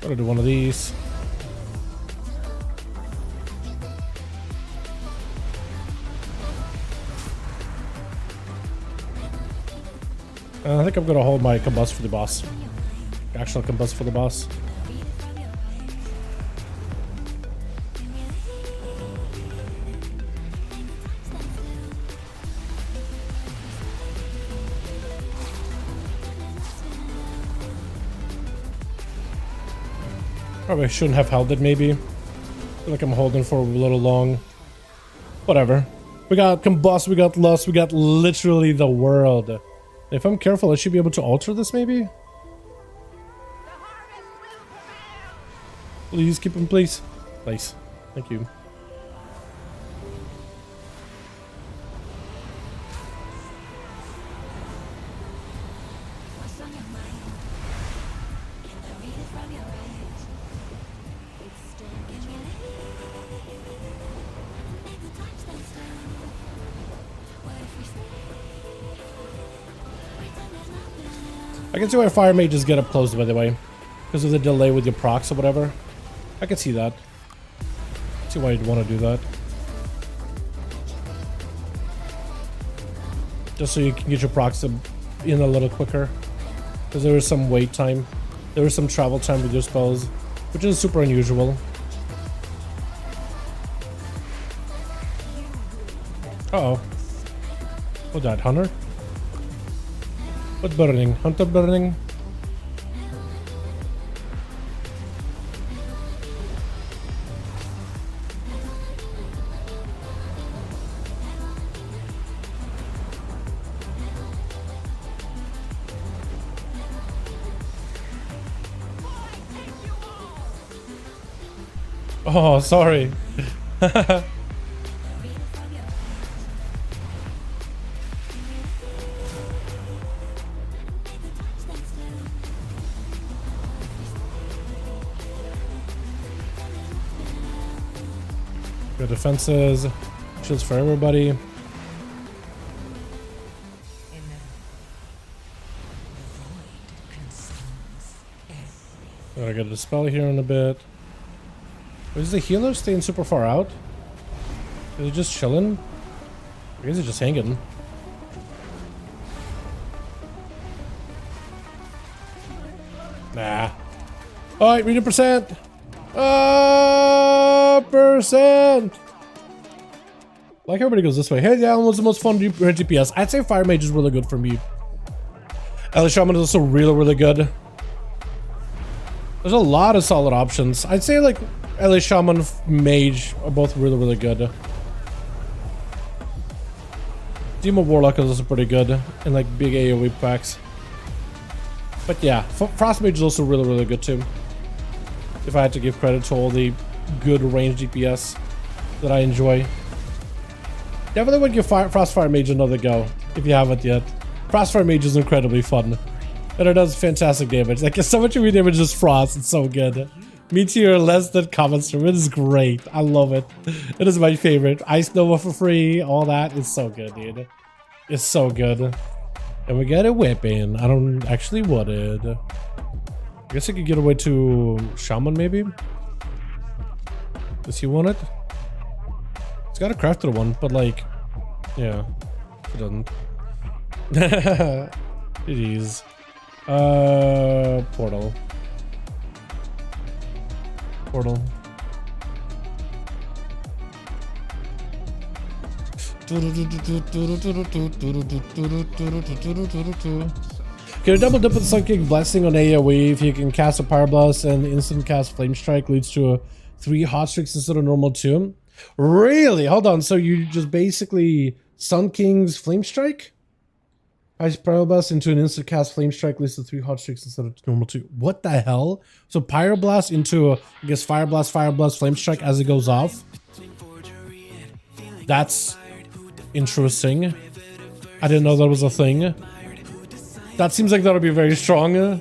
A: Gotta do one of these. I think I'm gonna hold my combust for the boss. Actual combust for the boss. Probably shouldn't have held it, maybe. I feel like I'm holding for a little long. Whatever. We got combust, we got lust, we got literally the world. If I'm careful, I should be able to alter this, maybe? Please keep him, please. Please. Thank you. I can see why fire mages get up close, by the way, because of the delay with your procs or whatever. I can see that. See why you'd want to do that. Just so you can get your procs in a little quicker, because there is some wait time. There is some travel time with your spells, which is super unusual. Uh-oh. What that, Hunter? What burning? Hunter burning? Oh, sorry. Good defenses. Shields for everybody. Gotta get a spell here in a bit. Is the healer staying super far out? Is he just chilling? I guess he's just hanging. Nah. Alright, read a percent. Percent. Like everybody goes this way. Hey, yeah, what's the most fun DPS? I'd say Fire Mage is really good for me. Ellie Shaman is also really, really good. There's a lot of solid options. I'd say like Ellie Shaman, Mage are both really, really good. Demon Warlock is also pretty good in like big AoE packs. But yeah, Frost Mage is also really, really good too. If I had to give credit to all the good range DPS that I enjoy. Definitely would give Frostfire Mage another go if you haven't yet. Frostfire Mage is incredibly fun. And it does fantastic damage. Like, so much of your damage is frost. It's so good. Meteor less than common storm. It is great. I love it. It is my favorite. Ice Nova for free. All that is so good, dude. It's so good. And we get a whipping. I don't actually want it. I guess I could get away to Shaman, maybe? Does he want it? He's got a crafted one, but like... Yeah. He doesn't. Jeez. Portal. Portal. Can you double dip with Sun King Blessing on AoE if you can cast a Power Blast and instant cast Flame Strike leads to a 3 hot streaks instead of normal 2? Really? Hold on. So you just basically Sun King's Flame Strike? I Pyroblast into an instant cast Flame Strike leads to 3 hot streaks instead of normal 2. What the hell? So Pyroblast into, I guess, Fire Blast, Flame Strike as it goes off. That's interesting. I didn't know that was a thing. That seems like that would be very strong. I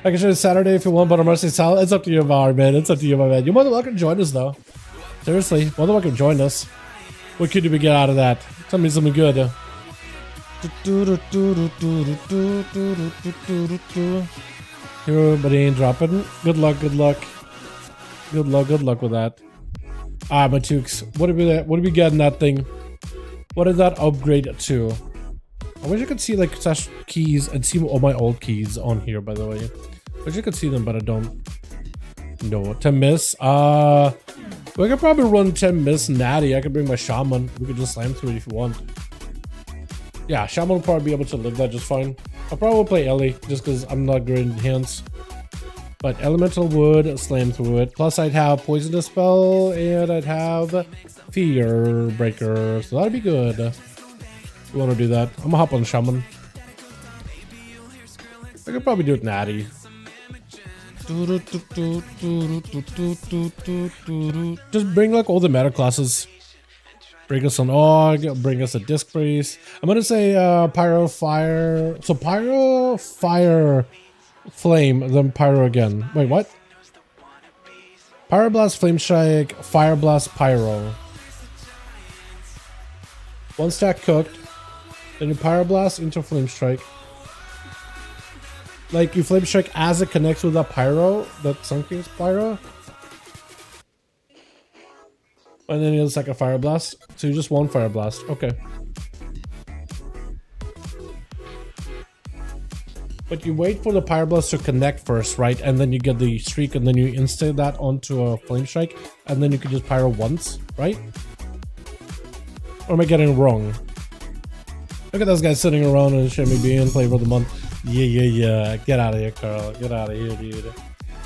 A: can show you Saturday if you want, but I'm gonna say Sal. It's up to you, man. It's up to you, my man. You're more than welcome to join us, though. Seriously, more than welcome to join us. What could we get out of that? Tell me something good. Everybody ain't dropping. Good luck, good luck. Good luck with that. Ah, my tukes. What did we get in that thing? What did that upgrade to? I wish I could see like such keys and see all my old keys on here, by the way. I wish I could see them, but I don't. No, 10 miss. We could probably run 10 miss natty. I could bring my shaman. We could just slam through it if you want. Yeah, shaman will probably be able to live that just fine. I'll probably play Ellie just because I'm not good in hands. But elemental would slam through it. Plus I'd have poisonous spell and I'd have fear breaker. So that'd be good. You want to do that? I'm gonna hop on shaman. I could probably do it natty. Just bring like all the meta classes. Bring us an Og, bring us a Disc Priest. I'm gonna say Pyro Fire. So Pyro Fire Flame, then Pyro again. Wait, what? Pyroblast, Flame Strike, Fire Blast, Pyro. 1 stack cooked. Then you Pyroblast into Flame Strike. Like you Flame Strike as it connects with that Pyro, that Sun King's Pyro. And then you have a second Fire Blast. So you just 1 Fire Blast. Okay. But you wait for the Fire Blast to connect first, right? And then you get the streak and then you instant that onto a Flame Strike. And then you can just Pyro once, right? Or am I getting it wrong? Look at those guys sitting around and Shimmy being flavor of the month. Yeah. Get out of here, Carl. Get out of here, dude.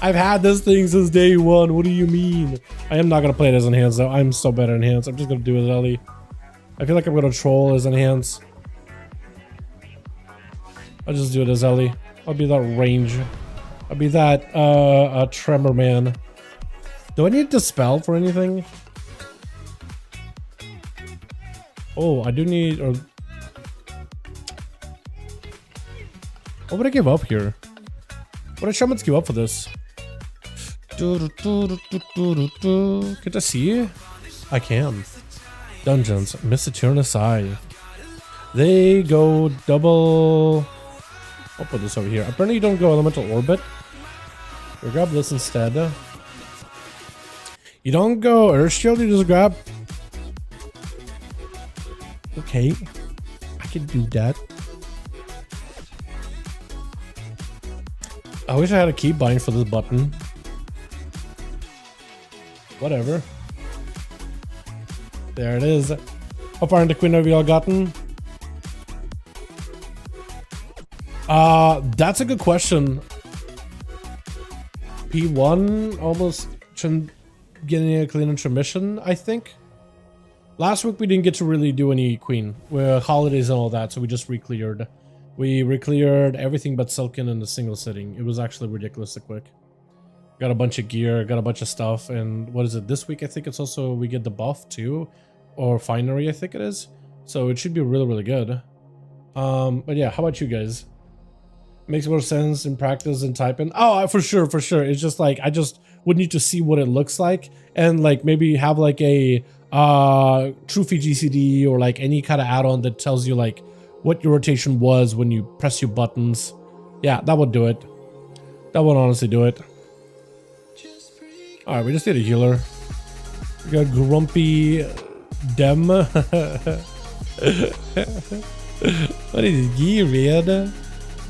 A: I've had this thing since day 1. What do you mean? I am not going to play it as Enhance, though. I'm so bad at Enhance. I'm just going to do it as Ellie. I feel like I'm going to troll as Enhance. I'll just do it as Ellie. I'll be that range. I'll be that Tremor Man. Do I need Dispel for anything? Oh, I do need... Or... What would I give up here? What did Shamans give up for this? Good to see you. I can. Dungeons. Miss Eternus Eye. They go double... I'll put this over here. Apparently you don't go elemental orbit. We'll grab this instead. You don't go Earth Shield, you just grab... Okay. I can do that. I wish I had a keybind for this button. Whatever. There it is. How far into Queen have you all gotten? That's a good question. P1 almost getting a clean intermission, I think. Last week we didn't get to really do any Queen. With holidays and all that, so we just re-cleared. We re-cleared everything but Silken in a single sitting. It was actually ridiculously quick. Got a bunch of gear, got a bunch of stuff, and what is it? This week I think it's also, we get the buff too. Or Finery, I think it is. So it should be really, really good. But yeah, how about you guys? Makes more sense in practice than typing. Oh, for sure, for sure. It's just like, I just would need to see what it looks like. And like maybe have like a Trophy GCD or like any kind of add-on that tells you like what your rotation was when you press your buttons. Yeah, that would do it. That would honestly do it. Alright, we just need a healer. We got Grumpy Dem. What is he, man?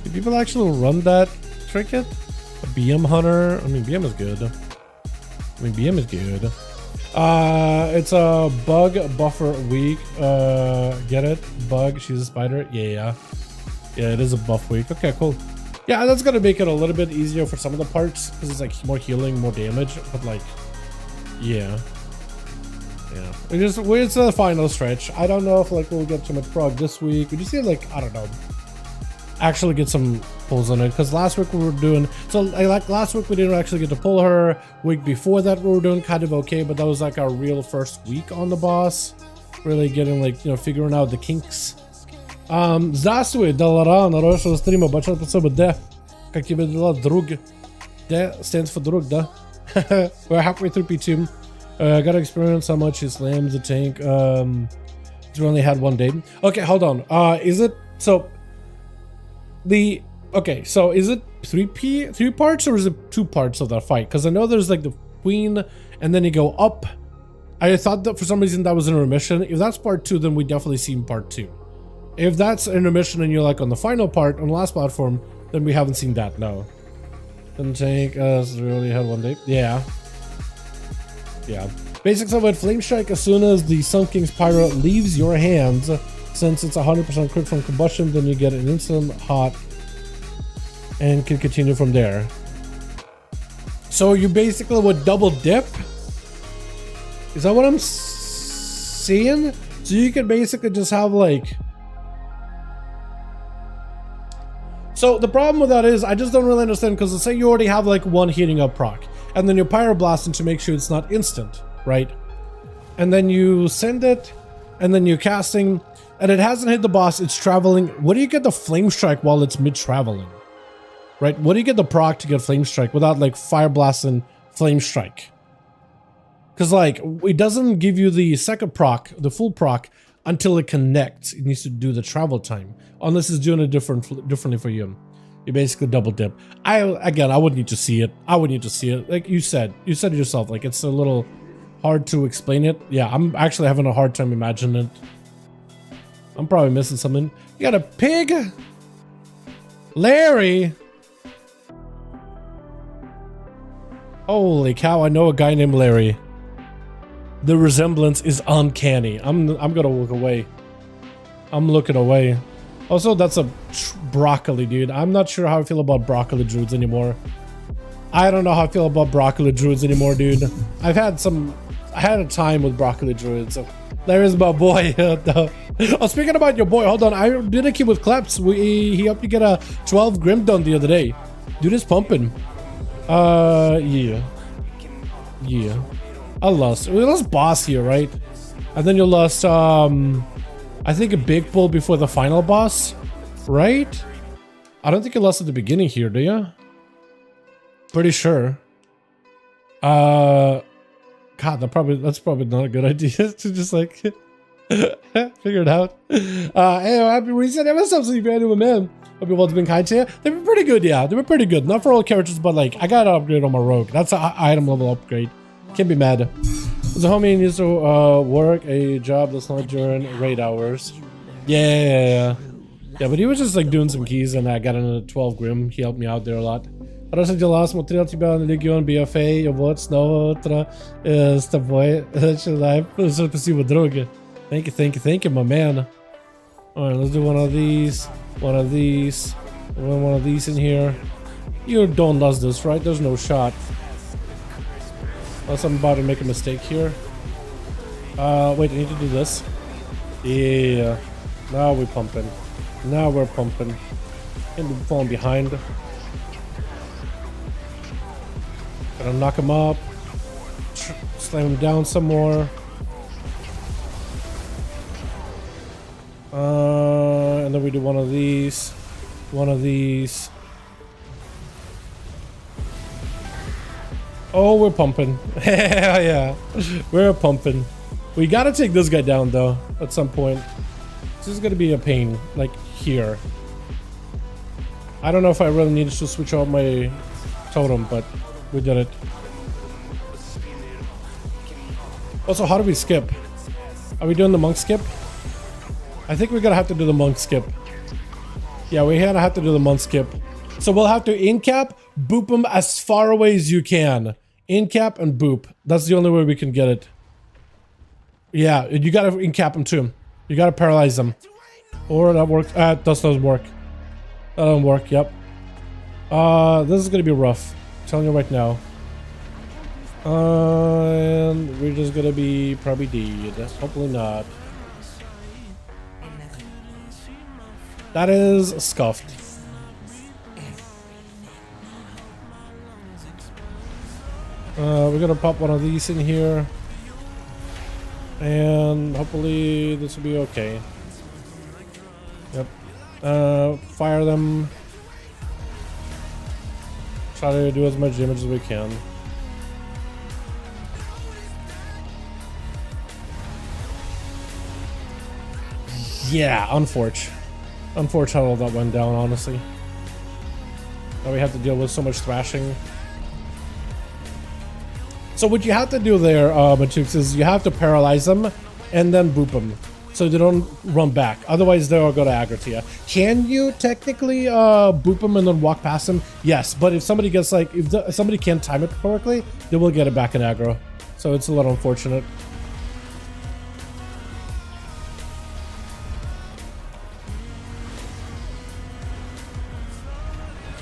A: Do people actually run that trinket? A BM hunter? I mean, BM is good. BM is good. It's a bug buffer week. Get it? Bug, she's a spider. Yeah, it is a buff week. Okay, cool. Yeah, that's gonna make it a little bit easier for some of the parts because it's like more healing, more damage. But like, yeah. It's the final stretch. I don't know if like we'll get too much prog this week. We just need like, I don't know, actually get some pulls on it, because last week we were doing, so like last week we didn't actually get to pull her. Week before that we were doing kind of okay, but that was like our real first week on the boss, really getting like, you know, figuring out the kinks. Здравствуй, Dalaran, хорошего стрима, большое спасибо, да. Как тебе дела, друг? Да stands for друг, да. We're halfway through P2. Gotta experience how much he slams the tank. We only had one day. Okay, hold on. Is it so? So is it three parts or is it 2 parts of that fight? Because I know there's like the queen and then you go up. I thought that for some reason that was intermission. If that's part 2, then we definitely seen part 2. If that's intermission and you're like on the final part on the last platform, then we haven't seen that. No. Didn't tank. We only had one day. Yeah. Basics of it: Flame Strike as soon as the Sun King's Pyro leaves your hands. Since it's 100% crit from combustion, then you get an instant hot and can continue from there. So you basically would double dip? Is that what I'm seeing? So you could basically just have like... So the problem with that is I just don't really understand, because let's say you already have like one heating up proc and then you're pyroblasting to make sure it's not instant, right? And then you send it and then you're casting and it hasn't hit the boss, it's traveling. What do you get the flame strike while it's mid traveling? Right? What do you get the proc to get flame strike without like fire blasting flame strike? Because like it doesn't give you the second proc, the full proc, until it connects. It needs to do the travel time, unless it's doing it differently for you. You basically double dip. I would need to see it. I would need to see it. Like you said it yourself, like it's a little hard to explain it. Yeah, I'm actually having a hard time imagining it. I'm probably missing something. You got a pig? Larry? Holy cow, I know a guy named Larry. The resemblance is uncanny. I'm gonna look away. I'm looking away. Also, that's a broccoli, dude. I'm not sure how I feel about broccoli druids anymore. I don't know how I feel about broccoli druids anymore, dude. I had a time with broccoli druids. There's my boy. Oh, speaking about your boy, hold on. I did a keep with Kleps. He helped you get a 12 Grim done the other day. Dude is pumping. Yeah. I lost. We lost boss here, right? And then you lost, I think a big bull before the final boss, right? I don't think you lost at the beginning here, do you? Pretty sure. God God, that's probably not a good idea to just like figure it out. Anyway, happy reset. Ever since you've been a man. Hope everyone's been kind to you. They've been pretty good, yeah. They've been pretty good. Not for all characters, but like I got to upgrade on my rogue. That's an item level upgrade. Can't be mad. So homie needs to work a job that's not during raid hours. Yeah, but he was just like doing some keys and I got into 12 Grim. He helped me out there a lot. Хорошо дела, смотрел тебя на Легион BFA, и вот снова утро с тобой начинаю. Спасибо, други. Thank you, my man. Alright, let's do one of these in here. You don't lose this, right? There's no shot. Unless I'm about to make a mistake here. Wait, I need to do this. Yeah. Now we're pumping. Can't be falling behind. Gotta knock him up. Slam him down some more. And then we do one of these. Oh, we're pumping. Yeah, we're pumping. We gotta take this guy down though at some point. This is gonna be a pain, like here. I don't know if I really needed to switch out my totem, but we did it. Also, how do we skip? Are we doing the monk skip? I think we're gonna have to do the monk skip. Yeah, we're gonna have to do the monk skip. So we'll have to in-cap, boop him as far away as you can. In-cap and boop. That's the only way we can get it. Yeah, you gotta in-cap him too. You gotta paralyze him. Or that works. That doesn't work. That doesn't work, yep. This is gonna be rough. I'm telling you right now. And we're just gonna be probably dead. Hopefully not. That is scuffed. We're gonna pop one of these in here. And hopefully this will be okay. Yep. Fire them. Try to do as much damage as we can. Yeah, unfortunate how all that went down, honestly. Now we have to deal with so much thrashing. So what you have to do there, Machux, is you have to paralyze them and then boop them so they don't run back. Otherwise, they're going to aggro to you. Can you technically boop them and then walk past them? Yes, but if somebody gets like, if somebody can't time it correctly, they will get it back in aggro. So it's a little unfortunate.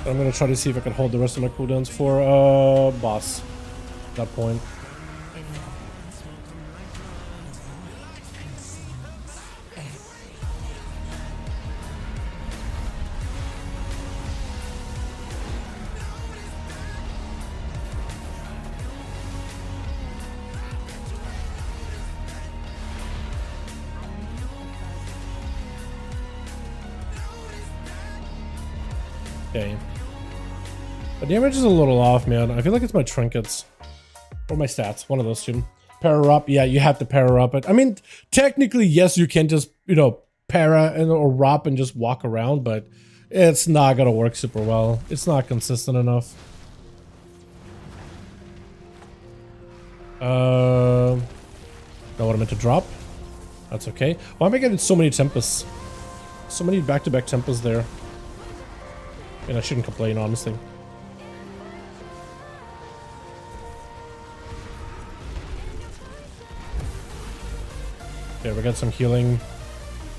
A: I'm going to try to see if I can hold the rest of my cooldowns for boss. That point. Okay. The damage is a little off, man. I feel like it's my trinkets. Or my stats, one of those two. Para up, yeah, you have to para up it. I mean, technically, yes, you can just, you know, para and or rop and just walk around, but it's not gonna work super well. It's not consistent enough. Not what I meant to drop. That's okay. Why am I getting so many tempests? So many back-to-back tempests there. And I shouldn't complain, honestly. Okay, we got some healing.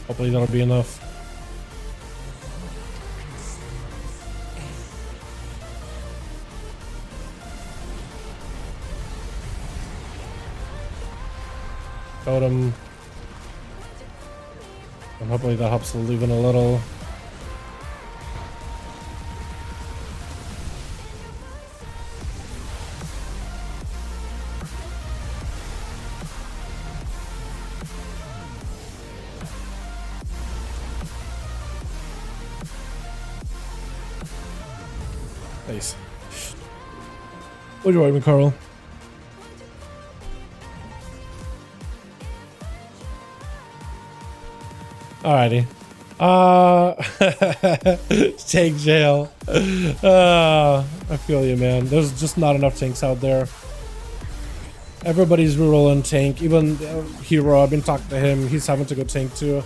A: Hopefully that'll be enough. Totem. And hopefully that helps even a little. Nice. What do you want me, Carl? Alrighty. Tank jail. I feel you, man. There's just not enough tanks out there. Everybody's rerolling tank. Even Hero, I've been talking to him. He's having to go tank too.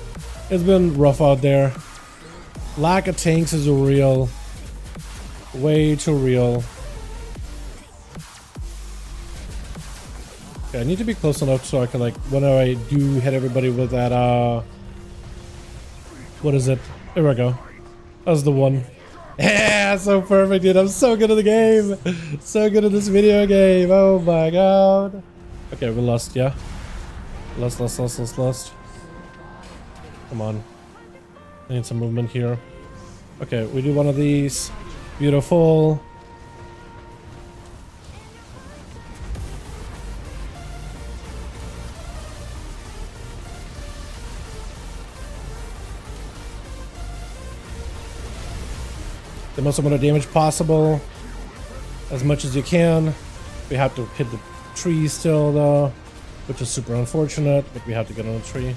A: It's been rough out there. Lack of tanks is real. Way too real. Okay, I need to be close enough so I can, like, when I do hit everybody with that, what is it? There we go. That's the one. Yeah, so perfect, dude. I'm so good at the game. So good at this video game. Oh my god. Okay, we lost, yeah. Lost. Come on. I need some movement here. Okay, we do one of these. Beautiful. The most amount of damage possible, as much as you can. We have to hit the tree still though, which is super unfortunate, but we have to get on the tree.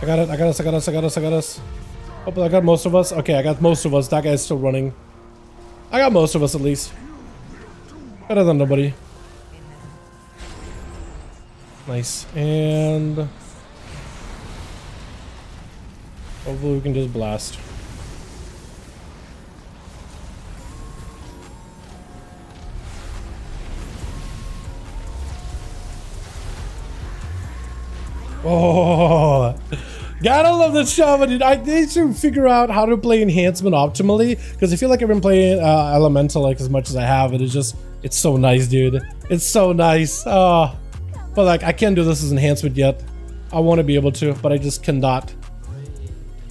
A: I got us. Hopefully I got most of us. Okay, I got most of us. That guy's still running. I got most of us at least. Better than nobody. Nice. And hopefully we can just blast. Oh, gotta love the shaman, dude. I need to figure out how to play enhancement optimally, because I feel like I've been playing elemental like as much as I have, and it's so nice, dude. It's so nice. But like I can't do this as enhancement yet. I want to be able to, but I just cannot.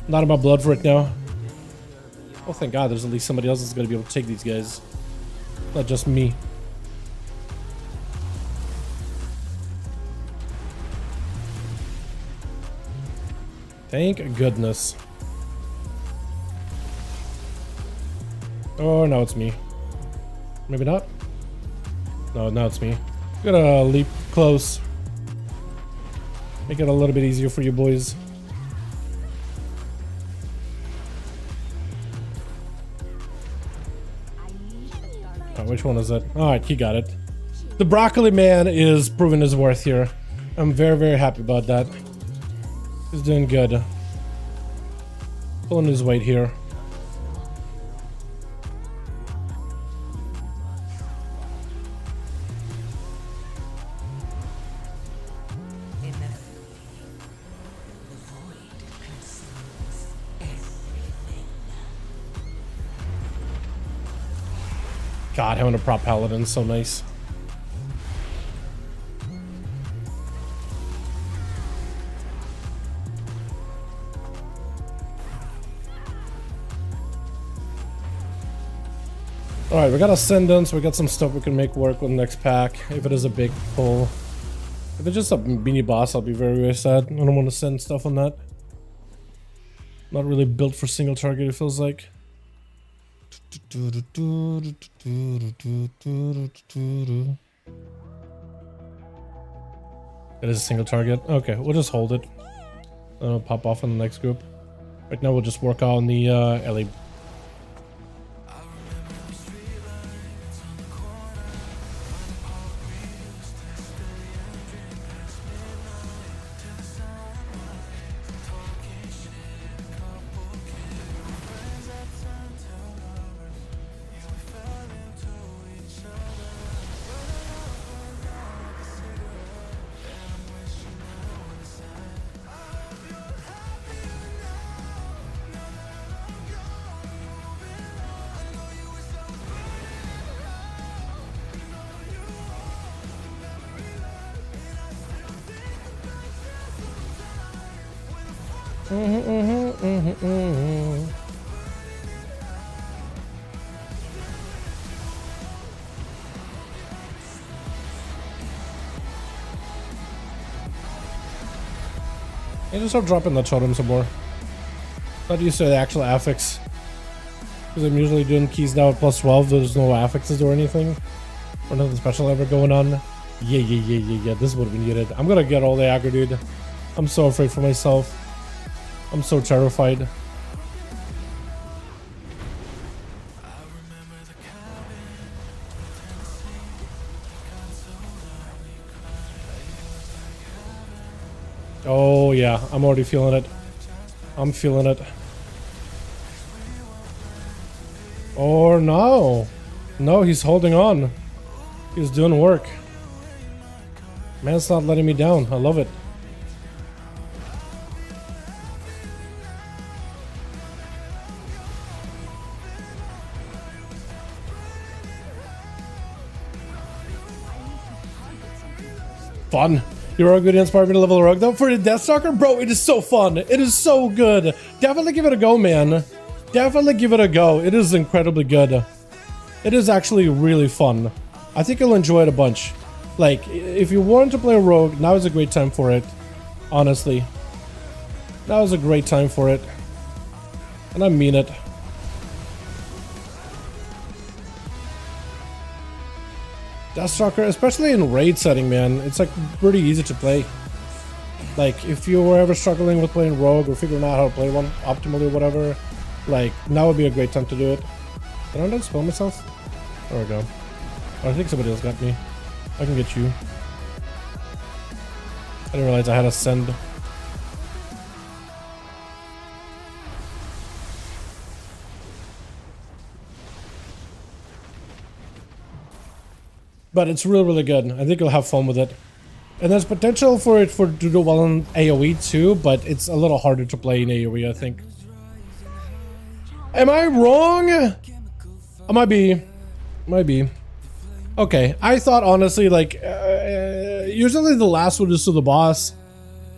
A: Not in my blood for it now. Oh, thank God, there's at least somebody else that's gonna be able to take these guys, not just me. Thank goodness. Oh, now it's me. Maybe not. No, now it's me. Gotta leap close. Make it a little bit easier for you boys. Oh, which one is it? Alright, he got it. The broccoli man is proving his worth here. I'm very, very happy about that. He's doing good. Pulling his weight here. God, having a prop paladin is so nice. Alright, we got Ascendance, we got some stuff we can make work with the next pack, if it is a big pull. If it's just a beanie boss, I'll be very, very sad. I don't want to send stuff on that. Not really built for single target, it feels like. It is a single target. Okay, we'll just hold it. I'll pop off in the next group. Right now we'll just work on the LA. I just start dropping the totem some more. Not used to the actual affix. Because I'm usually doing keys now at plus 12. There's no affixes or anything. Or nothing special ever going on. Yeah. This would have been needed. I'm gonna get all the aggro, dude. I'm so afraid for myself. I'm so terrified. Oh yeah, I'm already feeling it. I'm feeling it. Or no. No, he's holding on. He's doing work. Man's not letting me down. I love it. Fun. You're all good, inspired me to level a rogue though. For the Deathstalker, bro, it is so fun. It is so good. Definitely give it a go, man. Definitely give it a go. It is incredibly good. It is actually really fun. I think you'll enjoy it a bunch. Like, if you want to play a rogue, now is a great time for it. Honestly. Now is a great time for it. And I mean it. Deathstalker, especially in raid setting, man, it's like pretty easy to play. Like, if you were ever struggling with playing rogue or figuring out how to play one optimally or whatever, like, now would be a great time to do it. Did I not spell myself? There we go. Oh, I think somebody else got me. I can get you. I didn't realize I had to send. But it's really, really good. I think you'll have fun with it. And there's potential for it to do well in AoE too, but it's a little harder to play in AoE, I think. Am I wrong? I might be. Might be. Okay, I thought honestly, like, usually the last one is to the boss,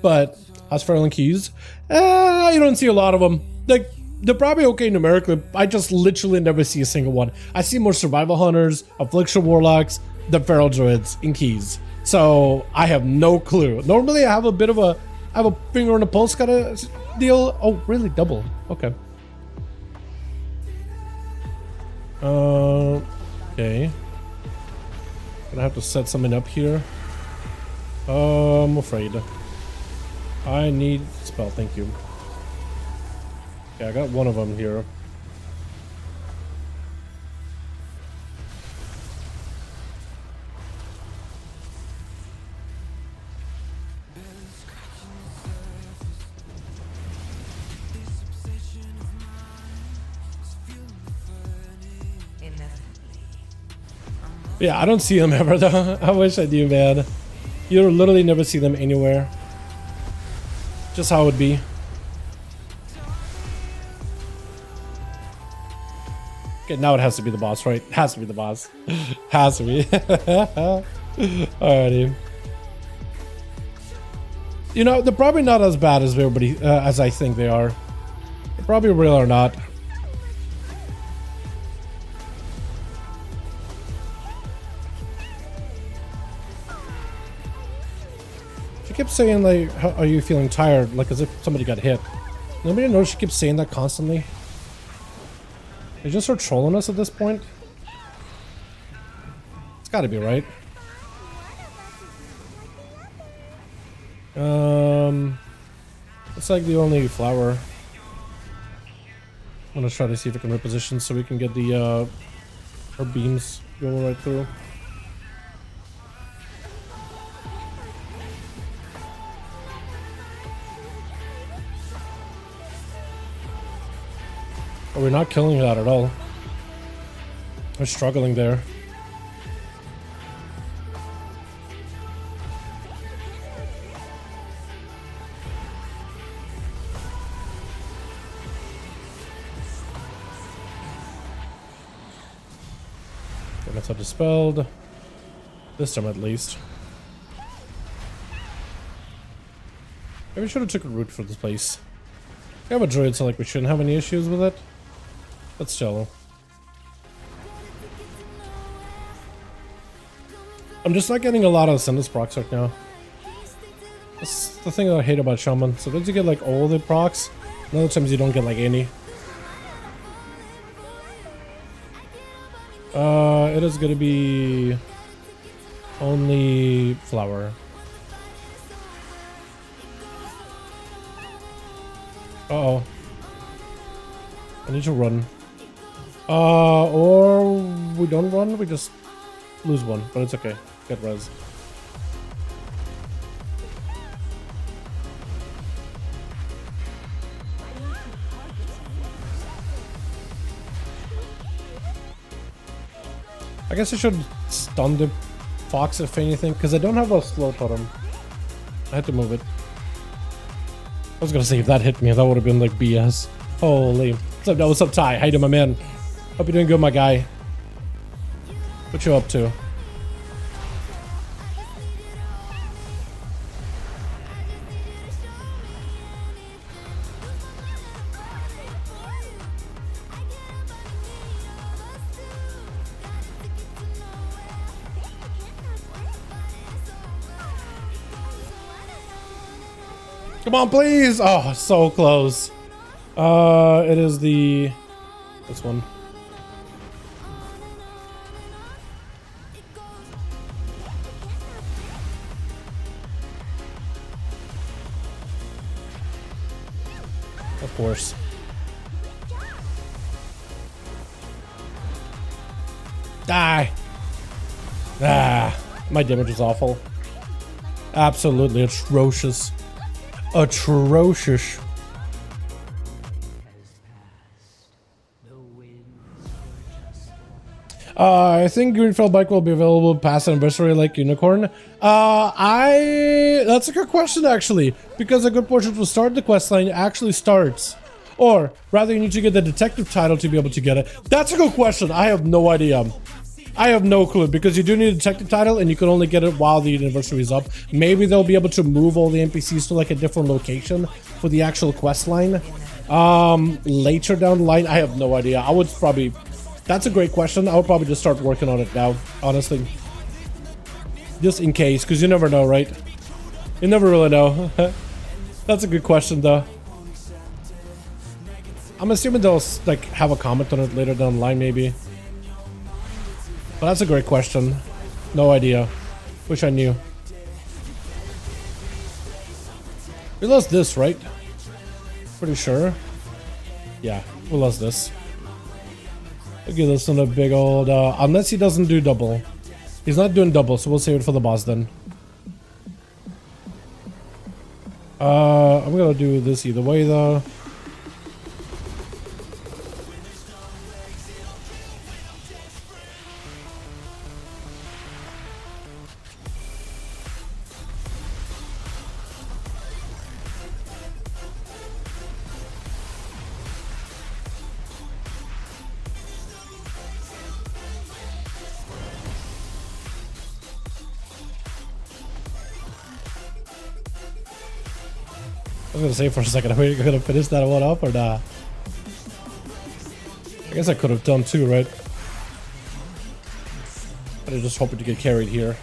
A: but as for Erling keys, you don't see a lot of them. Like, they're probably okay numerically. I just literally never see a single one. I see more survival hunters, affliction warlocks, the feral druids in keys. So I have no clue. Normally I have a bit of a, I have a finger on the pulse kind of deal. Oh, really? Double? Okay. Okay. Gonna have to set something up here. I'm afraid. I need spell, thank you. Yeah, I got one of them here. Yeah, I don't see them ever though. I wish I do, man. You literally never see them anywhere. Just how it would be. Okay, now it has to be the boss, right? Has to be the boss. Has to be. Alrighty. You know, they're probably not as bad as everybody, as I think they are. They probably real or not. She kept saying, like, how are you feeling tired? Like as if somebody got hit. Nobody knows she keeps saying that constantly. They just start trolling us at this point. It's gotta be right. It's like the only flower. I'm gonna try to see if I can reposition so we can get the our beams going right through. Oh, we're not killing that at all. We're struggling there. That's how dispelled. This time at least. Maybe we should have took a route for this place. We have a droid, so like we shouldn't have any issues with it. But still. I'm just not getting a lot of Ascendus procs right now. That's the thing that I hate about Shaman. So once you get like all the procs, and other times you don't get like any. It is gonna be only flower. Uh-oh. I need to run. Or we don't run, we just lose one, but it's okay. Get res. I guess I should stun the fox if anything, because I don't have a slow totem. I had to move it. I was gonna say if that hit me, that would have been like BS. Holy. What's up, Ty? How you doing, my man? Hope you're doing good, my guy. What you up to? Come on, please! Oh, so close. It is this one. Of course. Die! Ah, my damage is awful. Absolutely atrocious. Atrocious. I think Greenfield bike will be available past anniversary like Unicorn. That's a good question actually, because a good portion to start the quest line actually starts. Or rather, you need to get the detective title to be able to get it. That's a good question. I have no idea. I have no clue, because you do need a detective title and you can only get it while the anniversary is up. Maybe they'll be able to move all the NPCs to like a different location for the actual quest line. Later down the line, I have no idea. I would probably... That's a great question. I would probably just start working on it now, honestly. Just in case, because you never know, right? You never really know. That's a good question, though. I'm assuming they'll like have a comment on it later down the line, maybe. But that's a great question. No idea. Wish I knew. We lost this, right? Pretty sure. Yeah, we lost this. I'll give this one a big old... unless he doesn't do double. He's not doing double, so we'll save it for the boss then. I'm gonna do this either way, though. I was gonna say for a second, are we gonna finish that one up or not? I guess I could have done two, right? But I'm just hoping to get carried here.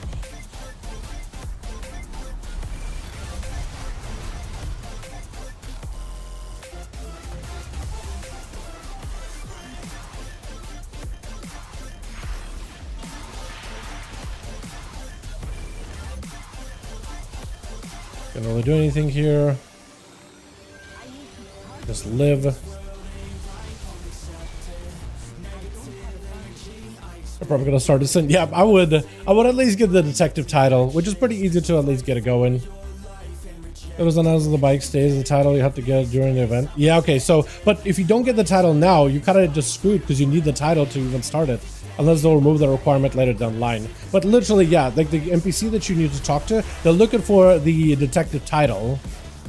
A: Can't really do anything here. Just live. I'm probably gonna start this in. Yeah, I would at least get the detective title, which is pretty easy to at least get it going. It was announced that the bike stays the title you have to get during the event. Yeah, okay, so but if you don't get the title now, you kind of just screwed because you need the title to even start it. Unless they'll remove the requirement later down the line. But literally, yeah, like the NPC that you need to talk to, they're looking for the detective title.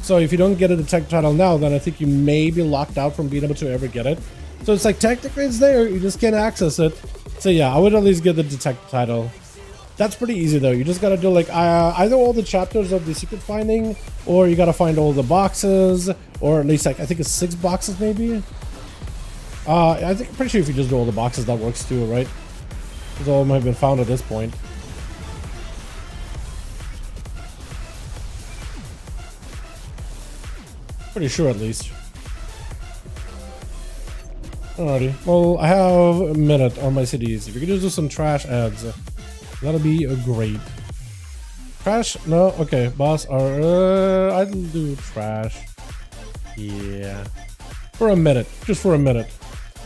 A: So if you don't get a detective title now, then I think you may be locked out from being able to ever get it. So it's like technically it's there, you just can't access it. So yeah, I would at least get the detective title. That's pretty easy though. You just gotta do like either all the chapters of the secret finding, or you gotta find all the boxes, or at least like I think it's 6 boxes maybe. I think pretty sure if you just do all the boxes that works too, right? Because all of them have been found at this point. Pretty sure at least. Alrighty. Well, I have a minute on my CDs. If you could just do some trash ads, that'll be great. Trash? No? Okay, boss. I'll do trash. Yeah. For a minute. Just for a minute.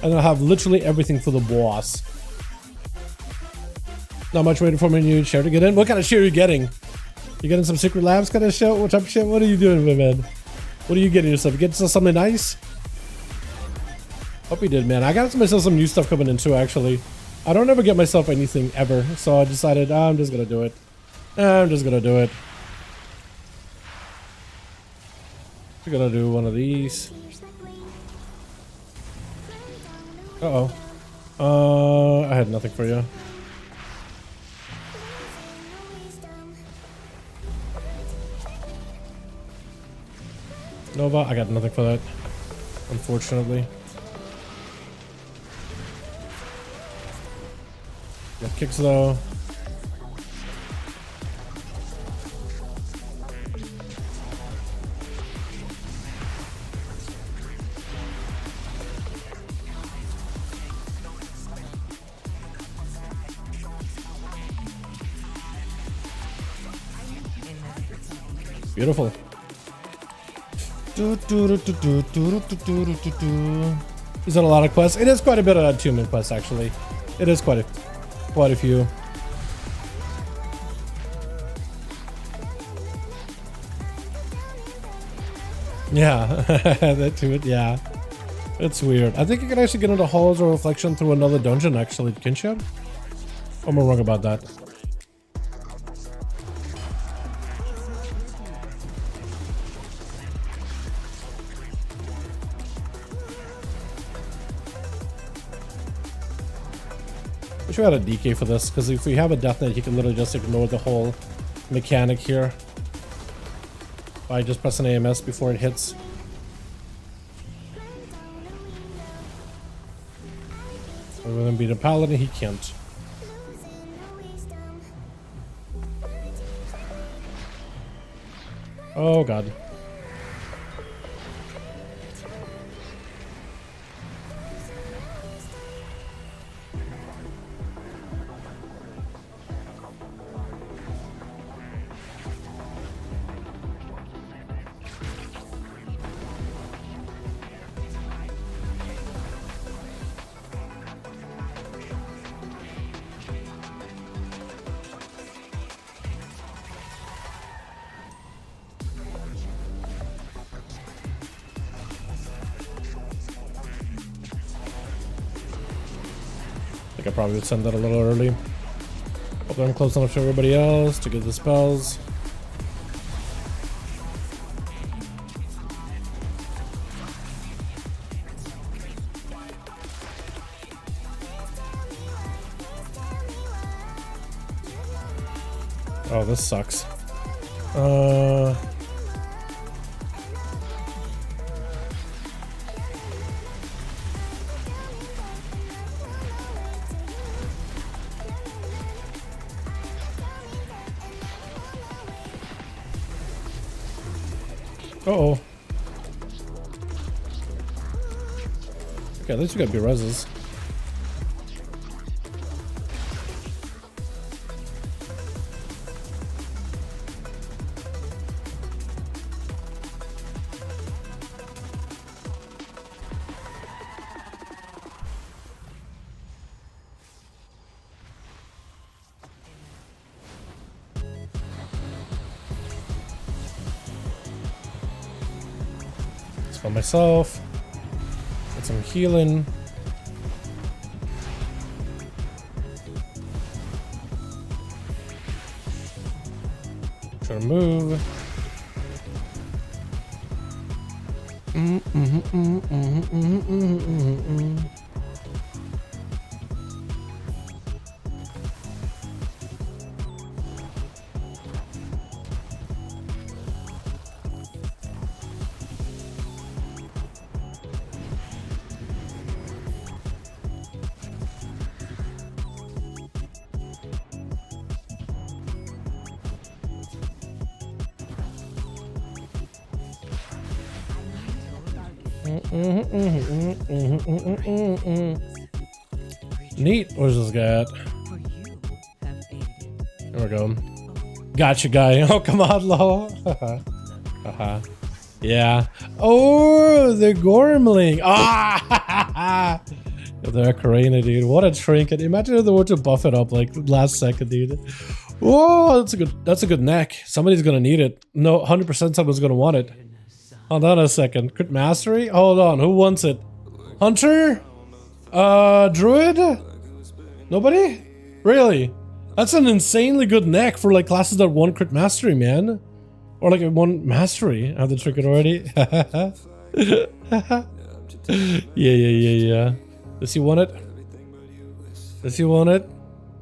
A: And I'll have literally everything for the boss. Not much waiting for my new chair to get in. What kind of share are you getting? You getting some Secret Labs kind of shit? What type of shit? What are you doing, my man? What are you getting yourself? You getting something nice? Hope you did, man. I got myself some new stuff coming in too, actually. I don't ever get myself anything ever, so I decided I'm just gonna do it. I'm just gonna do it. We're gonna do one of these. Uh-oh. I had nothing for you. Nova, I got nothing for that, unfortunately. Got kicks though. Beautiful. Is that a lot of quests? It is quite a bit of attunement quests, actually. It is quite a few. Yeah, that too. Yeah, it's weird. I think you can actually get into Halls of Reflection through another dungeon, actually, can't you? Or am I wrong about that? Wish we had a DK for this, because if we have a Death Knight, he can literally just ignore the whole mechanic here by just pressing AMS before it hits. So we're gonna beat a Paladin, he can't. Oh god. I think I probably would send that a little early. Hope I'm close enough to everybody else to get the spells. Oh, this sucks. Uh-oh. Okay, at least we got B-reses. Spell myself. Get some healing. Try to move. Neat. Where's this guy at? There we go. Gotcha, guy. Oh, come on, lol. Yeah. Oh, the Gormling. Ah! The Ocarina, dude. What a trinket. Imagine if they were to buff it up like last second, dude. Whoa, that's a good neck. Somebody's gonna need it. No, 100% someone's gonna want it. Hold on a second. Crit mastery? Hold on, who wants it? Hunter? Druid? Nobody? Really? That's an insanely good neck for like classes that want crit mastery, man. Or like one mastery. I have the trinket already. Yeah. Does he want it? Does he want it?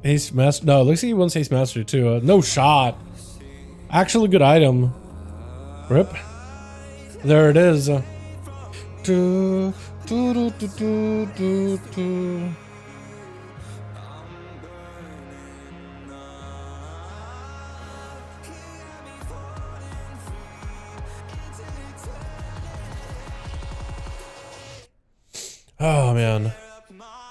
A: Haste master? No, looks like he wants haste mastery too. No shot. Actually good item. Rip. There it is. Oh man.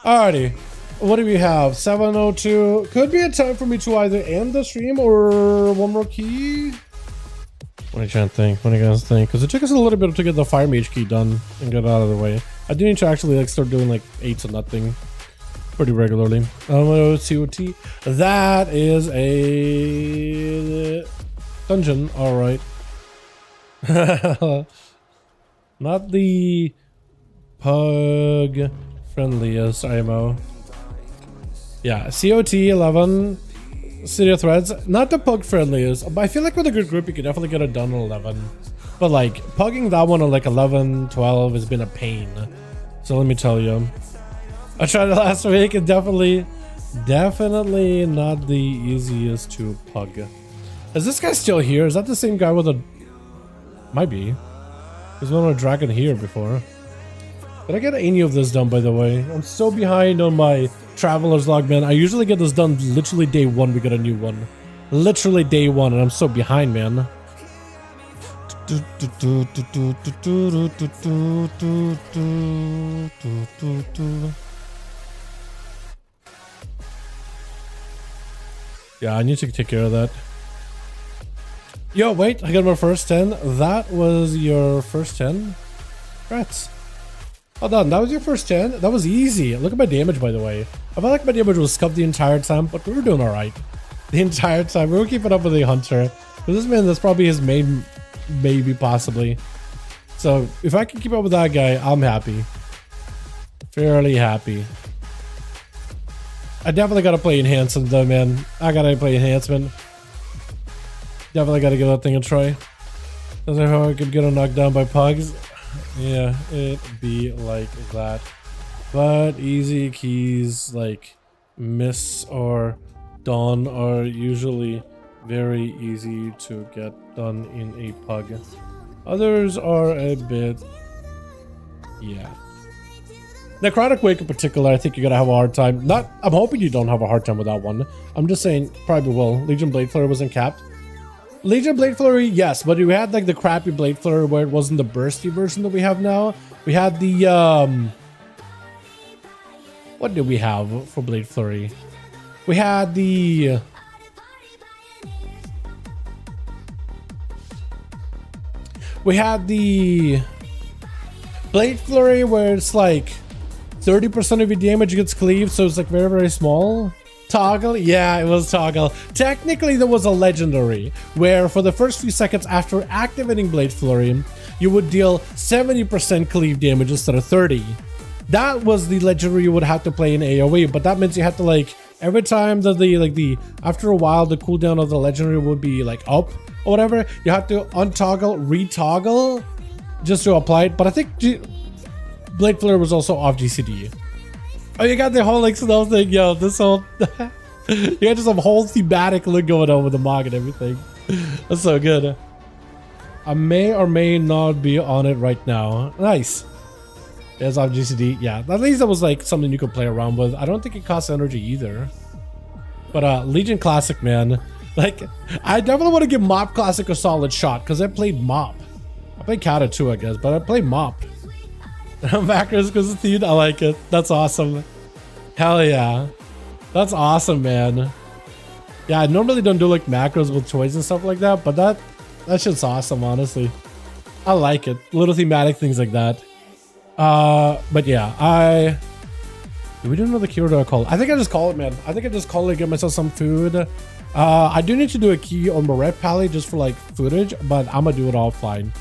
A: Alrighty. What do we have? 7:02. Could be a time for me to either end the stream or one more key. What do you trying to think? What do you guys think? Because it took us a little bit to get the Fire Mage key done and get out of the way. I do need to actually like start doing like 8s and nothing pretty regularly. COT. That is a dungeon. All right. Not the pug friendliest IMO. Yeah, COT 11. City of Threads, not the pug friendliest, but I feel like with a good group you can definitely get it done on 11. But like pugging that one on like 11, 12 has been a pain. So let me tell you, I tried it last week and definitely not the easiest to pug. Is this guy still here? Is that the same guy with a? Might be. There's one with a dragon here before. Did I get any of this done, by the way? I'm so behind on my Traveler's Log, man. I usually get this done literally day one. We get a new one. Literally day one, and I'm so behind, man. Yeah, I need to take care of that. Yo, wait, I got my first 10. That was your first 10? Congrats. Hold on, that was your first 10? That was easy. Look at my damage, by the way. I felt like my damage was scuffed the entire time, but we were doing alright. The entire time. We were keeping up with the Hunter. But this man, that's probably his main, maybe, possibly. So, if I can keep up with that guy, I'm happy. Fairly happy. I definitely gotta play Enhancement, though, man. I gotta play Enhancement. Definitely gotta give that thing a try. That's how I could get him knocked down by pugs. Yeah, it'd be like that. But easy keys like Miss or Dawn are usually very easy to get done in a pug. Others are a bit... yeah. Necrotic Wake in particular, I think you're gonna have a hard time. I'm hoping you don't have a hard time with that one. I'm just saying, probably will. Legion Blade Flare wasn't capped. Legion Blade Flurry, yes, but we had like the crappy Blade Flurry where it wasn't the bursty version that we have now. We had the what did we have for Blade Flurry? We had the Blade Flurry where it's like 30% of your damage gets cleaved, so it's like very, very small. Toggle? Yeah, it was toggle. Technically, there was a legendary where for the first few seconds after activating Blade Flurry, you would deal 70% cleave damage instead of 30. That was the legendary you would have to play in AoE, but that means you had to like every time that after a while the cooldown of the legendary would be like up or whatever, you have to untoggle, retoggle just to apply it. But I think Blade Flurry was also off GCD. Oh, you got the whole like snow thing, yo. This whole you got just some whole thematic look going on with the mog and everything. That's so good. I may or may not be on it right now. Nice. It's off GCD. Yeah, at least that was like something you could play around with. I don't think it costs energy either. But Legion Classic, man. Like, I definitely want to give Mop Classic a solid shot because I played Mop. I played Kata too, I guess, but I played Mop. Backers because of themed. I like it. That's awesome. Hell yeah. That's awesome, man. Yeah, I normally don't do like macros with toys and stuff like that, but that shit's awesome, honestly. I like it. Little thematic things like that. But yeah, we didn't know the keyword I call it. I think I just call it, man. I think I just call it, get myself some food. I do need to do a key on my red palette just for like footage, but I'm gonna do it offline.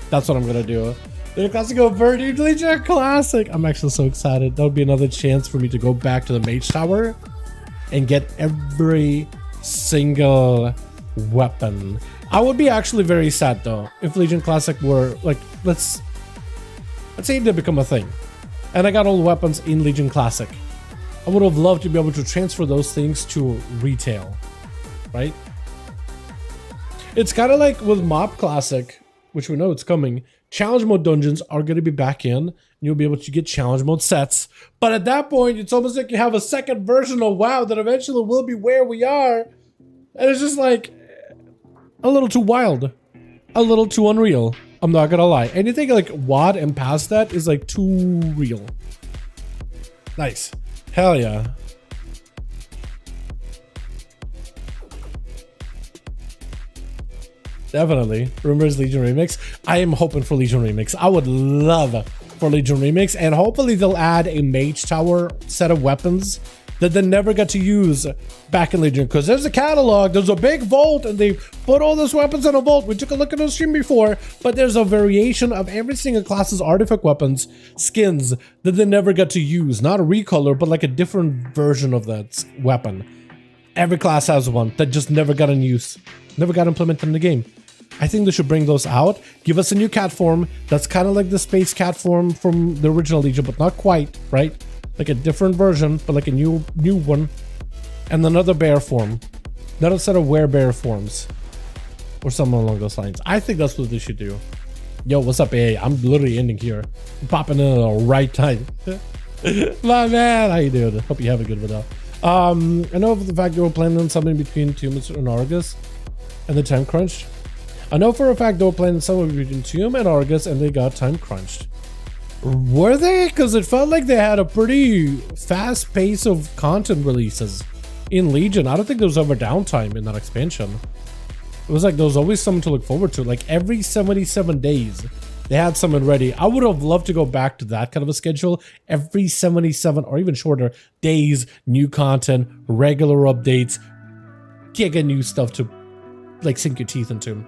A: That's what I'm gonna do. The classic over, dude, Legion Classic. I'm actually so excited. That would be another chance for me to go back to the Mage Tower and get every single weapon. I would be actually very sad though if Legion Classic were like, let's say it did become a thing and I got all the weapons in Legion Classic. I would have loved to be able to transfer those things to retail, right? It's kind of like with Mob Classic, which we know it's coming. Challenge mode dungeons are going to be back in, and you'll be able to get challenge mode sets. But at that point, it's almost like you have a second version of WoW that eventually will be where we are. And it's just like a little too wild, a little too unreal. I'm not gonna lie. Anything like WoD and past that is like too real. Nice. Hell yeah. Definitely. Rumors Legion Remix. I am hoping for Legion Remix. I would love for Legion Remix, and hopefully they'll add a Mage Tower set of weapons that they never got to use back in Legion, because there's a catalog, there's a big vault, and they put all those weapons in a vault. We took a look at the stream before, but there's a variation of every single class's artifact weapons, skins that they never got to use. Not a recolor, but like a different version of that weapon. Every class has one that just never got in use, never got implemented in the game. I think they should bring those out. Give us a new cat form that's kind of like the space cat form from the original Legion, but not quite, right? Like a different version, but like a new one. And another bear form. Another set of werebear forms. Or something along those lines. I think that's what they should do. Yo, what's up, AA? I'm literally ending here. I'm popping in at the right time. My man, how you doing? Hope you have a good one. I know for the fact they were planning on something between Tomb and Argus and the time crunch. I know for a fact they were planning something between Tomb and Argus and they got time crunched. Were they? Because it felt like they had a pretty fast pace of content releases in Legion. I don't think there was ever downtime in that expansion. It was like there was always something to look forward to. Like every 77 days, they had something ready. I would have loved to go back to that kind of a schedule. Every 77 or even shorter days, new content, regular updates, giga new stuff to like sink your teeth into.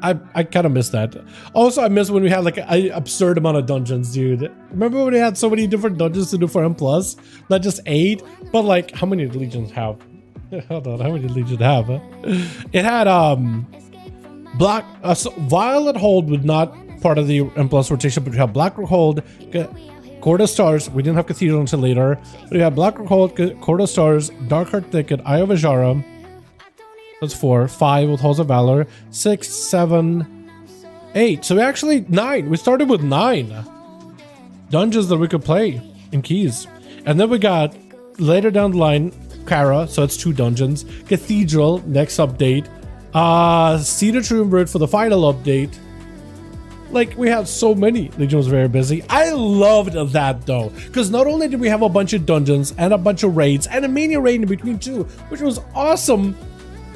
A: I kind of miss that. Also, I miss when we had like an absurd amount of dungeons, dude. Remember when we had so many different dungeons to do for M+? Not just 8, but like, how many did Legions have? Hold on, how many did Legion have? It had, Violet Hold was not part of the M+ rotation, but we have Blackrock Hold, Court of Stars. We didn't have Cathedral until later. But we have Blackrock Hold, Court of Stars, Darkheart Thicket, Eye of Ajara. That's 4, 5 with Halls of Valor, 6, 7, 8. So we actually 9. We started with 9 dungeons that we could play in keys. And then we got later down the line, Kara, so it's 2 dungeons. Cathedral, next update. Cedar Triumvirate for the final update. Like, we had so many. Legion was very busy. I loved that though, because not only did we have a bunch of dungeons and a bunch of raids and a mania raid in between too, which was awesome.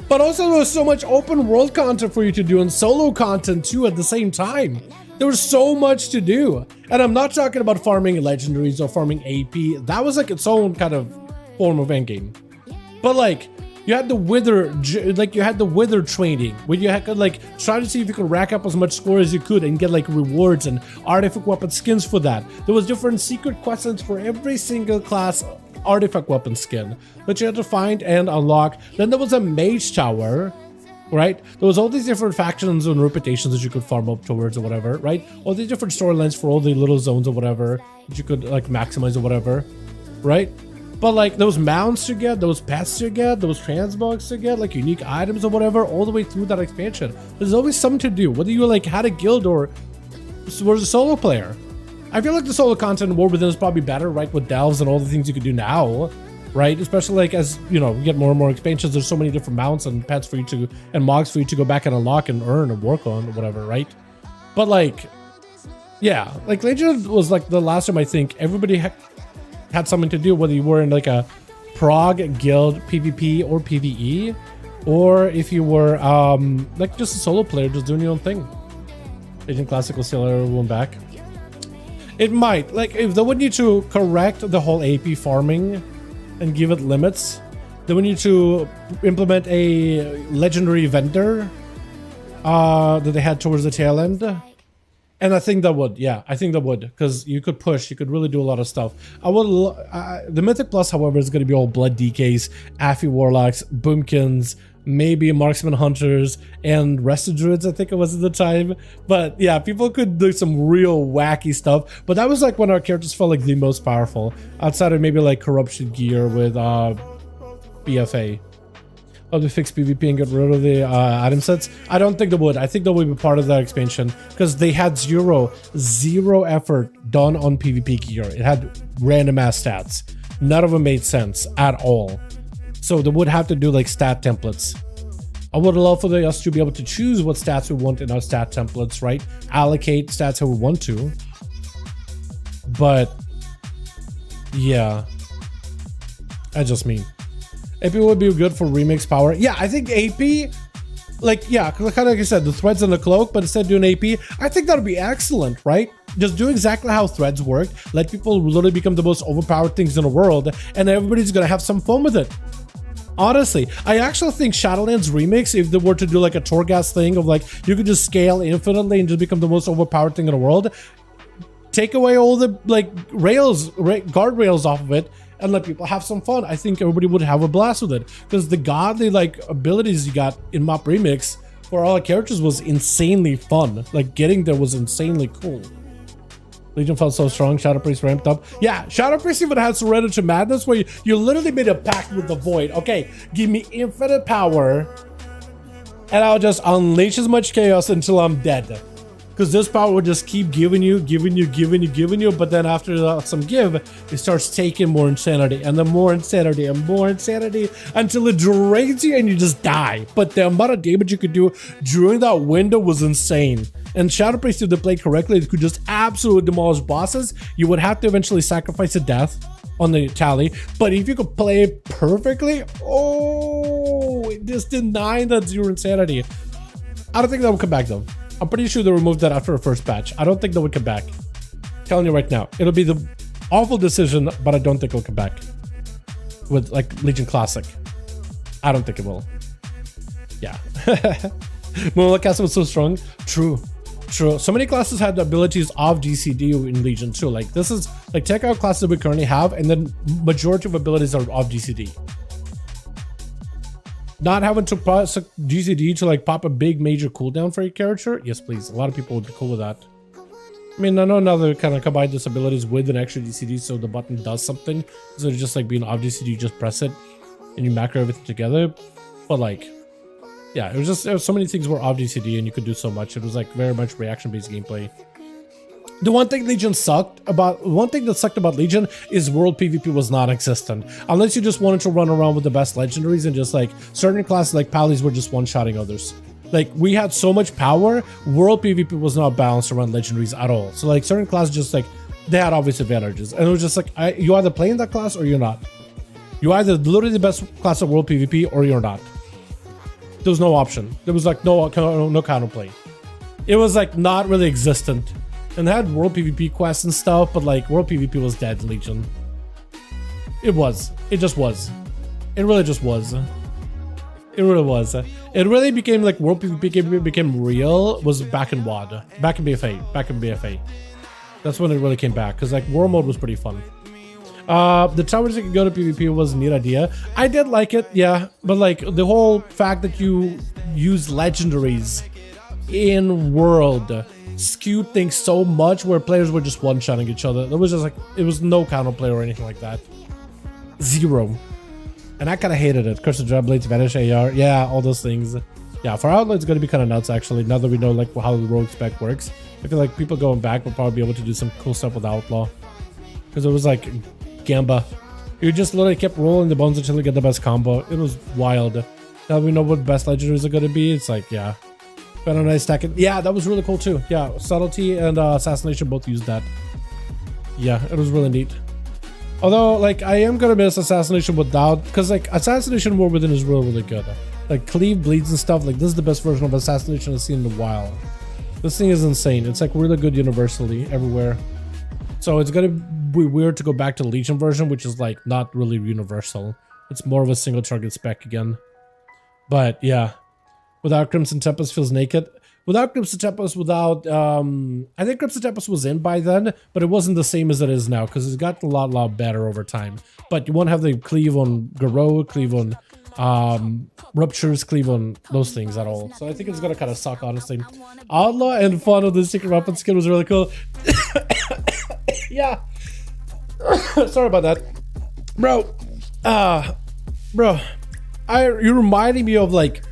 A: But also there was so much open world content for you to do and solo content too at the same time. There was so much to do. And I'm not talking about farming legendaries or farming AP. That was like its own kind of form of endgame. But like, you had the wither training where you could like try to see if you could rack up as much score as you could and get like rewards and artifact weapon skins for that. There was different secret quests for every single class artifact weapon skin that you had to find and unlock. Then there was a Mage Tower, right? There was all these different factions and reputations that you could farm up towards or whatever, right? All these different storylines for all the little zones or whatever that you could like maximize or whatever, right? But like those mounts to get, those pets to get, those transmogs to get, like unique items or whatever, all the way through that expansion. There's always something to do, whether you like had a guild or was a solo player. I feel like the solo content in War Within is probably better, right? With delves and all the things you could do now, right? Especially like as, you know, you get more and more expansions, there's so many different mounts and pets for you to, and mogs for you to go back and unlock and earn and work on or whatever, right? But like, Yeah, like Legion was like the last time I think everybody had something to do, whether you were in like a prog guild PvP or PvE, or if you were like just a solo player just doing your own thing. Legion Classic will steal everyone back. It might, like, if they would need to correct the whole AP farming and give it limits, they would need to implement a legendary vendor that they had towards the tail end. And I think that would, yeah, I think that would, because you could push, you could really do a lot of stuff. I would, the Mythic Plus, however, is going to be all Blood DKs, Affy Warlocks, Boomkins, maybe Marksman Hunters, and Rested Druids, I think it was at the time. But yeah, people could do some real wacky stuff. But that was like when our characters felt like the most powerful, outside of maybe like Corruption Gear with BFA. Of the fix PvP and get rid of the item sets. I don't think they would. I think that would be part of that expansion because they had zero effort done on PvP gear. It had random ass stats. None of them made sense at all. So they would have to do like stat templates. I would love for us to be able to choose what stats we want in our stat templates, right? Allocate stats how we want to. But yeah, I just mean. AP would be good for remix power. Yeah, I think AP, like, yeah, kind of like I said, the threads and the cloak, but instead of doing AP, I think that would be excellent, right? Just do exactly how threads work. Let people literally become the most overpowered things in the world, and everybody's gonna have some fun with it. Honestly, I actually think Shadowlands remix, if they were to do like a Torghast thing of like, you could just scale infinitely and just become the most overpowered thing in the world, take away all the like guardrails off of it, and let people have some fun. I think everybody would have a blast with it because the godly like abilities you got in Mop Remix for all the characters was insanely fun. Like getting there was insanely cool. Legion felt so strong. Shadow Priest ramped up. Yeah, Shadow Priest even had Surrender to Madness where you literally made a pact with the Void. Okay, give me infinite power and I'll just unleash as much chaos until I'm dead. Because this power will just keep giving you, but then after some give, it starts taking more insanity, and then more insanity, and more insanity, until it drains you and you just die. But the amount of damage you could do during that window was insane. And Shadow Priest, if they played correctly, it could just absolutely demolish bosses. You would have to eventually sacrifice a death on the tally, but if you could play it perfectly, oh, it just denied that zero insanity. I don't think that would come back though. I'm pretty sure they removed that after the first patch. I don't think that would come back. I'm telling you right now, it'll be the awful decision, but I don't think it'll come back with like Legion Classic. I don't think it will. Yeah. Moonlight Castle was so strong. True. So many classes had the abilities of DCD in Legion too. Like this is like check out classes that we currently have, and then majority of abilities are of DCD. Not having to press GCD to like pop a big major cooldown for your character? Yes, please. A lot of people would be cool with that. I mean, I know now they kind of combine these abilities with an extra DCD so the button does something. So it's just like being off DCD, you just press it and you macro everything together. But like, yeah, it was so many things were off DCD and you could do so much. It was like very much reaction-based gameplay. The one thing that sucked about Legion is world PvP was non-existent. Unless you just wanted to run around with the best legendaries and just like certain classes like Pallies were just one-shotting others. Like we had so much power, world PvP was not balanced around legendaries at all. So like certain classes just like, they had obvious advantages. And it was just like, you either play in that class or you're not. You either literally the best class of world PvP or you're not. There was no option. There was like no counterplay. It was like not really existent. And they had world PvP quests and stuff, but like world PvP was dead in Legion. It was. It just was. It really just was. It really was. It really became like world PvP became real was back in WoD. Back in BFA. That's when it really came back. Because like war mode was pretty fun. The towers that could go to PvP was a neat idea. I did like it, yeah. But like the whole fact that you use legendaries in world skewed things so much where players were just one-shotting each other. There was just like, it was no counterplay or anything like that. Zero. And I kind of hated it. Curse of Dreadblades, Vanish AR, yeah, all those things. Yeah, for Outlaw, it's going to be kind of nuts actually, now that we know like how the rogue spec works. I feel like people going back will probably be able to do some cool stuff with Outlaw. Because it was like Gamba. You just literally kept rolling the bones until you get the best combo. It was wild. Now we know what best legendaries are going to be. It's like, yeah. Better nice stacking. Yeah, that was really cool too. Yeah, subtlety and assassination both used that. Yeah, it was really neat. Although, like, I am gonna miss assassination without, because like assassination war within is really, really good. Like cleave, bleeds, and stuff. Like this is the best version of assassination I've seen in a while. This thing is insane. It's like really good universally everywhere. So it's gonna be weird to go back to the Legion version, which is like not really universal. It's more of a single target spec again. But yeah, without Crimson Tempest feels naked. Without Crimson Tempest, without I think Crimson Tempest was in by then, but it wasn't the same as it is now because it's got a lot better over time. But you won't have the cleave on Garou, cleave on ruptures, cleave on those things at all. So I think it's gonna kind of suck, honestly. Outlaw and fun of the secret weapon skin was really cool. Yeah. Sorry about that, bro. Bro, you're reminding me of like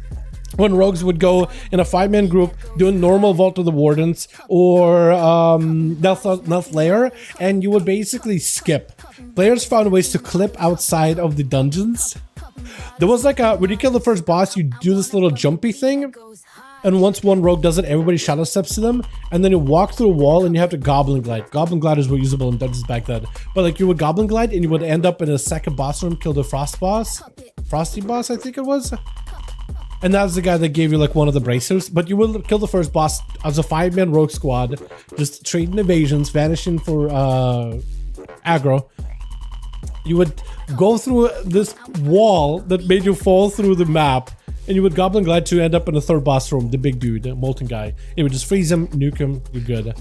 A: when rogues would go in a 5-man group doing normal Vault of the Wardens or Nelth Lair, and you would basically skip. Players found ways to clip outside of the dungeons. There was like when you kill the first boss, you do this little jumpy thing, and once one rogue does it, everybody shadow steps to them, and then you walk through a wall and you have to goblin glide. Goblin gliders were usable in dungeons back then, but like you would goblin glide and you would end up in a second boss room, kill the frosty boss, I think it was. And that's the guy that gave you like one of the bracers. But you will kill the first boss as a 5-man rogue squad, just trading evasions, vanishing for aggro. You would go through this wall that made you fall through the map, and you would goblin glide to end up in the third boss room, the big dude, the molten guy. It would just freeze him, nuke him, you're good.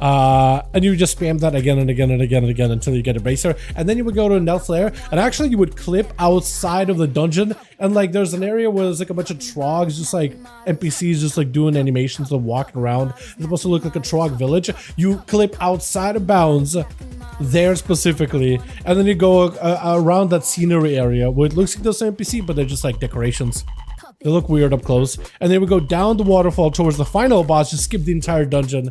A: And you would just spam that again and again and again and again until you get a bracer. And then you would go to a Nelth Lair, and actually you would clip outside of the dungeon, and like there's an area where there's like a bunch of trogs, just like NPCs just like doing animations of walking around. It's supposed to look like a trog village. You clip outside of bounds there specifically, and then you go around that scenery area where it looks like those NPC, but they're just like decorations. They look weird up close. And then we go down the waterfall towards the final boss, just skip the entire dungeon,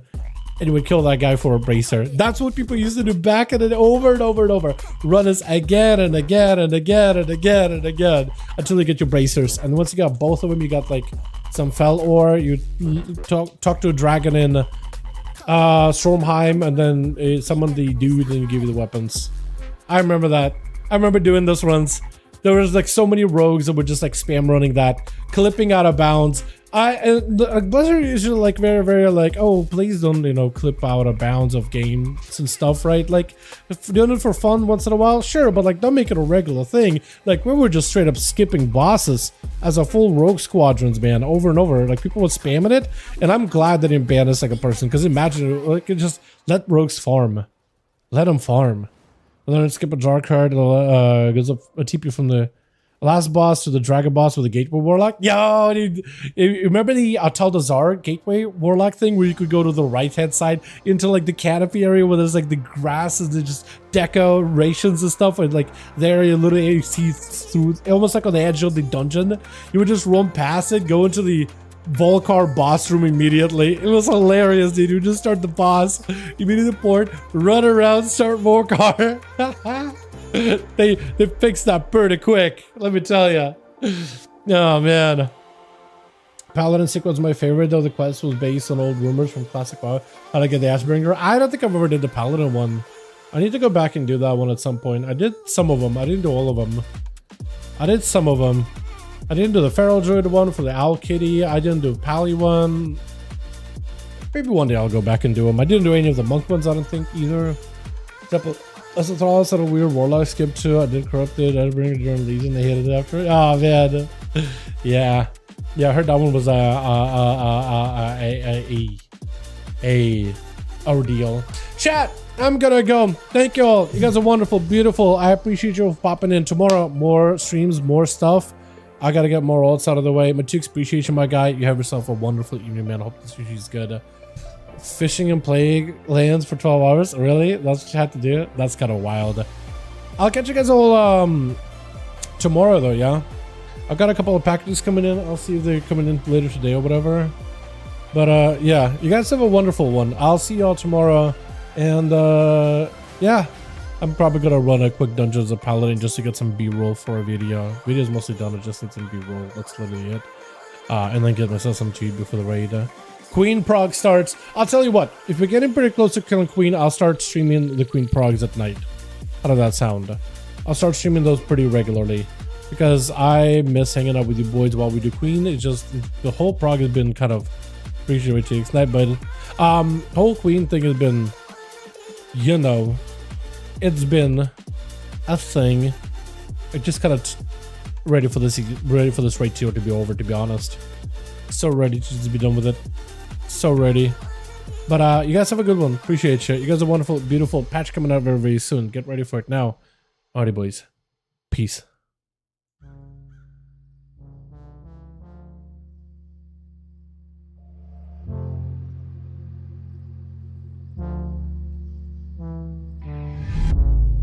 A: and you would kill that guy for a bracer. That's what people used to do back in it, over and over and over. Run this again and again and again and again and again until you get your bracers. And once you got both of them, you got like some fell ore. You talk to a dragon in Stormheim, and then summon the dude and give you the weapons. I remember that. I remember doing those runs. There was like so many rogues that would just like spam running that, clipping out of bounds. Blizzard is usually like very like, oh, please don't, you know, clip out of bounds of games and stuff, right? Like, if doing it for fun once in a while, sure, but like don't make it a regular thing. Like we were just straight up skipping bosses as a full rogue squadrons, man, over and over. Like people would spamming it, and I'm glad they didn't ban a second person, because imagine like just let rogues farm, let them farm, and then skip a dark card, gives up a TP from the last boss to the dragon boss with the gateway warlock. Yo, dude, you remember the Taldazar gateway warlock thing where you could go to the right hand side into like the canopy area where there's like the grass and the just decorations and stuff, and like there you literally see through, almost like on the edge of the dungeon. You would just run past it, go into the Volcar boss room immediately. It was hilarious, dude. You just start the boss, immediately port, run around, start Volcar. They fixed that pretty quick, let me tell you. Oh man, Paladin Sick was my favorite, though the quest was based on old rumors from classic WoW. How to get the Ashbringer. I don't think I've ever did the Paladin one. I need to go back and do that one at some point. I did some of them. I didn't do all of them. I did some of them. I didn't do the Feral Druid one for the Owl Kitty. I didn't do Pally one. Maybe one day I'll go back and do them. I didn't do any of the monk ones, I don't think either. Esotralis had a weird warlock skip too. I did Corrupted. I did bring it during Legion. They hated it after it. Oh man, yeah. I heard that one was a ordeal. Chat, I'm gonna go. Thank you all. You guys are wonderful, beautiful. I appreciate you popping in. Tomorrow, more streams, more stuff. I gotta get more alts out of the way. Matuk's appreciation, my guy. You have yourself a wonderful evening, man. I hope this sushi's good. Fishing and playing lands for 12 hours? Really? That's what you had to do? That's kind of wild. I'll catch you guys all tomorrow though, yeah? I've got a couple of packages coming in. I'll see if they're coming in later today or whatever. But yeah, you guys have a wonderful one. I'll see y'all tomorrow. And yeah, I'm probably gonna run a quick Dungeons of Paladin just to get some B-roll for a video. Video's mostly done, I just need some B-roll. That's literally it. and then get myself some cheat before the raid. Queen prog starts. I'll tell you what, if we're getting pretty close to killing Queen, I'll start streaming the Queen progs at night. How does that sound? I'll start streaming those pretty regularly because I miss hanging out with you boys while we do Queen. It's just the whole prog has been kind of appreciated tonight, but whole Queen thing has been, you know, it's been a thing. I just kind of ready for this raid 2 to be over, to be honest. So ready to just be done with it. So ready. But you guys have a good one. Appreciate you. You guys are wonderful, beautiful. Patch coming out very, very soon. Get ready for it now. Alrighty, boys. Peace.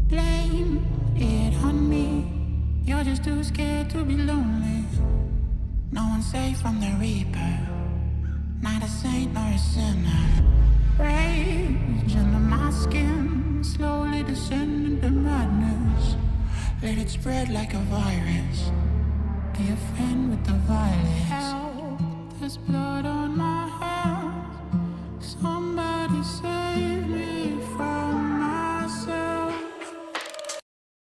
D: Blame it on me. You're just too scared to be lonely. No one's safe from the Reaper. Not a saint nor a sinner. Rage under my skin, slowly descend into madness. Let it spread like a virus. Be a friend with the violence. Help this blood.